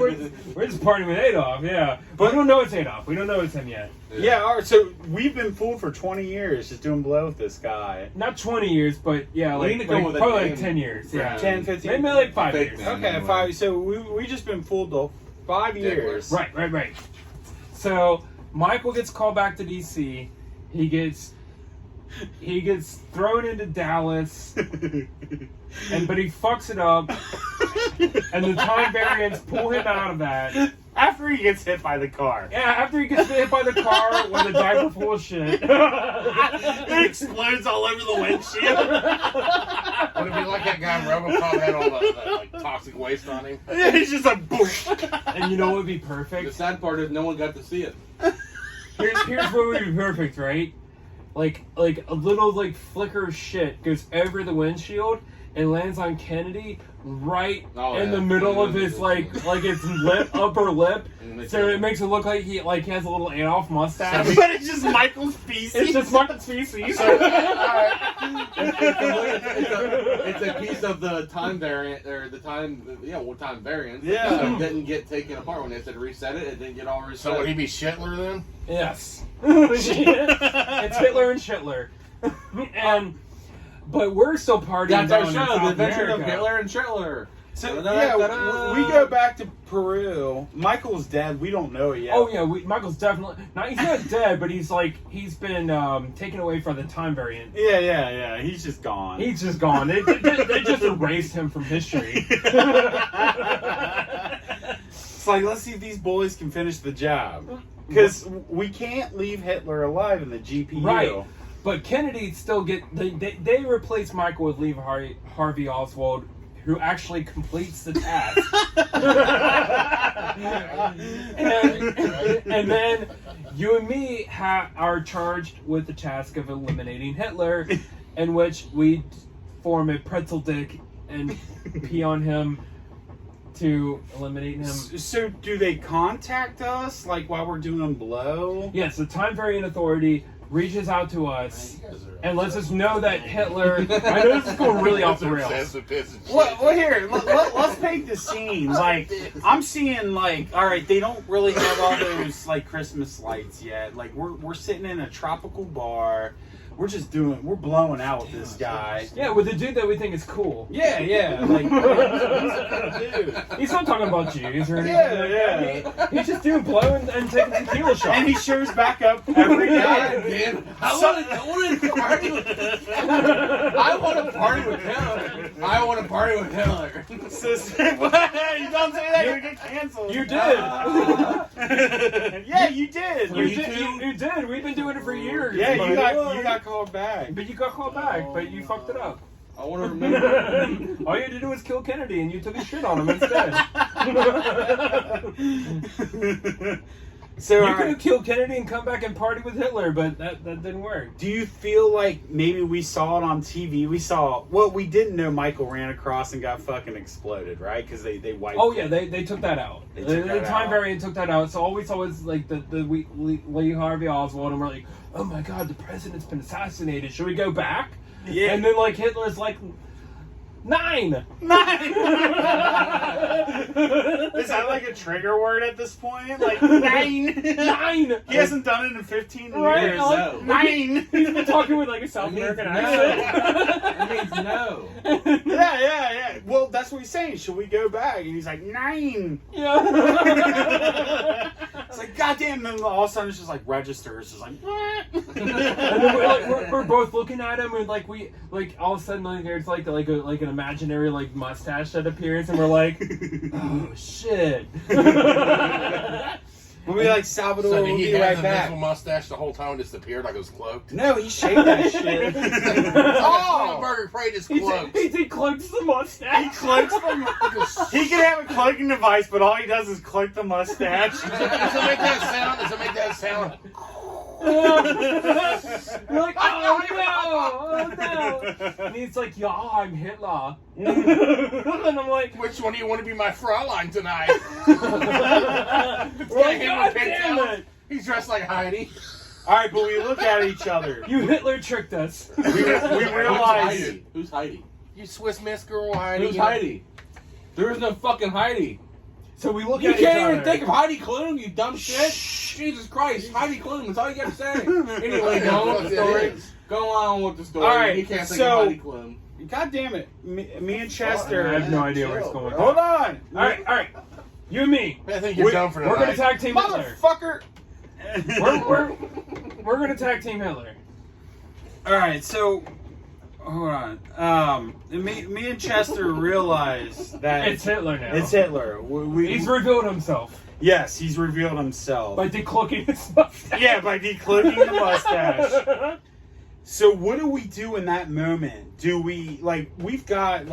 Speaker 1: we're just partying with Adolf, yeah. But we don't know it's Adolf. We don't know it's him yet.
Speaker 4: Yeah, all right, so we've been fooled for 20 years just doing blow with this guy.
Speaker 1: Not 20 years, but yeah,
Speaker 2: We
Speaker 1: like,
Speaker 2: need to go with a
Speaker 1: probably like
Speaker 2: name.
Speaker 1: 10 years. Yeah.
Speaker 4: 10, 15?
Speaker 1: Maybe like 5
Speaker 2: Fake
Speaker 1: years.
Speaker 2: name.
Speaker 4: Okay,
Speaker 2: Anyway.
Speaker 4: 5. So we just been fooled though 5 years.
Speaker 1: Right. So Michael gets called back to DC. He gets thrown into Dallas, but he fucks it up, and the time variants pull him out of that.
Speaker 4: After he gets hit by the car.
Speaker 1: Yeah, after he gets hit by the car with a diaper full of shit.
Speaker 4: It explodes all over the windshield.
Speaker 3: Would it be like that guy in RoboCop had all the like, toxic waste on him?
Speaker 4: It's just a boom.
Speaker 1: And you know what would be
Speaker 2: The
Speaker 1: perfect?
Speaker 2: sad part is no one got to see it.
Speaker 1: Here's what would be perfect, right? Like a little like flicker of shit goes over the windshield and lands on Kennedy right in the middle of his like its upper lip. So it makes it look like he has a little Adolf mustache.
Speaker 4: But it's just Michael's feces.
Speaker 1: It's just Michael's feces.
Speaker 2: It's a piece of the time variant, or the time variance.
Speaker 4: Yeah.
Speaker 2: So it didn't get taken apart when they said reset it. It didn't get all reset.
Speaker 3: So would he be Shitler then?
Speaker 1: Yes. It's Hitler and Shitler. But we're still partying
Speaker 2: That's our
Speaker 1: down in
Speaker 2: show,
Speaker 1: South
Speaker 2: The Adventure of
Speaker 1: America.
Speaker 2: Hitler and Shitler.
Speaker 4: So yeah, we go back to Peru. Michael's dead. We don't know it yet.
Speaker 1: Oh yeah, Michael's definitely he's not dead, but he's been taken away from the time variant.
Speaker 4: Yeah. He's just gone.
Speaker 1: He's just gone. They just erased him from history.
Speaker 4: It's like, let's see if these boys can finish the job, because we can't leave Hitler alive in the GPU.
Speaker 1: Right. But Kennedy still they replace Michael with Lee Harvey Oswald, who actually completes the task. and then you and me are charged with the task of eliminating Hitler, in which we form a pretzel dick and pee on him to eliminate him.
Speaker 4: So do they contact us like while we're doing blow?
Speaker 1: Yes, the Time Variant Authority reaches out to us and lets us know that Hitler. I know this is going really off the rails.
Speaker 4: Well, here, let's paint the scene. Like, I'm seeing, like, all right, they don't really have all those, like, Christmas lights yet. Like, we're sitting in a tropical bar. We're blowing out with this guy.
Speaker 1: Yeah, with the dude that we think is cool.
Speaker 4: Yeah. Like, he's a cool dude.
Speaker 1: He's not talking about Jews or anything.
Speaker 4: Yeah.
Speaker 1: He's just doing blow and taking tequila shots.
Speaker 4: And he shows back up every
Speaker 2: God,
Speaker 4: day.
Speaker 2: man. I want to party with I want to party with Hitler. I want to party with Hitler.
Speaker 4: You don't say that, you're gonna get canceled.
Speaker 1: You did.
Speaker 4: Yeah, you did.
Speaker 1: You did. We've been doing it for years.
Speaker 4: Yeah, you
Speaker 1: but-
Speaker 4: got called back.
Speaker 1: But you got called back, but you fucked it up.
Speaker 2: I want to remember.
Speaker 1: All you had to do was kill Kennedy, and you took a shit on him instead.
Speaker 4: So
Speaker 1: You could have killed Kennedy and come back and party with Hitler, but that didn't work.
Speaker 4: do you feel like maybe we saw it on TV? We didn't know Michael ran across and got fucking exploded, right? Because they wiped
Speaker 1: Oh
Speaker 4: it.
Speaker 1: yeah, they took that out.
Speaker 4: They
Speaker 1: The
Speaker 4: took that
Speaker 1: time
Speaker 4: out.
Speaker 1: variant took that out. So all we saw was like the Lee Harvey Oswald, and we're like, oh my god, the president's been assassinated. Should we go back?
Speaker 4: Yeah.
Speaker 1: And then like Hitler's like 9.
Speaker 4: Is that like a trigger word at this point? Like 9.
Speaker 1: 9.
Speaker 4: He hasn't done it in 15
Speaker 1: Right,
Speaker 4: years.
Speaker 1: like,
Speaker 4: 9.
Speaker 1: He's been talking with like a South American accent.
Speaker 2: It means no.
Speaker 4: Yeah. Well, that's what he's saying. Should we go back? And he's like 9.
Speaker 1: Yeah.
Speaker 4: It's like goddamn. And then all of a sudden it's just like registers. It's like what?
Speaker 1: And then we're both looking at him, and like all of a sudden like there's like an imaginary like mustache that appears, and we're like, oh shit.
Speaker 4: We'll be like Salvador.
Speaker 3: So
Speaker 4: We'll
Speaker 3: did he
Speaker 4: be
Speaker 3: have
Speaker 4: right
Speaker 3: the
Speaker 4: back.
Speaker 3: invisible mustache the whole time and disappeared like it was cloaked?
Speaker 4: No, he shaved that shit.
Speaker 3: Oh! Burger Freight is
Speaker 1: He
Speaker 3: cloaked.
Speaker 1: cloaks the
Speaker 4: He
Speaker 1: mustache.
Speaker 4: cloaks the. He can have a cloaking device, but all he does is cloak the mustache.
Speaker 3: Does it make that sound? Does it make that sound?
Speaker 1: You're like, oh no. And he's like, yeah, I'm Hitler. And I'm like,
Speaker 3: Which one do you want to be my Fraulein tonight?
Speaker 1: we're like, God damn it.
Speaker 3: He's dressed like Heidi.
Speaker 4: All right, but we look at each other.
Speaker 1: You Hitler tricked us.
Speaker 4: We realize.
Speaker 2: Who's Heidi?
Speaker 3: You Swiss Miss girl, Heidi.
Speaker 2: Who's Heidi? There is no fucking Heidi.
Speaker 1: So we look
Speaker 2: You
Speaker 1: at each
Speaker 2: can't
Speaker 1: other.
Speaker 2: even think of Heidi Klum, you dumb shit. Jesus Christ, Heidi Klum. That's all you got to say. Anyway, go on with the story. Go on with the story.
Speaker 4: All right,
Speaker 2: You can't think
Speaker 4: so-
Speaker 2: of Heidi Klum.
Speaker 4: God damn it. Me and Chester.
Speaker 1: I have no idea where it's going.
Speaker 4: Hold on.
Speaker 1: All right. You and me.
Speaker 3: I think you're dumb for
Speaker 1: We're gonna
Speaker 3: tonight.
Speaker 1: tag team Hitler.
Speaker 4: Motherfucker.
Speaker 1: We're gonna tag team Hitler.
Speaker 4: All right, so hold on. Me and Chester realized that
Speaker 1: It's Hitler now.
Speaker 4: It's Hitler.
Speaker 1: He's revealed himself
Speaker 4: yes, he's revealed himself.
Speaker 1: by decloaking his mustache.
Speaker 4: Yeah, by decloaking the mustache. So what do we do in that moment? Do we we've got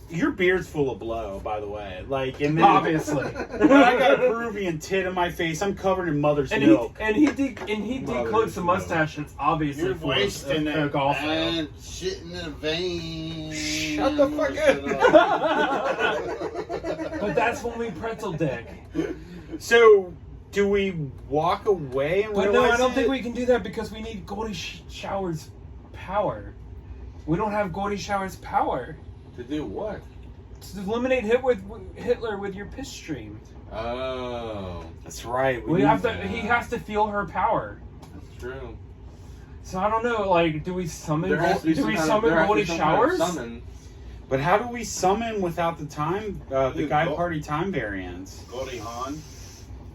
Speaker 4: your beard's full of blow, by the way. And then
Speaker 1: Obviously.
Speaker 4: I got a Peruvian tit in my face. I'm covered in mother's
Speaker 1: And
Speaker 4: milk.
Speaker 1: he decloaks the mustache that's obviously
Speaker 5: You're
Speaker 1: full of
Speaker 5: wasting it,
Speaker 1: coke also.
Speaker 5: man. Shitting in a vein.
Speaker 4: Shut the fuck up.
Speaker 1: But that's when we pretzel dick.
Speaker 4: So do we walk away and
Speaker 1: But
Speaker 4: realize
Speaker 1: no, I don't
Speaker 4: it?
Speaker 1: think we can do that because we need Goldie Shower's power. We don't have Goldie Shower's power.
Speaker 2: To do what?
Speaker 1: To eliminate Hitler with your piss stream.
Speaker 2: Oh,
Speaker 4: That's right.
Speaker 1: We have to. He has to feel her power.
Speaker 2: that's true.
Speaker 1: So I don't know. Do we summon?
Speaker 2: There has to be
Speaker 1: Do we
Speaker 2: some
Speaker 1: summon
Speaker 2: kind of- there has to
Speaker 1: Goldie
Speaker 2: be some kind of
Speaker 1: Showers?
Speaker 2: summon.
Speaker 4: But how do we summon without the time, the
Speaker 5: Dude,
Speaker 4: guy
Speaker 5: Gold-
Speaker 4: party time variants?
Speaker 5: Goldie Hawn.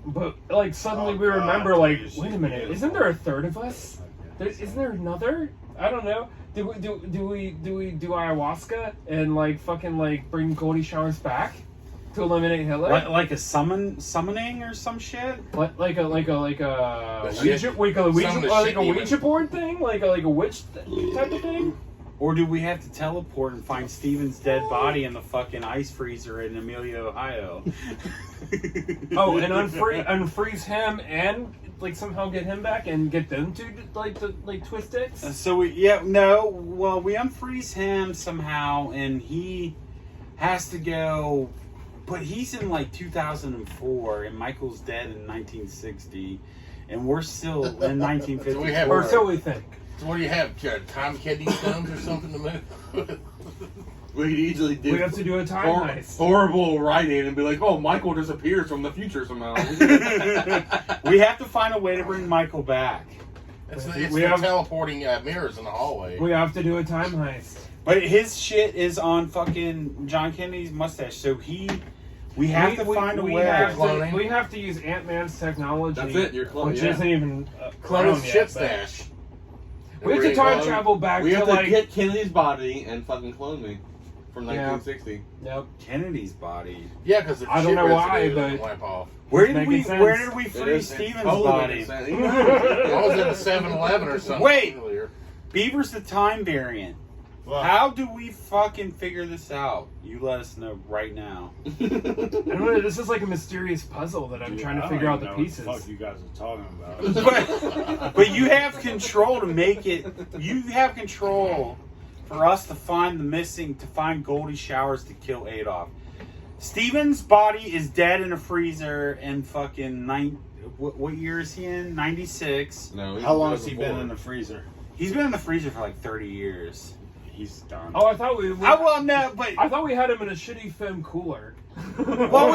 Speaker 1: But suddenly
Speaker 5: Oh,
Speaker 1: we
Speaker 5: God,
Speaker 1: remember
Speaker 5: please,
Speaker 1: wait a minute,
Speaker 5: beautiful.
Speaker 1: isn't there a third of us? Isn't there another? I don't know. Do we do ayahuasca and bring Goldie Showers back to eliminate Hitler?
Speaker 4: Like a summoning or some shit?
Speaker 1: Like a
Speaker 3: shit. Summon the shit
Speaker 1: Ouija board thing, like a witch type of thing.
Speaker 4: Or do we have to teleport and find Steven's dead body in the fucking ice freezer in Amelia, Ohio?
Speaker 1: Oh, and unfreeze him and somehow get him back and get them to twist sticks.
Speaker 4: So we unfreeze him somehow and he has to go, but he's in 2004 and Michael's dead in 1960 and we're still in 1954.
Speaker 1: Or so we think.
Speaker 3: So what do you have? Time kidney stones or something to move?
Speaker 2: We could easily do
Speaker 1: We have to do a time heist.
Speaker 2: horrible writing and be like, oh, Michael disappears from the future somehow.
Speaker 4: We have to find a way to bring Michael back.
Speaker 3: It's
Speaker 1: We
Speaker 3: the
Speaker 1: have-
Speaker 3: teleporting mirrors in the hallway.
Speaker 1: We have to do a time heist.
Speaker 4: But his shit is on fucking John Kennedy's mustache, so we have to find a way.
Speaker 3: Cloning.
Speaker 1: We have to use Ant-Man's technology.
Speaker 2: That's it, you're cloning,
Speaker 1: which
Speaker 2: yeah.
Speaker 1: isn't even
Speaker 3: Clone
Speaker 1: cloned
Speaker 3: his
Speaker 1: yet.
Speaker 3: shit
Speaker 1: but-
Speaker 3: stash.
Speaker 1: We have to time
Speaker 2: Well,
Speaker 1: travel back
Speaker 2: we
Speaker 1: to
Speaker 2: have to get Kennedy's body and fucking clone me from
Speaker 1: Yeah.
Speaker 2: 1960.
Speaker 1: Yep.
Speaker 4: Kennedy's body.
Speaker 3: Yeah, because
Speaker 1: I don't know why, but-
Speaker 3: wipe off.
Speaker 4: Where did
Speaker 1: making
Speaker 4: we
Speaker 1: sense.
Speaker 4: Where did we
Speaker 2: It
Speaker 4: freeze
Speaker 2: is-
Speaker 4: Steven's
Speaker 2: totally
Speaker 4: body?
Speaker 2: makes sense.
Speaker 3: I was in a 7-Eleven or something.
Speaker 4: Wait.
Speaker 3: Earlier.
Speaker 4: Beaver's the time variant.
Speaker 5: Well,
Speaker 4: How do we fucking figure this out? You let us know right now.
Speaker 1: I don't know. This is like a mysterious puzzle that I'm trying to figure out the pieces.
Speaker 5: What the fuck you guys are talking about?
Speaker 4: But you have control to make it. You have control for us to find find Goldie Showers to kill Adolf. Steven's body is dead in a freezer in fucking what year is he in? 96.
Speaker 2: No,
Speaker 5: How long has he been in the freezer?
Speaker 4: He's been in the freezer for 30 years.
Speaker 5: He's done.
Speaker 1: Oh, I thought we
Speaker 4: I
Speaker 1: thought we had him in a shitty foam cooler.
Speaker 4: Well,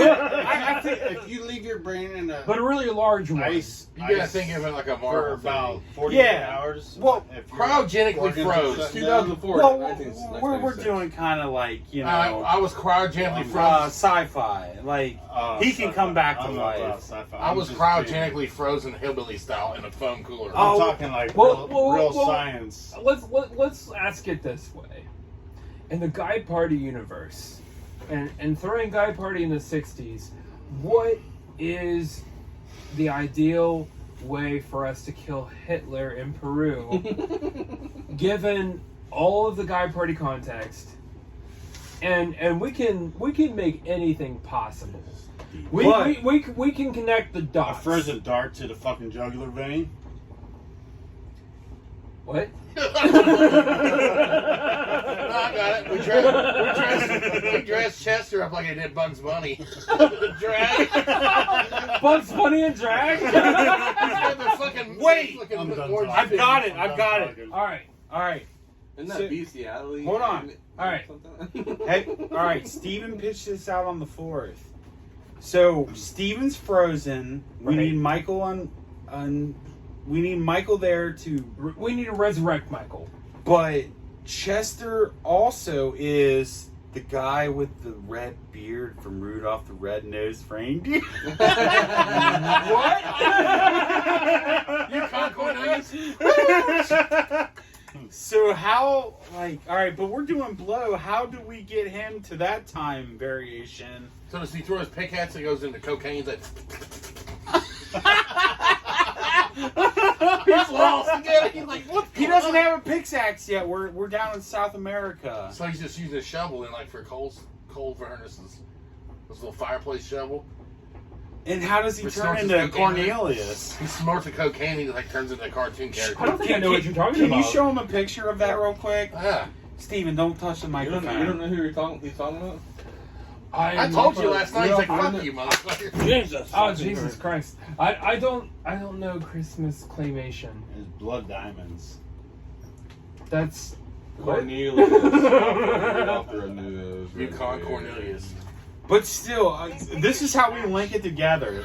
Speaker 4: I think
Speaker 5: If you leave your brain in a
Speaker 1: But a really large one.
Speaker 5: ice,
Speaker 3: You gotta
Speaker 5: ice
Speaker 3: think of it like a
Speaker 5: for
Speaker 3: Marvel
Speaker 5: about
Speaker 3: thing.
Speaker 5: 48
Speaker 4: Yeah.
Speaker 5: hours.
Speaker 4: Well,
Speaker 5: if you're
Speaker 3: cryogenically
Speaker 5: working
Speaker 3: froze.
Speaker 5: shut down.
Speaker 2: 2004.
Speaker 4: well,
Speaker 2: 1996.
Speaker 4: we're doing kind of
Speaker 3: I was cryogenically frozen.
Speaker 4: sci-fi. He can come back to
Speaker 5: I don't know
Speaker 4: life.
Speaker 5: about sci-fi.
Speaker 3: I
Speaker 5: I'm
Speaker 3: was
Speaker 5: just
Speaker 3: cryogenically frozen hillbilly style in a foam cooler.
Speaker 5: I'm
Speaker 4: Oh.
Speaker 5: talking like
Speaker 1: Well,
Speaker 5: real
Speaker 1: well,
Speaker 5: science.
Speaker 1: Let's ask it this way: in the Guy Party universe, and throwing Guy Party in the '60s, what is the ideal way for us to kill Hitler in Peru, given all of the Guy Party context? And we can make anything possible. We can connect the
Speaker 5: A
Speaker 1: dots.
Speaker 5: frozen dart to the fucking jugular vein.
Speaker 1: What?
Speaker 3: No, I got it. We dressed Chester up like he did Bugs Bunny. Drag.
Speaker 1: Bugs Bunny and drag?
Speaker 3: The fucking
Speaker 4: Wait!
Speaker 3: fucking
Speaker 5: I'm done
Speaker 3: orange
Speaker 5: talking.
Speaker 4: I've got it.
Speaker 5: I'm done talking.
Speaker 1: All right.
Speaker 2: Isn't that
Speaker 4: So-
Speaker 2: bestiality?
Speaker 4: hold on.
Speaker 1: All right.
Speaker 4: Hey, all right. Steven pitched this out on the 4th. So Steven's frozen. We
Speaker 1: Right.
Speaker 4: need Michael on. We need Michael there to.
Speaker 1: We need to resurrect Michael.
Speaker 4: But Chester also is the guy with the red beard from Rudolph the Red-Nosed Reindeer.
Speaker 1: What?
Speaker 3: You can't Cornelius.
Speaker 4: So how, like, all right, but we're doing Blow. How do we get him to that time variation?
Speaker 3: So does he throw his pickaxe and goes into cocaine? He's like, he's lost again. He's like, what?
Speaker 4: He doesn't have a pickaxe yet. We're down in South America.
Speaker 3: So he's just using a shovel and like for coal furnaces. This little fireplace shovel.
Speaker 4: And how does he
Speaker 3: Which
Speaker 4: turn
Speaker 3: starts
Speaker 4: into
Speaker 3: with cocaine,
Speaker 4: Cornelius?
Speaker 3: He snorts the cocaine and he like turns into a cartoon character.
Speaker 1: I don't think I know what you're talking
Speaker 4: Can
Speaker 1: about.
Speaker 4: you show him a picture of that real quick?
Speaker 3: Yeah.
Speaker 4: Steven, don't touch the
Speaker 2: You
Speaker 4: microphone.
Speaker 2: don't know who he's talking about?
Speaker 3: I told you last night. He's like,
Speaker 2: I
Speaker 3: fuck
Speaker 2: know-
Speaker 3: you, motherfucker.
Speaker 2: Jesus.
Speaker 1: Oh Jesus Christ! I don't know Christmas claymation.
Speaker 5: His blood diamonds.
Speaker 1: That's
Speaker 2: Cornelius. Rudolph the Red-Nosed
Speaker 3: You con
Speaker 2: Reindeer.
Speaker 3: Cornelius.
Speaker 4: But still, this is how we link it together.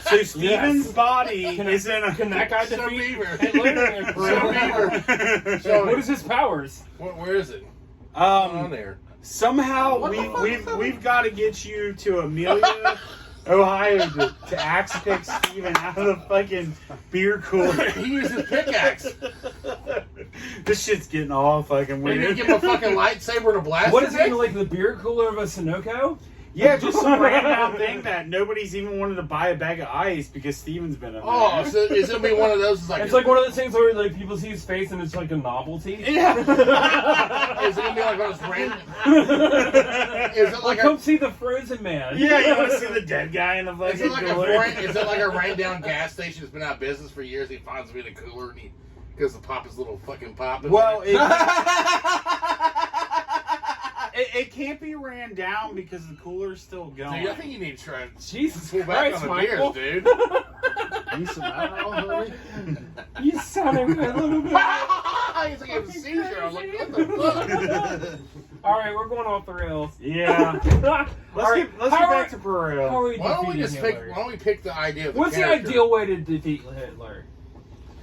Speaker 4: So Steven's body is in a...
Speaker 1: Can that guy
Speaker 3: So
Speaker 1: defeat
Speaker 3: Beaver.
Speaker 1: Hitler?
Speaker 3: So Beaver. So
Speaker 1: What is his powers?
Speaker 3: where is it? On there.
Speaker 4: Somehow
Speaker 3: What the fuck is that?
Speaker 4: we've got to get you to Amelia, Ohio to axe pick Steven out of the fucking beer cooler.
Speaker 3: He uses pickaxe.
Speaker 4: This shit's getting all fucking
Speaker 3: We need to
Speaker 4: weird.
Speaker 3: give him a fucking lightsaber to blast.
Speaker 1: What
Speaker 3: his
Speaker 1: is it
Speaker 3: head?
Speaker 1: like the beer cooler of a Sunoco?
Speaker 4: Yeah, just some random thing that nobody's even wanted to buy a bag of ice because Steven's been in there.
Speaker 3: Oh, so is it gonna be one of those?
Speaker 1: It's like one of those things where like people see his face and it's like a novelty.
Speaker 4: Yeah.
Speaker 3: Is it gonna be like one of those random? Is it
Speaker 1: Like
Speaker 3: like
Speaker 1: come
Speaker 3: a?
Speaker 1: see the Frozen Man.
Speaker 4: Yeah, you want to see the dead guy in the
Speaker 3: Is
Speaker 4: fucking
Speaker 3: it like
Speaker 4: cooler?
Speaker 3: is it like a ran down gas station that's been out of business for years? He finds me in a cooler and he goes to pop his little fucking pop. In
Speaker 4: Well,
Speaker 3: there.
Speaker 4: it can't be ran down because the cooler's still going.
Speaker 3: Dude, I think you need to try and
Speaker 1: Jesus
Speaker 3: pull back
Speaker 1: Christ,
Speaker 3: on the
Speaker 1: Michael.
Speaker 3: beers, dude.
Speaker 5: Need some alcohol, honey?
Speaker 1: You sounded a little bit.
Speaker 3: He's like having a seizure. I'm like, what the fuck?
Speaker 1: All right, we're going off the rails.
Speaker 4: Yeah. Let's get back to
Speaker 1: How
Speaker 4: Pereira.
Speaker 1: are we
Speaker 3: Why don't we
Speaker 1: defeating
Speaker 3: just
Speaker 1: Hitler?
Speaker 3: pick? Why don't we pick the idea of the
Speaker 1: What's the
Speaker 3: character?
Speaker 1: ideal way to defeat Hitler?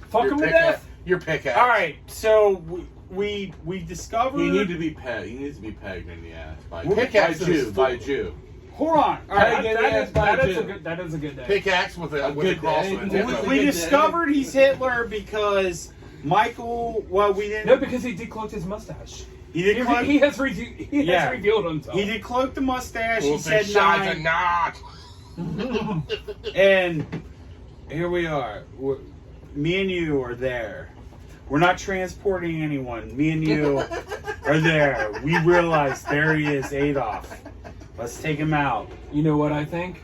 Speaker 1: Fuck
Speaker 3: Your
Speaker 1: him to
Speaker 3: pickaxe.
Speaker 1: death.
Speaker 3: Your pickaxe.
Speaker 4: All right, so we discovered.
Speaker 2: He needs to be pegged. He needs to be pegged in the ass by
Speaker 3: Pickaxe
Speaker 2: by Jew.
Speaker 3: is-
Speaker 2: By Jew.
Speaker 4: Hold on. All right,
Speaker 2: Hey,
Speaker 1: That is a good day.
Speaker 3: Pickaxe with a
Speaker 2: good
Speaker 3: cross
Speaker 2: day.
Speaker 3: with
Speaker 2: Well,
Speaker 3: it.
Speaker 4: we
Speaker 2: Good
Speaker 4: discovered he's Hitler because Michael. Well, we didn't.
Speaker 1: No, because he decloaked his mustache.
Speaker 4: he did cloak.
Speaker 1: He has
Speaker 4: Yeah.
Speaker 1: revealed himself.
Speaker 4: He did cloak the mustache.
Speaker 3: Well,
Speaker 4: He said
Speaker 3: shots
Speaker 4: nine.
Speaker 3: and not.
Speaker 4: And here we are. Me and you are there. We're not transporting anyone. Me and you are there. We realize there he is, Adolf. Let's take him out.
Speaker 1: You know what I think?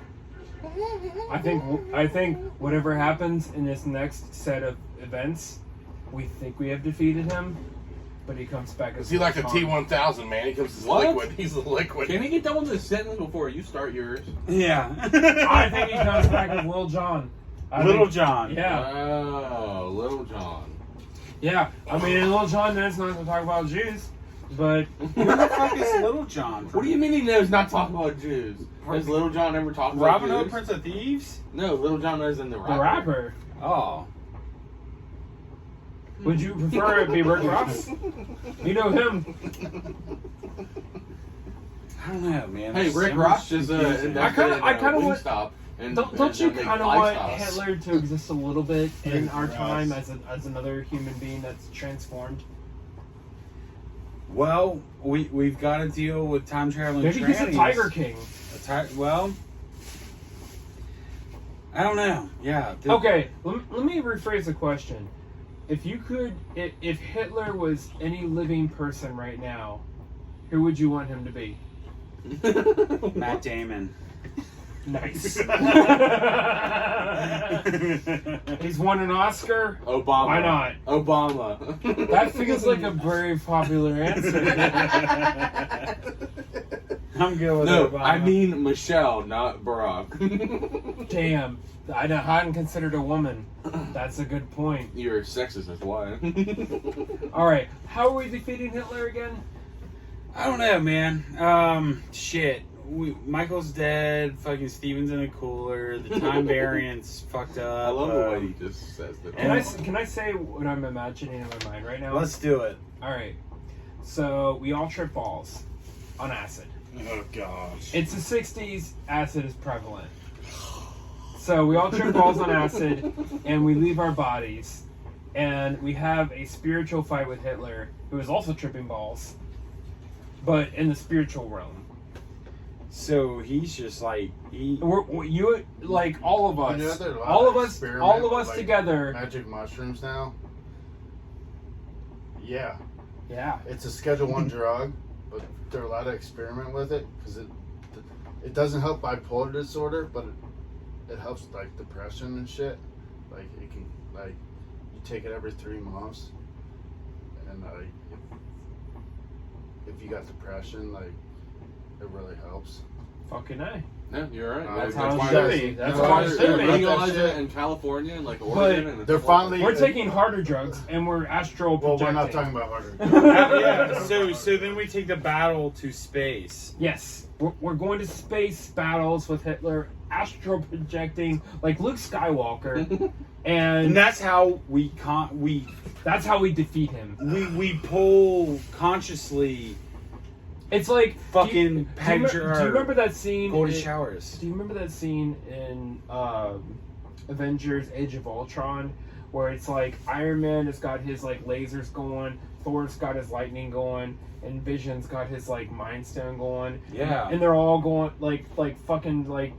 Speaker 1: I think whatever happens in this next set of events, we think we have defeated him, but he comes back as
Speaker 3: Is he like a
Speaker 1: Ultron.
Speaker 3: T-1000, man? He comes as
Speaker 2: What?
Speaker 3: liquid. He's a liquid.
Speaker 2: Can he get done with this sentence before you start yours?
Speaker 4: Yeah.
Speaker 1: I think he comes back as Lil Jon.
Speaker 4: Little John.
Speaker 1: Yeah,
Speaker 2: Oh, Little John.
Speaker 1: yeah. I mean, in Lil Jon, that's not to talk about Jews, but
Speaker 4: Who the fuck is Little John?
Speaker 2: What do you mean he knows not talking about Jews? Has Little John ever talked about
Speaker 4: Robin Hood,
Speaker 2: Jews?
Speaker 4: Prince of Thieves?
Speaker 2: No, Little John knows in the
Speaker 1: the
Speaker 2: rapper.
Speaker 1: rapper.
Speaker 4: Oh.
Speaker 1: Would you prefer it be Rick Ross? You know him.
Speaker 4: I don't know, man.
Speaker 2: Hey,
Speaker 4: This
Speaker 2: Rick
Speaker 4: summer's
Speaker 2: Ross just
Speaker 4: confusing.
Speaker 1: I kinda want-
Speaker 2: Wingstop.
Speaker 1: Don't you kind of want Hitler to exist a little bit in
Speaker 5: Rick
Speaker 1: our
Speaker 5: Ross.
Speaker 1: time as another human being that's transformed?
Speaker 4: Well, we've got to deal with time traveling.
Speaker 1: Maybe he's a
Speaker 4: trannies.
Speaker 1: Tiger King.
Speaker 4: Well, I don't know. Yeah.
Speaker 1: Okay, let me rephrase the question. If you could, if Hitler was any living person right now, who would you want him to be?
Speaker 4: Matt Damon.
Speaker 1: Nice. He's won an Oscar.
Speaker 2: Obama.
Speaker 1: Why not?
Speaker 2: Obama.
Speaker 1: That feels like a very popular answer.
Speaker 4: I'm good with
Speaker 2: No,
Speaker 4: Obama.
Speaker 2: I mean Michelle, not Barack.
Speaker 1: Damn. I hadn't considered a woman. That's a good point.
Speaker 2: You're sexist, that's why.
Speaker 1: All right, how are we defeating Hitler again?
Speaker 4: I don't know, man. Shit. Michael's dead. Fucking Steven's in a cooler. The time variant's fucked up.
Speaker 2: I love the way he just says that.
Speaker 1: Can I say what I'm imagining in my mind right now?
Speaker 4: Let's do it.
Speaker 1: All right. So we all trip balls on acid.
Speaker 4: Oh gosh.
Speaker 1: It's the 60s. Acid is prevalent. So we all trip balls on acid, and we leave our bodies, and we have a spiritual fight with Hitler, who is also tripping balls, but in the spiritual realm.
Speaker 4: So he's just like
Speaker 1: You like all of us,
Speaker 5: You know, there's a lot
Speaker 1: all
Speaker 5: of
Speaker 1: of us
Speaker 5: experiment with, like,
Speaker 1: together.
Speaker 5: Magic mushrooms now. Yeah,
Speaker 1: Yeah.
Speaker 5: it's a Schedule 1 drug, but there are a lot of experiment with it because it doesn't help bipolar disorder, but it helps like depression and shit. Like it can like you take it every 3 months, and if you got depression, like it really helps.
Speaker 1: Fucking A.
Speaker 2: Yeah, you're right.
Speaker 5: That's
Speaker 1: how it
Speaker 2: why
Speaker 1: should
Speaker 2: they're-
Speaker 1: be. That's
Speaker 5: No,
Speaker 1: why it
Speaker 5: they're-
Speaker 1: should
Speaker 5: they're
Speaker 1: be.
Speaker 5: legal.
Speaker 2: Legalize
Speaker 5: That
Speaker 2: it
Speaker 5: shit.
Speaker 2: in California and like Oregon. And
Speaker 5: they're
Speaker 2: it's
Speaker 5: finally.
Speaker 1: We're taking harder drugs, and we're astral
Speaker 5: Well,
Speaker 1: projecting.
Speaker 5: we're not talking about harder.
Speaker 4: yeah. So then we take the battle to space.
Speaker 1: Yes, we're going to space battles with Hitler, astral projecting like Luke Skywalker,
Speaker 4: And
Speaker 1: and
Speaker 4: that's how we
Speaker 1: that's how we defeat him.
Speaker 4: we pull consciously
Speaker 1: It's like
Speaker 4: fucking
Speaker 1: Do you remember that scene?
Speaker 4: golden
Speaker 1: in-
Speaker 4: showers.
Speaker 1: Do you remember that scene in Avengers: Age of Ultron, where it's like Iron Man has got his like lasers going, Thor's got his lightning going, and Vision's got his like Mind Stone going.
Speaker 4: Yeah.
Speaker 1: And they're all going like fucking like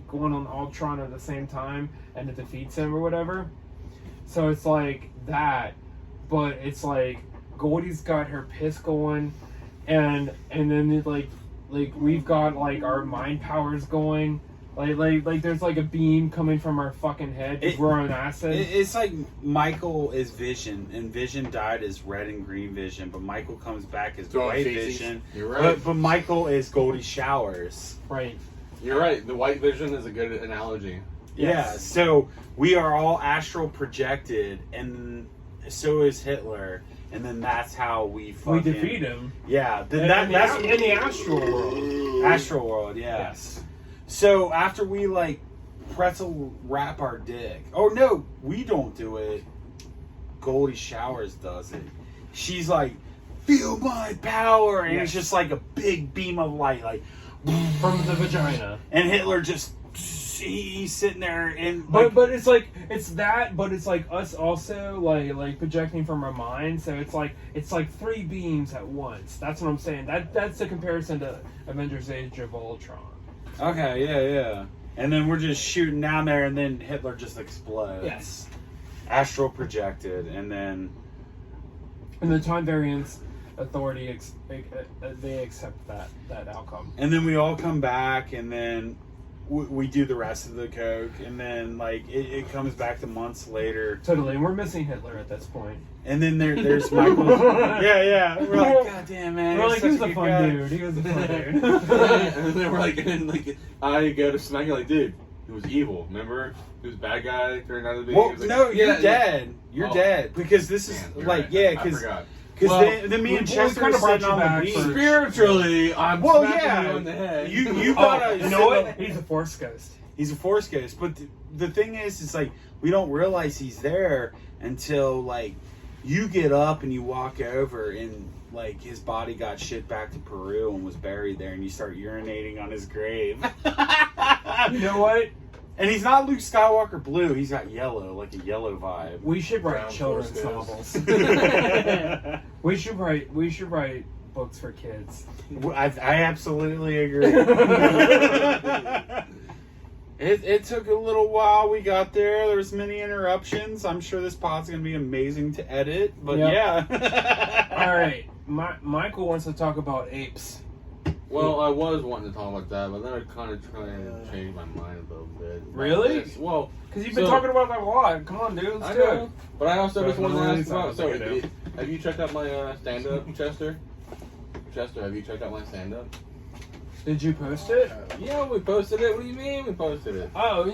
Speaker 1: going on Ultron at the same time, and it defeats him or whatever. So it's like that, but it's like Goldie's got her piss going, and then it, like we've got like our mind powers going. Like there's like a beam coming from our fucking head because we're on acid.
Speaker 4: It's like Michael is Vision, and Vision died as Red and Green Vision, but Michael comes back as
Speaker 3: Throwing
Speaker 4: White
Speaker 3: feces.
Speaker 4: Vision.
Speaker 2: You're right.
Speaker 4: But Michael is Goldie Showers.
Speaker 1: Right.
Speaker 2: You're right. The white vision is a good analogy.
Speaker 4: Yeah,
Speaker 1: Yes.
Speaker 4: so we are all astral projected, and so is Hitler, and then that's how we fucking...
Speaker 1: We defeat him.
Speaker 4: Yeah, then
Speaker 1: In
Speaker 4: that's
Speaker 1: the astral world.
Speaker 4: astral world, yeah.
Speaker 1: Yes.
Speaker 4: So after we like pretzel wrap our dick, oh no, we don't do it. Goldie Showers does it. She's like, feel my power, and it's
Speaker 1: Yes.
Speaker 4: just like a big beam of light, like,
Speaker 1: From the vagina.
Speaker 4: and Hitler just he's sitting there and
Speaker 1: But it's like it's that, but it's like us also like projecting from our mind. So it's like 3 beams at once. That's what I'm saying. That's the comparison to Avengers: Age of Ultron.
Speaker 4: okay, yeah. And then we're just shooting down there, and then Hitler just explodes.
Speaker 1: Yes.
Speaker 4: Astral projected, and then
Speaker 1: And the time variance authority they accept that outcome.
Speaker 4: and then we all come back, and then we do the rest of the coke, and then like it comes back to months later,
Speaker 1: Totally, and we're missing Hitler at this point.
Speaker 4: and then there's Michael. yeah. We're like, God damn man,
Speaker 1: We're
Speaker 4: he's
Speaker 1: like, he was
Speaker 4: such
Speaker 1: a
Speaker 4: good
Speaker 1: fun
Speaker 4: guy."
Speaker 1: dude. He was a fun dude.
Speaker 2: And then we're like, I go to smack you like, dude, he was evil. Remember? He was a bad guy. Turned out to be.
Speaker 4: Well,
Speaker 2: he was like,
Speaker 4: no, you're
Speaker 2: yeah,
Speaker 4: dead. You're
Speaker 2: Oh.
Speaker 4: dead because this is
Speaker 2: Man, you're
Speaker 4: like
Speaker 2: right.
Speaker 4: yeah,
Speaker 2: I
Speaker 4: because
Speaker 2: forgot.
Speaker 4: then me and
Speaker 1: we
Speaker 4: Chester
Speaker 1: kinda
Speaker 4: are
Speaker 1: brought
Speaker 4: sitting
Speaker 1: you
Speaker 4: on the
Speaker 1: back
Speaker 4: beach.
Speaker 1: for-
Speaker 2: Spiritually, I'm
Speaker 4: Well,
Speaker 2: smacking
Speaker 4: yeah,
Speaker 2: you on the head.
Speaker 4: you
Speaker 1: Oh,
Speaker 4: gotta.
Speaker 1: you know what? He's a Force ghost.
Speaker 4: He's a Force ghost, but the thing is, it's like we don't realize he's there until like you get up and you walk over and like his body got shipped back to Peru and was buried there, and you start urinating on his grave.
Speaker 1: You know what?
Speaker 4: And he's not Luke Skywalker blue; he's got yellow, like a yellow vibe.
Speaker 1: We should write
Speaker 3: Brown
Speaker 1: children's
Speaker 3: Force
Speaker 1: novels. We should write books for kids.
Speaker 4: I absolutely agree. It took a little while. We got there. There was many interruptions. I'm sure this pod's gonna be amazing to edit, but
Speaker 1: Yep.
Speaker 4: yeah.
Speaker 1: All right, Michael wants to talk about apes.
Speaker 2: Well, I was wanting to talk about that, but then I kind of tried to change my mind a little bit.
Speaker 1: Really?
Speaker 2: Yes, well,
Speaker 1: Because you've been
Speaker 2: So-
Speaker 1: talking about that a lot. Come on, dude. Let's
Speaker 2: I
Speaker 1: do
Speaker 2: know,
Speaker 1: it.
Speaker 2: but I also just
Speaker 1: But
Speaker 2: wanted to
Speaker 1: no,
Speaker 2: ask about.
Speaker 1: it's
Speaker 2: So,
Speaker 1: not like I do.
Speaker 2: have you checked out my stand-up, Chester? Chester, have you checked out my stand-up?
Speaker 1: Did you post it?
Speaker 2: Yeah, we posted it. What do you mean we posted it?
Speaker 1: Oh,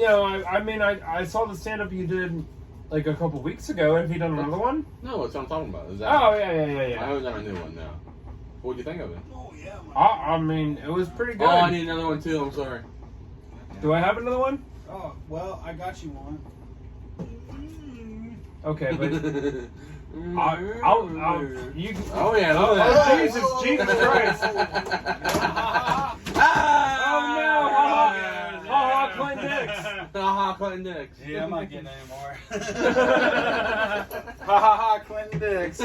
Speaker 1: I saw the stand-up you did like a couple weeks ago. Have you done another one?
Speaker 2: No, that's what I'm talking about. Is that
Speaker 1: Oh, yeah.
Speaker 2: I haven't done a new one, no. What'd you think of it?
Speaker 1: I mean, it was pretty good.
Speaker 2: Oh, I need another one too. I'm sorry.
Speaker 1: Do I have another one?
Speaker 6: Oh, well, I got you one.
Speaker 1: Okay, but I'll you.
Speaker 2: Oh yeah,
Speaker 1: Oh,
Speaker 2: look at that.
Speaker 1: Jesus Christ! Oh no! Ha ha! Clinton Dix.
Speaker 2: Haha, Clinton Dix.
Speaker 4: Yeah, I'm not getting any more. Ha ha ha, Clinton Dix.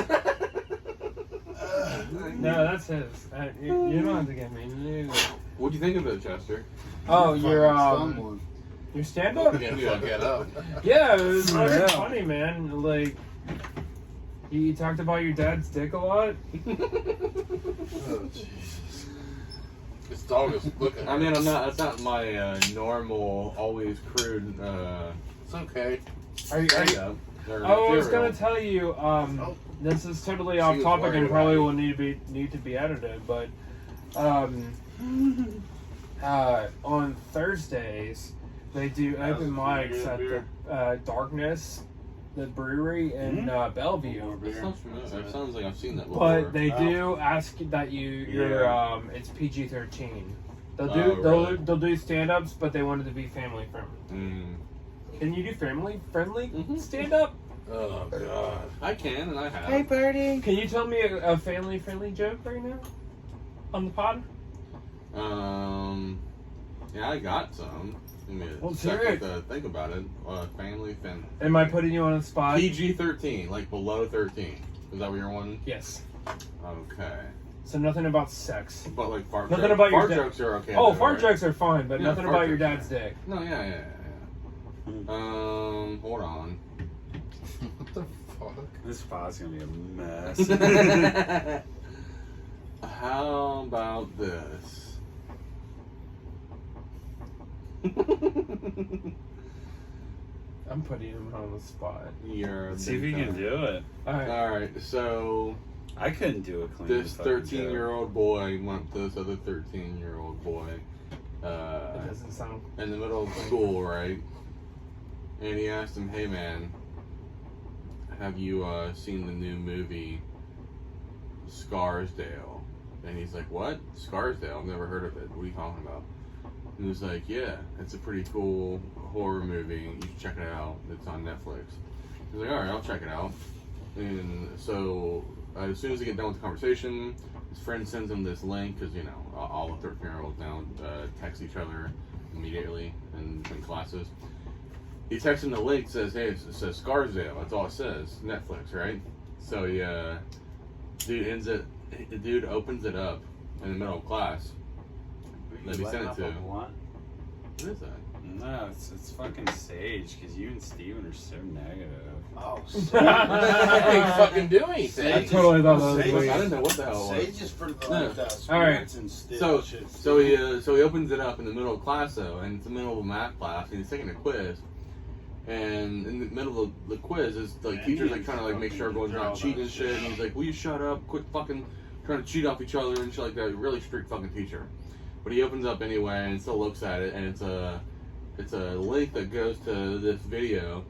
Speaker 1: No, that's his. You don't have to get me new.
Speaker 2: What'd you think of it, Chester?
Speaker 1: Oh, your
Speaker 5: Someone.
Speaker 1: your stand-up?
Speaker 3: We're gonna fuck that up.
Speaker 1: Yeah, it was really
Speaker 4: Yeah.
Speaker 1: funny, man. Like, you talked about your dad's dick a lot.
Speaker 3: Oh, Jesus. This dog is looking.
Speaker 2: I mean, that's not my normal, always crude.
Speaker 3: It's okay.
Speaker 1: Are you?
Speaker 2: stand-up or
Speaker 1: Oh, I was
Speaker 2: material.
Speaker 1: gonna tell you. This is totally off
Speaker 3: was
Speaker 1: topic
Speaker 3: worried
Speaker 1: and
Speaker 3: about
Speaker 1: probably
Speaker 3: you.
Speaker 1: will need to be edited, but on Thursdays they do open mics at the Darkness, the brewery in Bellevue.
Speaker 2: That sounds familiar. It sounds like I've seen that before.
Speaker 1: But they do ask that you're it's PG-13. They'll do
Speaker 2: Really?
Speaker 1: they'll do stand-ups, but they want it to be family friendly.
Speaker 2: Mm.
Speaker 1: Can you do family friendly
Speaker 2: Mhm.
Speaker 1: stand-up?
Speaker 3: Oh, God.
Speaker 2: I can, and I have.
Speaker 6: Hey, Birdie.
Speaker 1: Can you tell me a family friendly joke right now on the pod?
Speaker 2: Yeah, I got some. Give me a
Speaker 1: Let's hear
Speaker 2: second
Speaker 1: it.
Speaker 2: to think about it. Family fin.
Speaker 1: Am I putting you on the spot?
Speaker 2: PG-13, like below 13. Is that what you're wanting?
Speaker 1: Yes.
Speaker 2: Okay.
Speaker 1: So nothing about sex.
Speaker 2: But like fart
Speaker 1: Nothing
Speaker 2: jokes.
Speaker 1: about your
Speaker 2: fart
Speaker 1: dad.
Speaker 2: jokes are okay.
Speaker 1: Oh,
Speaker 2: though,
Speaker 1: fart
Speaker 2: right?
Speaker 1: jokes are fine, but
Speaker 2: Yeah,
Speaker 1: nothing
Speaker 2: fart
Speaker 1: about your
Speaker 2: jokes are
Speaker 1: dad's dick.
Speaker 2: No, yeah. Hold on.
Speaker 5: What the fuck?
Speaker 4: This pod's gonna be a mess.
Speaker 2: How about this?
Speaker 1: I'm putting him on the spot.
Speaker 2: You're a
Speaker 4: See if
Speaker 2: big
Speaker 4: you can
Speaker 2: fan.
Speaker 4: do it.
Speaker 1: All right.
Speaker 2: Alright, so
Speaker 4: I couldn't do a clean.
Speaker 2: this
Speaker 4: fucking joke.
Speaker 2: 13-year-old boy went to this other 13-year-old boy
Speaker 1: It doesn't sound.
Speaker 2: in the middle of school, right? And he asked him, "Hey man, have you seen the new movie Scarsdale?" And he's like, "What? Scarsdale? I've never heard of it. What are you talking about?" And he was like, "Yeah, it's a pretty cool horror movie. You should check it out. It's on Netflix." He's like, "All right, I'll check it out." And so as soon as they get done with the conversation, his friend sends him this link because all the 13-year-olds now text each other immediately in classes. He texts him the link, says, "Hey, it says Scarsdale." That's all it says. Netflix, right? So the dude opens it up in the middle of class. That he sent it to.
Speaker 4: What?
Speaker 2: What is that?
Speaker 4: No, it's fucking Sage because you and Steven are so negative.
Speaker 3: Oh, I didn't fucking do anything.
Speaker 1: I totally thought that was
Speaker 6: Sage-
Speaker 1: weird.
Speaker 2: I didn't know what the hell it was.
Speaker 6: Sage is for the
Speaker 3: No.
Speaker 6: like,
Speaker 1: All right.
Speaker 6: spirits and still shit.
Speaker 2: So he opens it up in the middle of class though, and it's the middle of a math class, and he's taking a quiz. And in the middle of the quiz, is like
Speaker 4: Man,
Speaker 2: teachers
Speaker 4: he
Speaker 2: like trying to like make sure everyone's
Speaker 4: fucking
Speaker 2: not cheating and
Speaker 4: draw
Speaker 2: shit.
Speaker 4: that
Speaker 2: And he's like, "Will you shut up? Quit fucking trying to cheat off each other and shit like that." Really strict fucking teacher. But he opens up anyway and still looks at it, and it's a link that goes to this video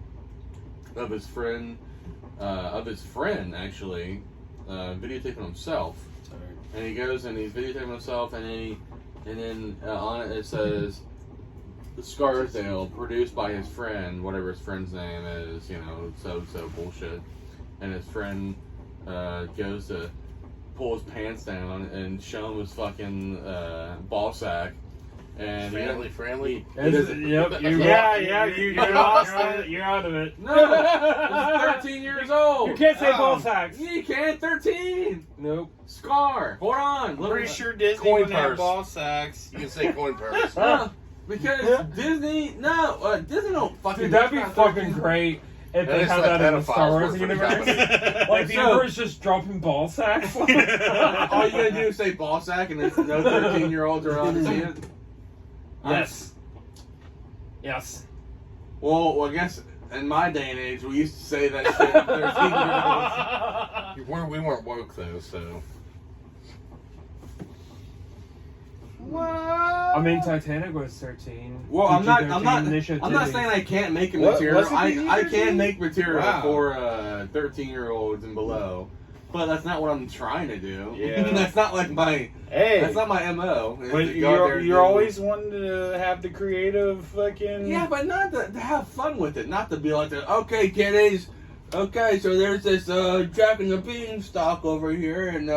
Speaker 2: of his friend actually videotaping himself. And he goes and he's videotaping himself, and then on it says Scarsdale, produced by his friend, whatever his friend's name is, so bullshit. And his friend goes to pull his pants down and show him his fucking ball sack. And
Speaker 3: Family friendly.
Speaker 1: Yep. You're out of it.
Speaker 2: No, he's 13 years old.
Speaker 1: You can't say ball sacks.
Speaker 2: Yeah, you can. 13.
Speaker 1: Nope.
Speaker 2: Scar. Hold on.
Speaker 4: I'm pretty sure Disney
Speaker 3: Coin
Speaker 4: wouldn't have
Speaker 3: purse.
Speaker 4: ball sacks.
Speaker 3: You can say coin purse.
Speaker 2: Because Disney, Disney don't fucking.
Speaker 1: Dude, that'd be
Speaker 2: that's
Speaker 1: fucking
Speaker 2: not
Speaker 1: great if
Speaker 3: That
Speaker 1: they
Speaker 3: is
Speaker 1: had
Speaker 3: like
Speaker 1: that in the Star
Speaker 3: pedophiles
Speaker 1: Wars
Speaker 3: work for the
Speaker 1: universe.
Speaker 3: company.
Speaker 1: Like the
Speaker 2: So-
Speaker 1: universe just dropping ball sacks.
Speaker 2: All you gotta do is say ball sack, and it's no 13-year-olds are allowed to see it.
Speaker 1: Yes. Yes.
Speaker 2: Well, I guess in my day and age, we used to say that shit to 13-year-olds.
Speaker 3: We weren't woke though, so.
Speaker 1: I mean, Titanic was 13.
Speaker 2: Well, I'm not
Speaker 1: Initiative.
Speaker 2: saying I can't make a
Speaker 4: What?
Speaker 2: material.
Speaker 4: Was it
Speaker 2: I
Speaker 4: PG-13?
Speaker 2: can make material
Speaker 4: Wow.
Speaker 2: for 13-year-olds and below, but that's not what I'm trying to do.
Speaker 4: Yeah.
Speaker 2: That's not like my.
Speaker 4: Hey,
Speaker 2: That's not my MO. is
Speaker 4: but
Speaker 2: to go out there and
Speaker 4: you're
Speaker 2: do-
Speaker 4: always wanting to have the creative fucking.
Speaker 2: Yeah, but not to have fun with it. Not to be like, okay, kiddies. Okay, so there's this Jack and the Beanstalk over here, and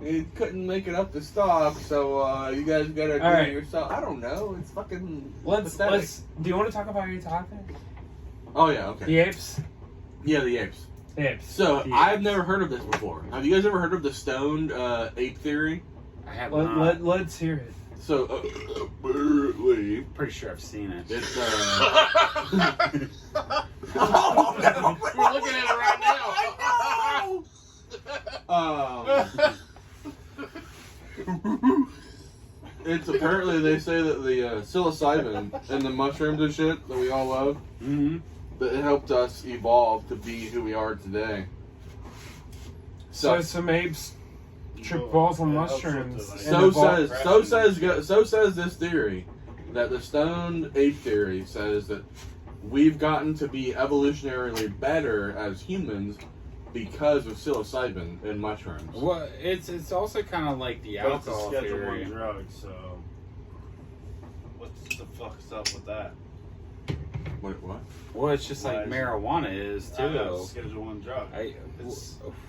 Speaker 2: he couldn't make it up the stalk, so you guys gotta do
Speaker 1: right.
Speaker 2: it yourself. I don't know. It's fucking.
Speaker 1: Let's.
Speaker 2: pathetic.
Speaker 1: Do you want to talk about your topic?
Speaker 2: Oh yeah. Okay.
Speaker 1: The apes.
Speaker 2: Yeah, the apes.
Speaker 1: Apes.
Speaker 2: So
Speaker 4: The
Speaker 2: I've
Speaker 4: apes.
Speaker 2: never heard of this before. Have you guys ever heard of the stoned ape theory?
Speaker 4: I have not.
Speaker 1: Let's hear it.
Speaker 2: So apparently,
Speaker 4: Pretty sure I've seen it.
Speaker 2: it's
Speaker 3: Oh, no. We're looking at it right now.
Speaker 2: It's apparently they say that the psilocybin and the mushrooms and shit that we all love,
Speaker 4: Mm-hmm.
Speaker 2: that it helped us evolve to be who we are today.
Speaker 1: So some apes trip balls on mushrooms. and
Speaker 2: So
Speaker 1: evolve-
Speaker 2: says this theory, that the stoned ape theory says that we've gotten to be evolutionarily better as humans because of psilocybin and mushrooms.
Speaker 4: Well, it's also kind of like the
Speaker 5: But it's a
Speaker 4: alcohol
Speaker 5: Schedule
Speaker 4: theory.
Speaker 5: 1 drug, so what the fuck's up with that?
Speaker 2: What?
Speaker 4: Well, it's just like
Speaker 5: Why is it-
Speaker 4: marijuana is
Speaker 5: I know,
Speaker 4: too.
Speaker 5: it's a Schedule 1 drug.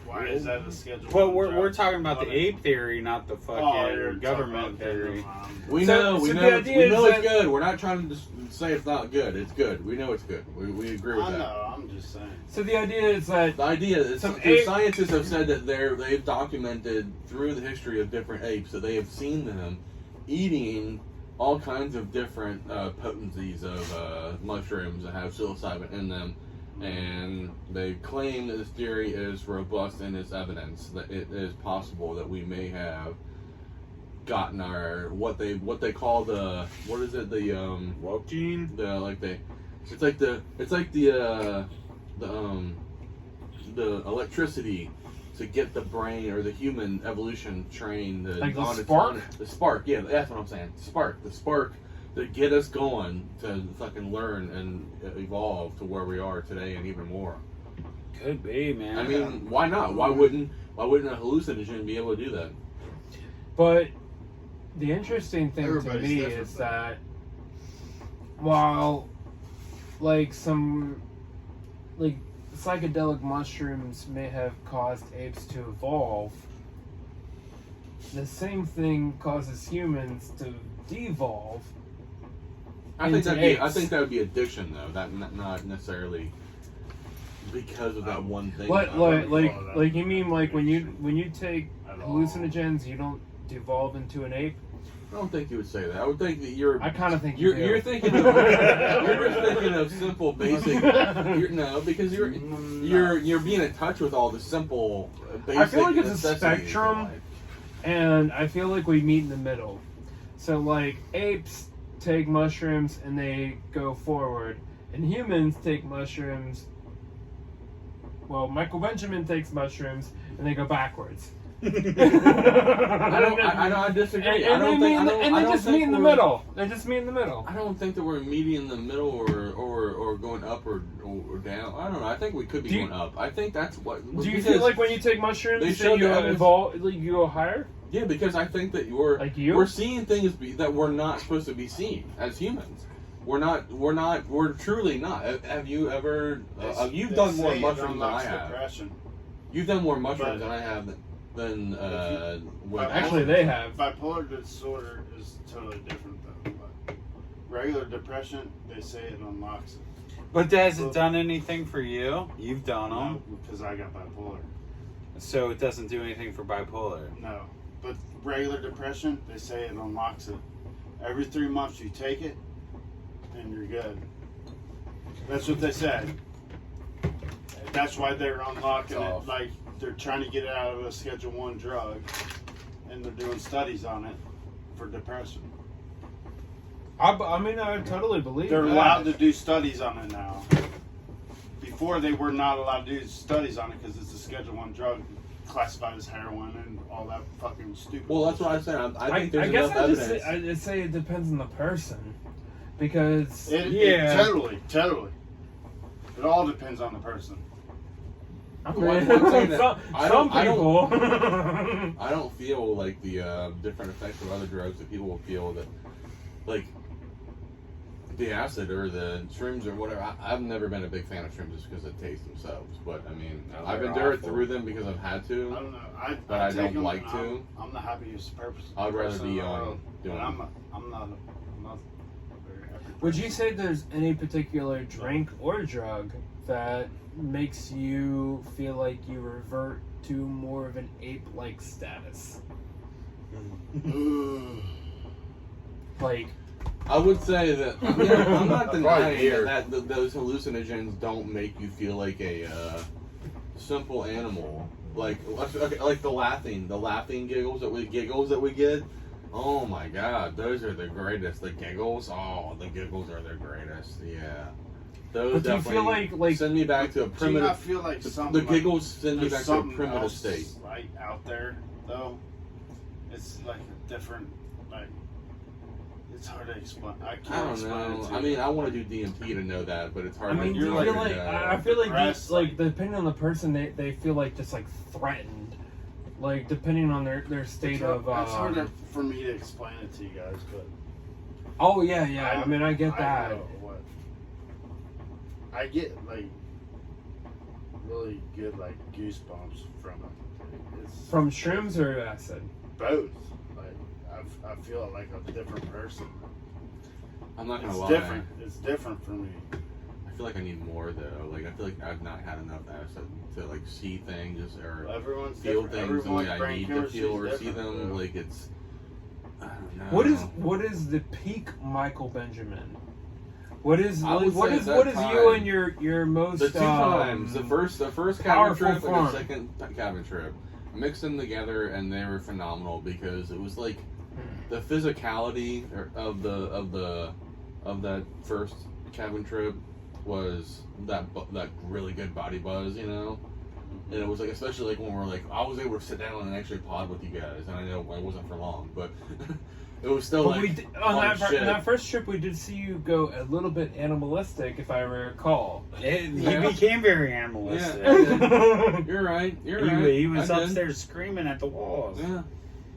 Speaker 5: Why is that a Schedule
Speaker 4: Well,
Speaker 5: 1
Speaker 4: we're
Speaker 5: drug?
Speaker 4: talking about the
Speaker 5: What-
Speaker 4: ape theory, not the
Speaker 5: Oh,
Speaker 4: fucking
Speaker 5: you're
Speaker 4: government
Speaker 5: talking about
Speaker 4: theory.
Speaker 5: that.
Speaker 2: We
Speaker 1: So-
Speaker 2: know,
Speaker 1: so
Speaker 2: we
Speaker 1: the
Speaker 2: know,
Speaker 1: idea
Speaker 2: we know
Speaker 1: is
Speaker 2: it's
Speaker 1: that-
Speaker 2: good. We're not trying to just say it's not good. It's good. We know it's good. We agree with
Speaker 5: I
Speaker 2: that.
Speaker 5: know, I'm just saying.
Speaker 1: So the idea is that
Speaker 2: The idea is
Speaker 1: Some
Speaker 2: the
Speaker 1: ape-
Speaker 2: scientists have said that they've documented through the history of different apes that they have seen them eating all kinds of different potencies of mushrooms that have psilocybin in them, and they claim that this theory is robust in its evidence that it is possible that we may have gotten our what they call the
Speaker 4: Woke gene?
Speaker 2: the electricity to get the brain or the human evolution trained
Speaker 1: Like the
Speaker 2: on
Speaker 1: spark?
Speaker 2: the spark, yeah, that's what I'm saying. The spark to get us going to fucking learn and evolve to where we are today and even more.
Speaker 4: Could be, man.
Speaker 2: I mean, why not? Why wouldn't a hallucinogen be able to do that?
Speaker 1: But the interesting thing
Speaker 5: Everybody's
Speaker 1: to me
Speaker 5: different,
Speaker 1: is
Speaker 5: though.
Speaker 1: that while like some like psychedelic mushrooms may have caused apes to evolve, the same thing causes humans to devolve.
Speaker 2: I think
Speaker 1: into
Speaker 2: that
Speaker 1: apes.
Speaker 2: would be addiction though. That not necessarily because of that one thing.
Speaker 1: What
Speaker 2: I wouldn't
Speaker 1: like
Speaker 2: call that.
Speaker 1: like you mean like when you take
Speaker 5: At all.
Speaker 1: hallucinogens, you don't devolve into an ape?
Speaker 2: I don't think you would say that. I would think that you're.
Speaker 1: I kind of think
Speaker 2: You're,
Speaker 1: you do.
Speaker 2: you're thinking of you're just thinking of simple basic. No, because you're being in touch with all the simple basic.
Speaker 1: I feel like it's a
Speaker 2: necessities of
Speaker 1: spectrum.
Speaker 2: life.
Speaker 1: And I feel like we meet in the middle. So like apes take mushrooms and they go forward, and humans take mushrooms. Well, Michael Benjamin takes mushrooms and they go backwards.
Speaker 2: I disagree.
Speaker 1: And they just meet in the
Speaker 2: we're-
Speaker 1: middle. They just meet in the middle.
Speaker 2: I don't think that we're meeting in the middle or going up or down. I don't know. I think we could be
Speaker 1: Do you-
Speaker 2: going up. I think that's what.
Speaker 1: Do you
Speaker 2: because-
Speaker 1: feel like when you take
Speaker 2: they
Speaker 1: mushrooms,
Speaker 2: showed
Speaker 1: that you
Speaker 2: the evidence-
Speaker 1: evolve, like you go higher?
Speaker 2: Yeah, because I think that
Speaker 1: Like you?
Speaker 2: we're seeing things that we're not supposed to be seeing as humans. We're truly not. Have you ever? You've
Speaker 5: They
Speaker 2: done more
Speaker 5: say it
Speaker 2: mushrooms than I
Speaker 5: unlocks
Speaker 2: have.
Speaker 5: depression.
Speaker 2: You've done more mushrooms
Speaker 5: But-
Speaker 2: than I have than what-
Speaker 1: Actually, they have.
Speaker 5: Bipolar disorder is totally different though. But regular depression, they say it unlocks it.
Speaker 4: But has it done anything for you? You've done them,
Speaker 5: No, because I got bipolar.
Speaker 4: so it doesn't do anything for bipolar.
Speaker 5: No, but regular depression, they say it unlocks it. Every 3 months you take it, and you're good. That's what they said. That's why they're unlocking
Speaker 2: Tough.
Speaker 5: it. Like they're trying to get it out of a Schedule 1 drug, and they're doing studies on it for depression.
Speaker 1: I mean, I totally believe
Speaker 5: They're
Speaker 1: that.
Speaker 5: allowed to do studies on it now. Before they were not allowed to do studies on it because it's a Schedule 1 drug, classified as heroin and all that fucking stupid.
Speaker 2: Well, that's what I said. I think there's
Speaker 1: guess
Speaker 2: enough evidence.
Speaker 1: I'd say it depends on the person, because
Speaker 5: Totally. It all depends on the person.
Speaker 2: Well, I'm saying that
Speaker 1: some people.
Speaker 2: I don't feel like the different effects of other drugs that people will feel that, like the acid or the shrooms or whatever. I've never been a big fan of shrooms just because of the taste themselves. But I mean,
Speaker 3: No,
Speaker 2: I've
Speaker 3: they're
Speaker 2: endured
Speaker 3: awful.
Speaker 2: through them because I've had
Speaker 5: I
Speaker 2: to.
Speaker 5: don't know.
Speaker 2: But I
Speaker 5: take
Speaker 2: don't
Speaker 5: them
Speaker 2: like
Speaker 5: and
Speaker 2: to.
Speaker 5: I'm the happiest person.
Speaker 2: I'd rather
Speaker 5: person
Speaker 2: be
Speaker 5: in the
Speaker 2: on
Speaker 5: world.
Speaker 2: doing.
Speaker 5: And I'm not very happy.
Speaker 1: Would you say there's any particular drink or drug that makes you feel like you revert to more of an ape-like status? Like,
Speaker 2: I would say that I'm not
Speaker 3: Right
Speaker 2: denying
Speaker 3: here.
Speaker 2: that those hallucinogens don't make you feel like a simple animal. Like the laughing giggles that we get. Oh my god, those are the greatest. The giggles, the giggles are the greatest. Yeah, those
Speaker 1: but do you feel
Speaker 2: definitely
Speaker 1: like
Speaker 2: send me back to a
Speaker 5: Do you
Speaker 2: primitive.
Speaker 5: not feel like
Speaker 2: The
Speaker 5: something
Speaker 2: giggles send me
Speaker 5: there's
Speaker 2: back to a
Speaker 5: something
Speaker 2: primitive
Speaker 5: else,
Speaker 2: state.
Speaker 5: like out there though? It's like a different, like, it's hard to explain. I can't
Speaker 2: I don't
Speaker 5: explain it
Speaker 2: know.
Speaker 5: to
Speaker 2: I
Speaker 5: you.
Speaker 2: mean, I want to do DMT to know that, but it's hard.
Speaker 1: I mean,
Speaker 2: to
Speaker 1: do you
Speaker 2: figure
Speaker 1: feel like
Speaker 2: it out.
Speaker 1: I feel like
Speaker 5: Depressed,
Speaker 1: like depending on the person, they feel like just like threatened, like depending on their state of.
Speaker 5: It's hard for me to explain it to you guys, but
Speaker 1: Oh yeah. I mean, I get that.
Speaker 5: know what I get, like really good like goosebumps from it. It's
Speaker 1: From shrooms or acid?
Speaker 5: both. Like I feel like a different person.
Speaker 2: I'm not gonna
Speaker 5: It's
Speaker 2: lie.
Speaker 5: different. It's different for me.
Speaker 2: I feel like I need more though. Like I feel like I've not had enough acid to like see things or
Speaker 5: Everyone's
Speaker 2: feel
Speaker 5: different.
Speaker 2: things the way
Speaker 5: Everyone's
Speaker 2: I
Speaker 5: brain
Speaker 2: need to
Speaker 5: chemistry
Speaker 2: feel
Speaker 5: is
Speaker 2: or see
Speaker 5: different,
Speaker 2: them.
Speaker 5: though.
Speaker 2: Like it's. I don't know.
Speaker 1: What is the peak Michael Benjamin? What is
Speaker 2: I would
Speaker 1: what
Speaker 2: say
Speaker 1: is
Speaker 2: at
Speaker 1: what
Speaker 2: that
Speaker 1: is you
Speaker 2: time,
Speaker 1: and your most
Speaker 2: The two times, the first cabin
Speaker 1: powerful
Speaker 2: trip and
Speaker 1: form.
Speaker 2: the second cabin trip, I mixed them together and they were phenomenal because it was like the physicality of that first cabin trip was that really good body buzz, you know. And it was like, especially like when we're like, I was able to sit down and actually pod with you guys, and I know it wasn't for long, but it was still
Speaker 1: But
Speaker 2: like
Speaker 1: we did, on
Speaker 2: fun shit.
Speaker 1: that first trip, we did see you go a little bit animalistic, if I recall.
Speaker 4: He
Speaker 2: Yeah.
Speaker 4: became very animalistic.
Speaker 2: Yeah. You're right.
Speaker 4: He was
Speaker 2: I did.
Speaker 4: upstairs screaming at the walls.
Speaker 2: Yeah.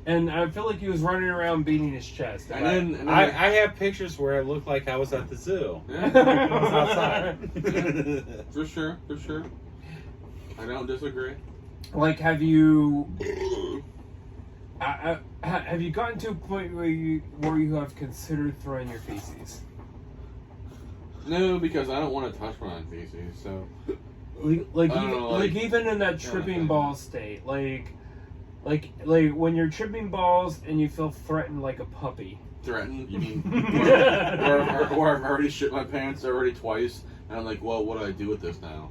Speaker 1: And I feel like he was running around beating his chest.
Speaker 2: And then
Speaker 4: I have pictures where it looked like I was at the zoo.
Speaker 2: yeah.
Speaker 4: I was outside.
Speaker 2: For sure. I don't disagree.
Speaker 1: Like, have you have you gotten to a point where you have considered throwing your feces?
Speaker 2: No, because I don't want to touch my own feces. So
Speaker 1: Like
Speaker 2: I don't
Speaker 1: even
Speaker 2: know,
Speaker 1: like
Speaker 2: like-
Speaker 1: even in that
Speaker 2: Yeah,
Speaker 1: tripping
Speaker 2: okay.
Speaker 1: ball state, like when you're tripping balls and you feel threatened like a puppy.
Speaker 2: threatened. You mean? or I've already shit my pants already twice, and I'm like, well, what do I do with this now?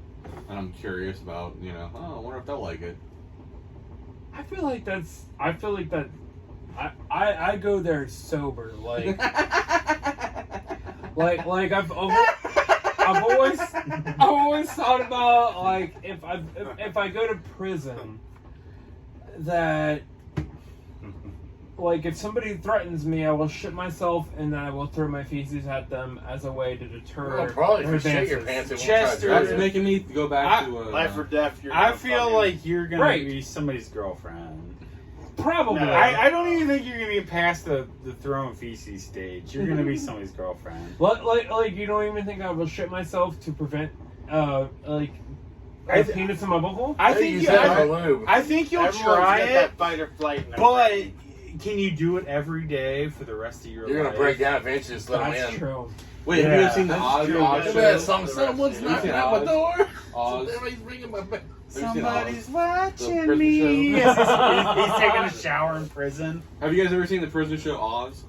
Speaker 2: And I'm curious about, I wonder if they'll like it.
Speaker 1: I feel like that. I go there sober, like I've always thought about, like, if I go to prison, that, like, if somebody threatens me, I will shit myself and then I will throw my feces at them as a way to deter
Speaker 3: Well, probably if
Speaker 1: their
Speaker 3: you shit your
Speaker 1: advances.
Speaker 3: pants, it won't
Speaker 4: Chester-
Speaker 3: try to
Speaker 2: That's
Speaker 3: do it.
Speaker 2: making me go back to
Speaker 5: Life or death. You're
Speaker 4: I
Speaker 5: gonna
Speaker 4: feel
Speaker 5: fucking-
Speaker 4: like you're gonna
Speaker 1: Right.
Speaker 4: be somebody's girlfriend.
Speaker 1: Probably.
Speaker 5: No.
Speaker 4: I don't even think you're gonna be past the throwing feces stage. You're gonna be somebody's girlfriend.
Speaker 1: Like you don't even think I will shit myself to prevent a penis in my butthole?
Speaker 4: I
Speaker 3: Hey,
Speaker 4: think
Speaker 3: you
Speaker 4: you.
Speaker 3: said I'm a lube.
Speaker 4: I think you'll
Speaker 5: Everyone's
Speaker 4: try
Speaker 5: got
Speaker 4: it,
Speaker 5: that fight or flight. in their
Speaker 4: but
Speaker 5: brain.
Speaker 4: can you do it every day for the rest of your
Speaker 3: You're
Speaker 4: life?
Speaker 3: gonna break down eventually. Just let
Speaker 1: That's
Speaker 3: them in.
Speaker 1: true.
Speaker 2: Wait, have you
Speaker 4: Yeah,
Speaker 2: ever seen the
Speaker 1: that's
Speaker 2: Oz
Speaker 1: true.
Speaker 2: Oz
Speaker 3: Look
Speaker 2: show?
Speaker 3: at that, someone's
Speaker 5: Have
Speaker 2: you
Speaker 3: knocking
Speaker 2: seen
Speaker 3: at my
Speaker 2: Oz?
Speaker 3: door.
Speaker 2: Oz.
Speaker 3: Everybody's ringing my bell.
Speaker 4: Somebody's
Speaker 2: The
Speaker 4: watching
Speaker 2: prison
Speaker 4: me.
Speaker 2: show?
Speaker 4: Yes, he's taking a shower in prison.
Speaker 2: Have you guys ever seen the prison show Oz?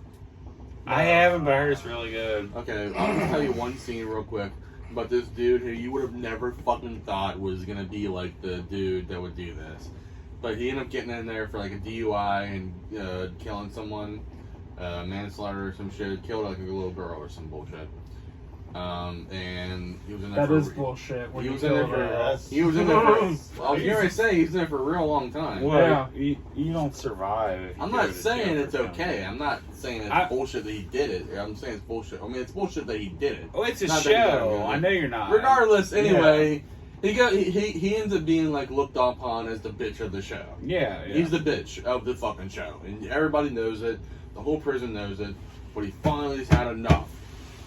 Speaker 4: I haven't, but I heard it's really good.
Speaker 2: Okay, I'll just tell you one scene real quick about this dude who you would have never fucking thought was gonna be like the dude that would do this. But he ended up getting in there for like a DUI and killing someone, manslaughter or some shit, killed like a little girl or some bullshit. And he was in there
Speaker 1: That
Speaker 2: for
Speaker 1: is bullshit. When
Speaker 2: he
Speaker 1: you
Speaker 2: was in there
Speaker 1: kill
Speaker 2: for
Speaker 1: a-
Speaker 2: he was in there for I was gonna say he's in there for a real long time.
Speaker 4: Well, you don't survive. If you
Speaker 2: I'm
Speaker 4: go
Speaker 2: not
Speaker 4: to
Speaker 2: saying
Speaker 4: jail
Speaker 2: it's
Speaker 4: for
Speaker 2: okay.
Speaker 4: killing.
Speaker 2: I'm not saying it's
Speaker 4: I-
Speaker 2: bullshit that he did it. I'm saying it's bullshit. I mean, it's bullshit that he did it.
Speaker 4: Oh, it's a
Speaker 2: Not that he got
Speaker 4: show.
Speaker 2: it.
Speaker 4: I know you're not.
Speaker 2: Regardless, anyway, he ends up being like looked upon as the bitch of the show.
Speaker 4: Yeah.
Speaker 2: He's the bitch of the fucking show, and everybody knows it. The whole prison knows it. But he finally's had enough,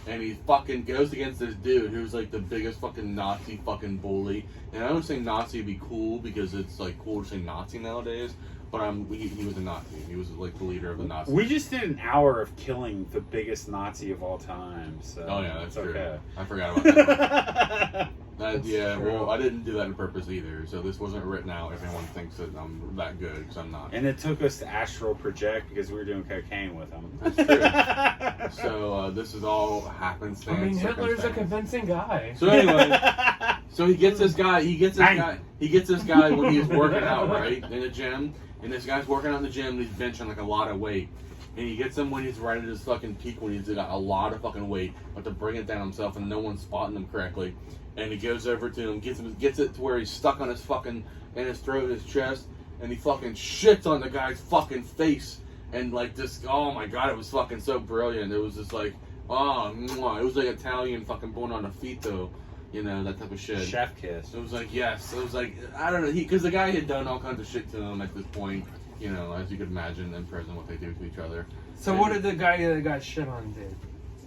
Speaker 2: and he fucking goes against this dude who's like the biggest fucking Nazi fucking bully. And I don't say Nazi to be cool because it's like cool to say Nazi nowadays. But he was a Nazi. He was like the leader of the Nazis.
Speaker 4: We just did an hour of killing the biggest Nazi of all time. So
Speaker 2: Oh yeah, that's
Speaker 4: it's
Speaker 2: true.
Speaker 4: okay.
Speaker 2: I forgot about that.
Speaker 1: That's
Speaker 2: Yeah,
Speaker 1: true.
Speaker 2: well, I didn't do that on purpose either. So this wasn't written out if anyone thinks that I'm that good, because I'm not.
Speaker 4: And it took us to astral project because we were doing cocaine with him.
Speaker 2: That's true. So this is all happenstance.
Speaker 1: I mean, Hitler's a
Speaker 2: circumstance.
Speaker 1: convincing guy.
Speaker 2: So anyway, so he gets this guy. He gets this guy when he's working out, right, in the gym. And this guy's working out in the gym. And he's benching like a lot of weight. And he gets him when he's right at his fucking peak, when he's got a lot of fucking weight, but to bring it down himself, and no one's spotting him correctly. And he goes over to him, gets it to where he's stuck on his fucking, in his throat, his chest, and he fucking shits on the guy's fucking face. And like this, oh my god, it was fucking so brilliant. It was just like, oh, mwah. It was like Italian fucking born on a feet though, you know, that type of shit.
Speaker 4: Chef kiss.
Speaker 2: It was like, yes, it was like, I don't know, because the guy had done all kinds of shit to him at this point, you know, as you could imagine in prison what they do to each other.
Speaker 1: So what did the guy that got shit on do?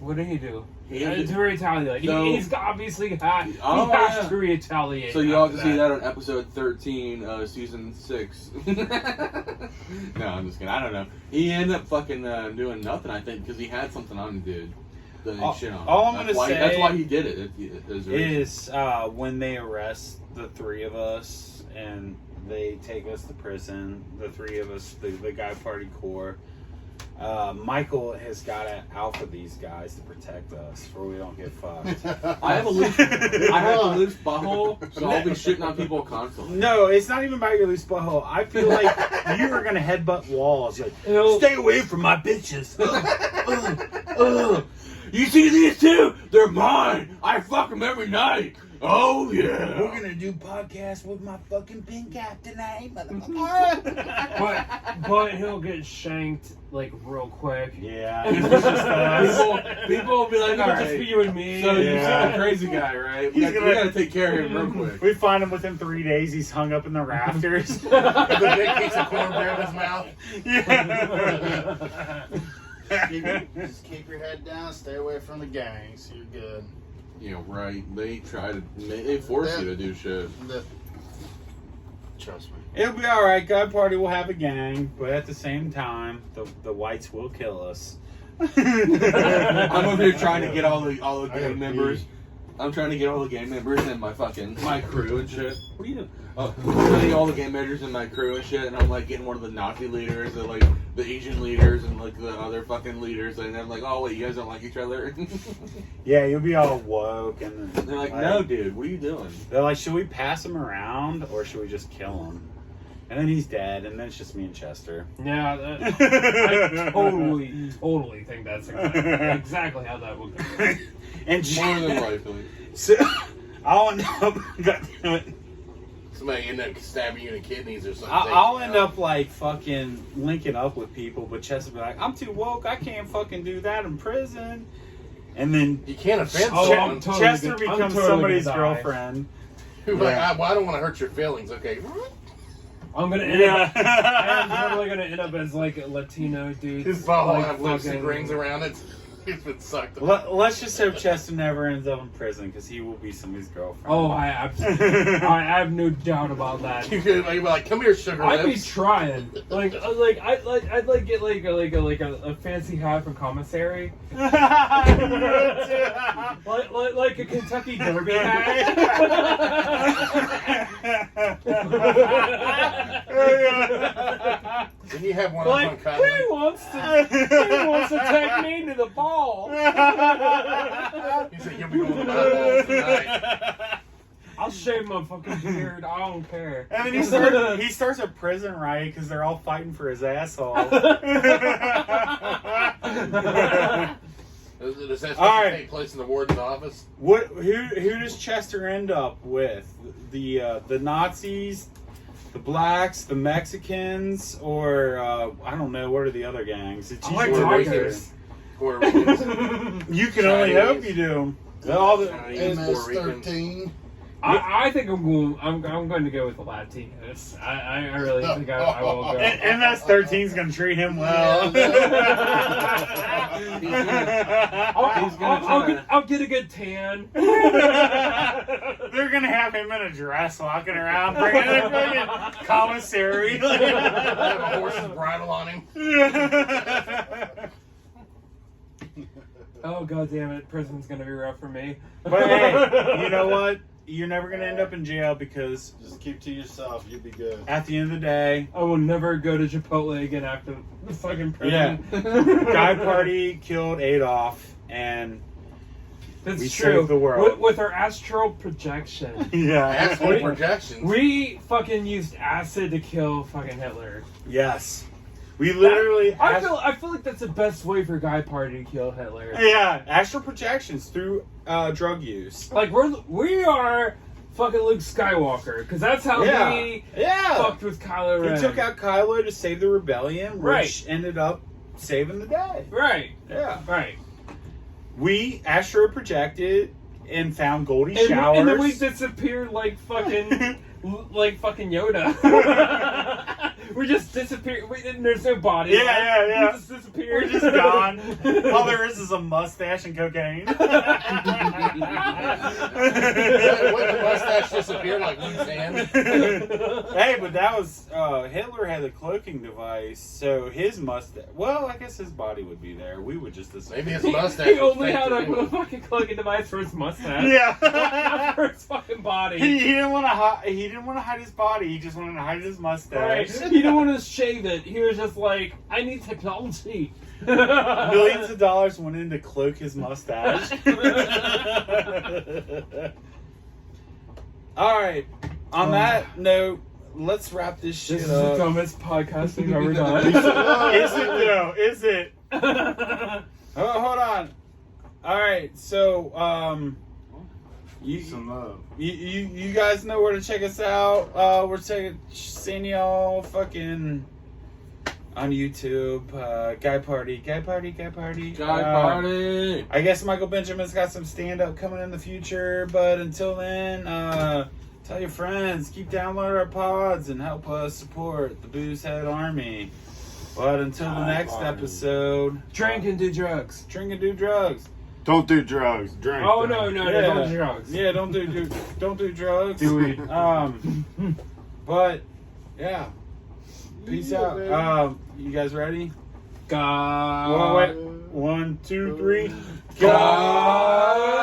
Speaker 1: What did he do?
Speaker 2: He
Speaker 1: To retaliate.
Speaker 2: So-
Speaker 1: He's obviously he has
Speaker 2: yeah.
Speaker 1: to retaliate.
Speaker 2: So you all
Speaker 1: after
Speaker 2: have to see that on episode 13, season 6. No, I'm just kidding. I don't know. He ended up fucking doing nothing, I think, because he had something on him, dude. That he shit on.
Speaker 4: All I'm
Speaker 2: That's
Speaker 4: gonna say
Speaker 2: that's why he did it.
Speaker 4: Is when they arrest the three of us and they take us to prison, the three of us, the guy party core. Michael has got to alpha these guys to protect us, or we don't get fucked.
Speaker 2: I have a loose butthole, so I'll be shitting on people constantly.
Speaker 4: No, it's not even about your loose butthole. I feel like you are gonna headbutt walls. Like, stay away from my bitches.
Speaker 2: You see these two? They're mine. I fuck them every night. Oh yeah.
Speaker 4: We're gonna do podcasts with my fucking pink cap tonight, motherfucker.
Speaker 1: but he'll get shanked like real quick.
Speaker 4: Yeah.
Speaker 2: People will be like,
Speaker 1: It'll
Speaker 2: all
Speaker 1: just be
Speaker 2: right.
Speaker 1: you and me.
Speaker 2: So you see
Speaker 4: Yeah.
Speaker 2: the crazy guy, right? We
Speaker 4: He's
Speaker 2: got,
Speaker 4: gonna-
Speaker 2: we got to take care of him real quick.
Speaker 4: We find him within 3 days. He's hung up in the rafters.
Speaker 3: With a big piece of cornbread in his mouth.
Speaker 5: Just keep your head down, stay away from the gangs. You're good.
Speaker 2: You know, right? They force you to do shit.
Speaker 5: Trust me.
Speaker 4: It'll be all right. God Party will have a gang, but at the same time, the whites will kill us.
Speaker 2: I'm over here trying to get all the
Speaker 5: I gotta
Speaker 2: gang members. I'm trying to get all the gang members in my crew and shit. What are you doing? I'm trying to get all the gang members in my crew and shit, and I'm like getting one of the Nazi leaders, and like the Asian leaders, and like the other fucking leaders, and I'm like, oh wait, you guys don't like each other?
Speaker 4: Yeah, you'll be all woke, and
Speaker 2: They're like, no, dude, what are you doing?
Speaker 4: They're like, should we pass him around or should we just kill him? And then he's dead, and then it's just me and Chester.
Speaker 1: Yeah, I totally think that's exactly how that would go.
Speaker 4: And
Speaker 2: More than likely.
Speaker 4: So I'll end up. God damn it.
Speaker 3: Somebody end up stabbing you in the kidneys or something.
Speaker 4: I'll end up like fucking linking up with people, but Chester will be like, I'm too woke. I can't fucking do that in prison. And then
Speaker 3: You can't offend
Speaker 1: Oh,
Speaker 3: someone.
Speaker 1: I'm totally
Speaker 4: Chester
Speaker 1: good- I'm
Speaker 4: becomes
Speaker 1: totally
Speaker 4: somebody's
Speaker 1: gonna die.
Speaker 4: girlfriend.
Speaker 3: Who's like, well, I don't want to hurt your feelings. Okay.
Speaker 1: I'm gonna end up. I'm totally gonna end up as like a Latino dude.
Speaker 3: His ball will
Speaker 1: like,
Speaker 3: have lipstick
Speaker 1: fucking-
Speaker 3: rings around it. He's been sucked.
Speaker 4: Let's just hope Chester never ends up in prison because he will be somebody's girlfriend.
Speaker 1: Oh, I have no doubt about that.
Speaker 3: You could be like, come here, sugar
Speaker 1: I'd be
Speaker 3: lips.
Speaker 1: trying. I'd get a fancy hat from commissary, like a Kentucky Derby hat.
Speaker 3: Didn't you have one
Speaker 1: Like,
Speaker 3: on Conley?
Speaker 1: who wants to take me to the ball?
Speaker 3: He said, you'll be going to my balls tonight.
Speaker 1: I'll shave my fucking beard. I don't care.
Speaker 4: And then he starts a prison riot because they're all fighting for his asshole.
Speaker 3: Does that
Speaker 4: All right.
Speaker 3: take place in the warden's office?
Speaker 4: Who does Chester end up with? The Nazis, the blacks, the Mexicans, or I don't know, what are the other gangs? It's
Speaker 1: I like
Speaker 4: usually
Speaker 1: tigers.
Speaker 3: Puerto Ricans.
Speaker 4: You can only
Speaker 3: Chinese.
Speaker 4: hope you do. All the,
Speaker 3: Chinese, Puerto Ricans.
Speaker 5: MS-13.
Speaker 1: I think I'm going to go with the Latinos. I really think I will go.
Speaker 4: MS-13's gonna treat him well.
Speaker 1: I'll get a good tan.
Speaker 4: They're gonna have him in a dress walking around, bringing a fucking commissary.
Speaker 3: Have a horse's bridle on him.
Speaker 1: Oh god damn it! Prison's gonna be rough for me.
Speaker 4: But hey, you know what? You're never gonna end up in jail because
Speaker 5: Just keep to yourself. You'll be good.
Speaker 4: at the end of the day,
Speaker 1: I will never go to Chipotle again after the fucking
Speaker 4: yeah,
Speaker 1: prison.
Speaker 4: Guy Party killed Adolf, and
Speaker 1: That's
Speaker 4: we
Speaker 1: true.
Speaker 4: saved the world.
Speaker 1: With our astral projection.
Speaker 4: yeah,
Speaker 3: Astral projections.
Speaker 1: We fucking used acid to kill fucking Hitler.
Speaker 4: yes, we literally.
Speaker 1: I feel like that's the best way for Guy Party to kill Hitler.
Speaker 4: yeah, astral projections through drug use.
Speaker 1: Like we are fucking Luke Skywalker because that's how we
Speaker 4: Yeah.
Speaker 1: fucked with Kylo Ren.
Speaker 4: He took out Kylo to save the rebellion, which
Speaker 1: Right.
Speaker 4: ended up saving the day.
Speaker 1: Right,
Speaker 4: Yeah.
Speaker 1: right.
Speaker 4: We astro projected and found Goldie
Speaker 1: And,
Speaker 4: showers.
Speaker 1: and then we disappeared like fucking Yoda. We just disappeared. There's no body.
Speaker 4: Yeah,
Speaker 1: left.
Speaker 4: yeah, yeah.
Speaker 1: We just disappeared.
Speaker 4: We're just gone. All there is a mustache and cocaine.
Speaker 3: Wouldn't the mustache disappear like Luke's hand?
Speaker 4: Hey, but that was Hitler had a cloaking device, so his mustache. Well, I guess his body would be there. We would just disappear.
Speaker 3: Maybe his mustache.
Speaker 1: He
Speaker 3: was
Speaker 1: only
Speaker 3: fake
Speaker 1: had
Speaker 3: to
Speaker 1: a
Speaker 3: him.
Speaker 1: fucking cloaking device for his mustache.
Speaker 4: Yeah.
Speaker 1: Not for his fucking body.
Speaker 4: He didn't want to hide. He didn't want to hide his body. He just wanted to hide his mustache.
Speaker 1: Right. He didn't want to shave it. He was just like, I need technology.
Speaker 4: Millions of dollars went in to cloak his mustache. All right. On that note, let's wrap this shit
Speaker 1: This is the
Speaker 4: up.
Speaker 1: dumbest podcast we've ever done.
Speaker 4: Is it though? Is it? Oh, hold on. All right. So,
Speaker 5: Some love.
Speaker 4: you guys know where to check us out. We're seeing y'all fucking on YouTube. Guy Party.
Speaker 2: Guy Party.
Speaker 4: I guess Michael Benjamin's got some stand-up coming in the future, but until then, tell your friends, keep downloading our pods, and help us support the Boozehead Army. But until the next episode,
Speaker 1: Drink and do drugs.
Speaker 4: drink and do drugs.
Speaker 5: Don't do drugs. Drink.
Speaker 1: Oh, no,
Speaker 5: drugs.
Speaker 1: don't do drugs.
Speaker 4: Yeah, don't do drugs.
Speaker 5: Do we?
Speaker 4: But yeah, peace
Speaker 5: Yeah,
Speaker 4: out.
Speaker 5: baby.
Speaker 4: You guys ready?
Speaker 1: God.
Speaker 4: Wait, 1, 2, 3.
Speaker 1: God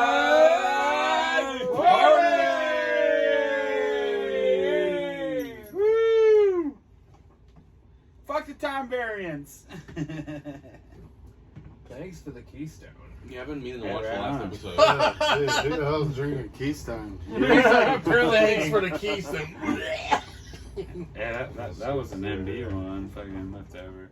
Speaker 4: Party! Woo! Fuck the time variance.
Speaker 1: Thanks for the keystone.
Speaker 2: Yeah, I've been meaning to
Speaker 4: Yeah,
Speaker 2: watch the
Speaker 4: right
Speaker 2: last
Speaker 4: on.
Speaker 2: episode.
Speaker 5: Dude, who the hell's drinking Keystone?
Speaker 3: Apparently, thanks for the Keystone.
Speaker 4: Yeah, that was an MD one. Fucking leftover.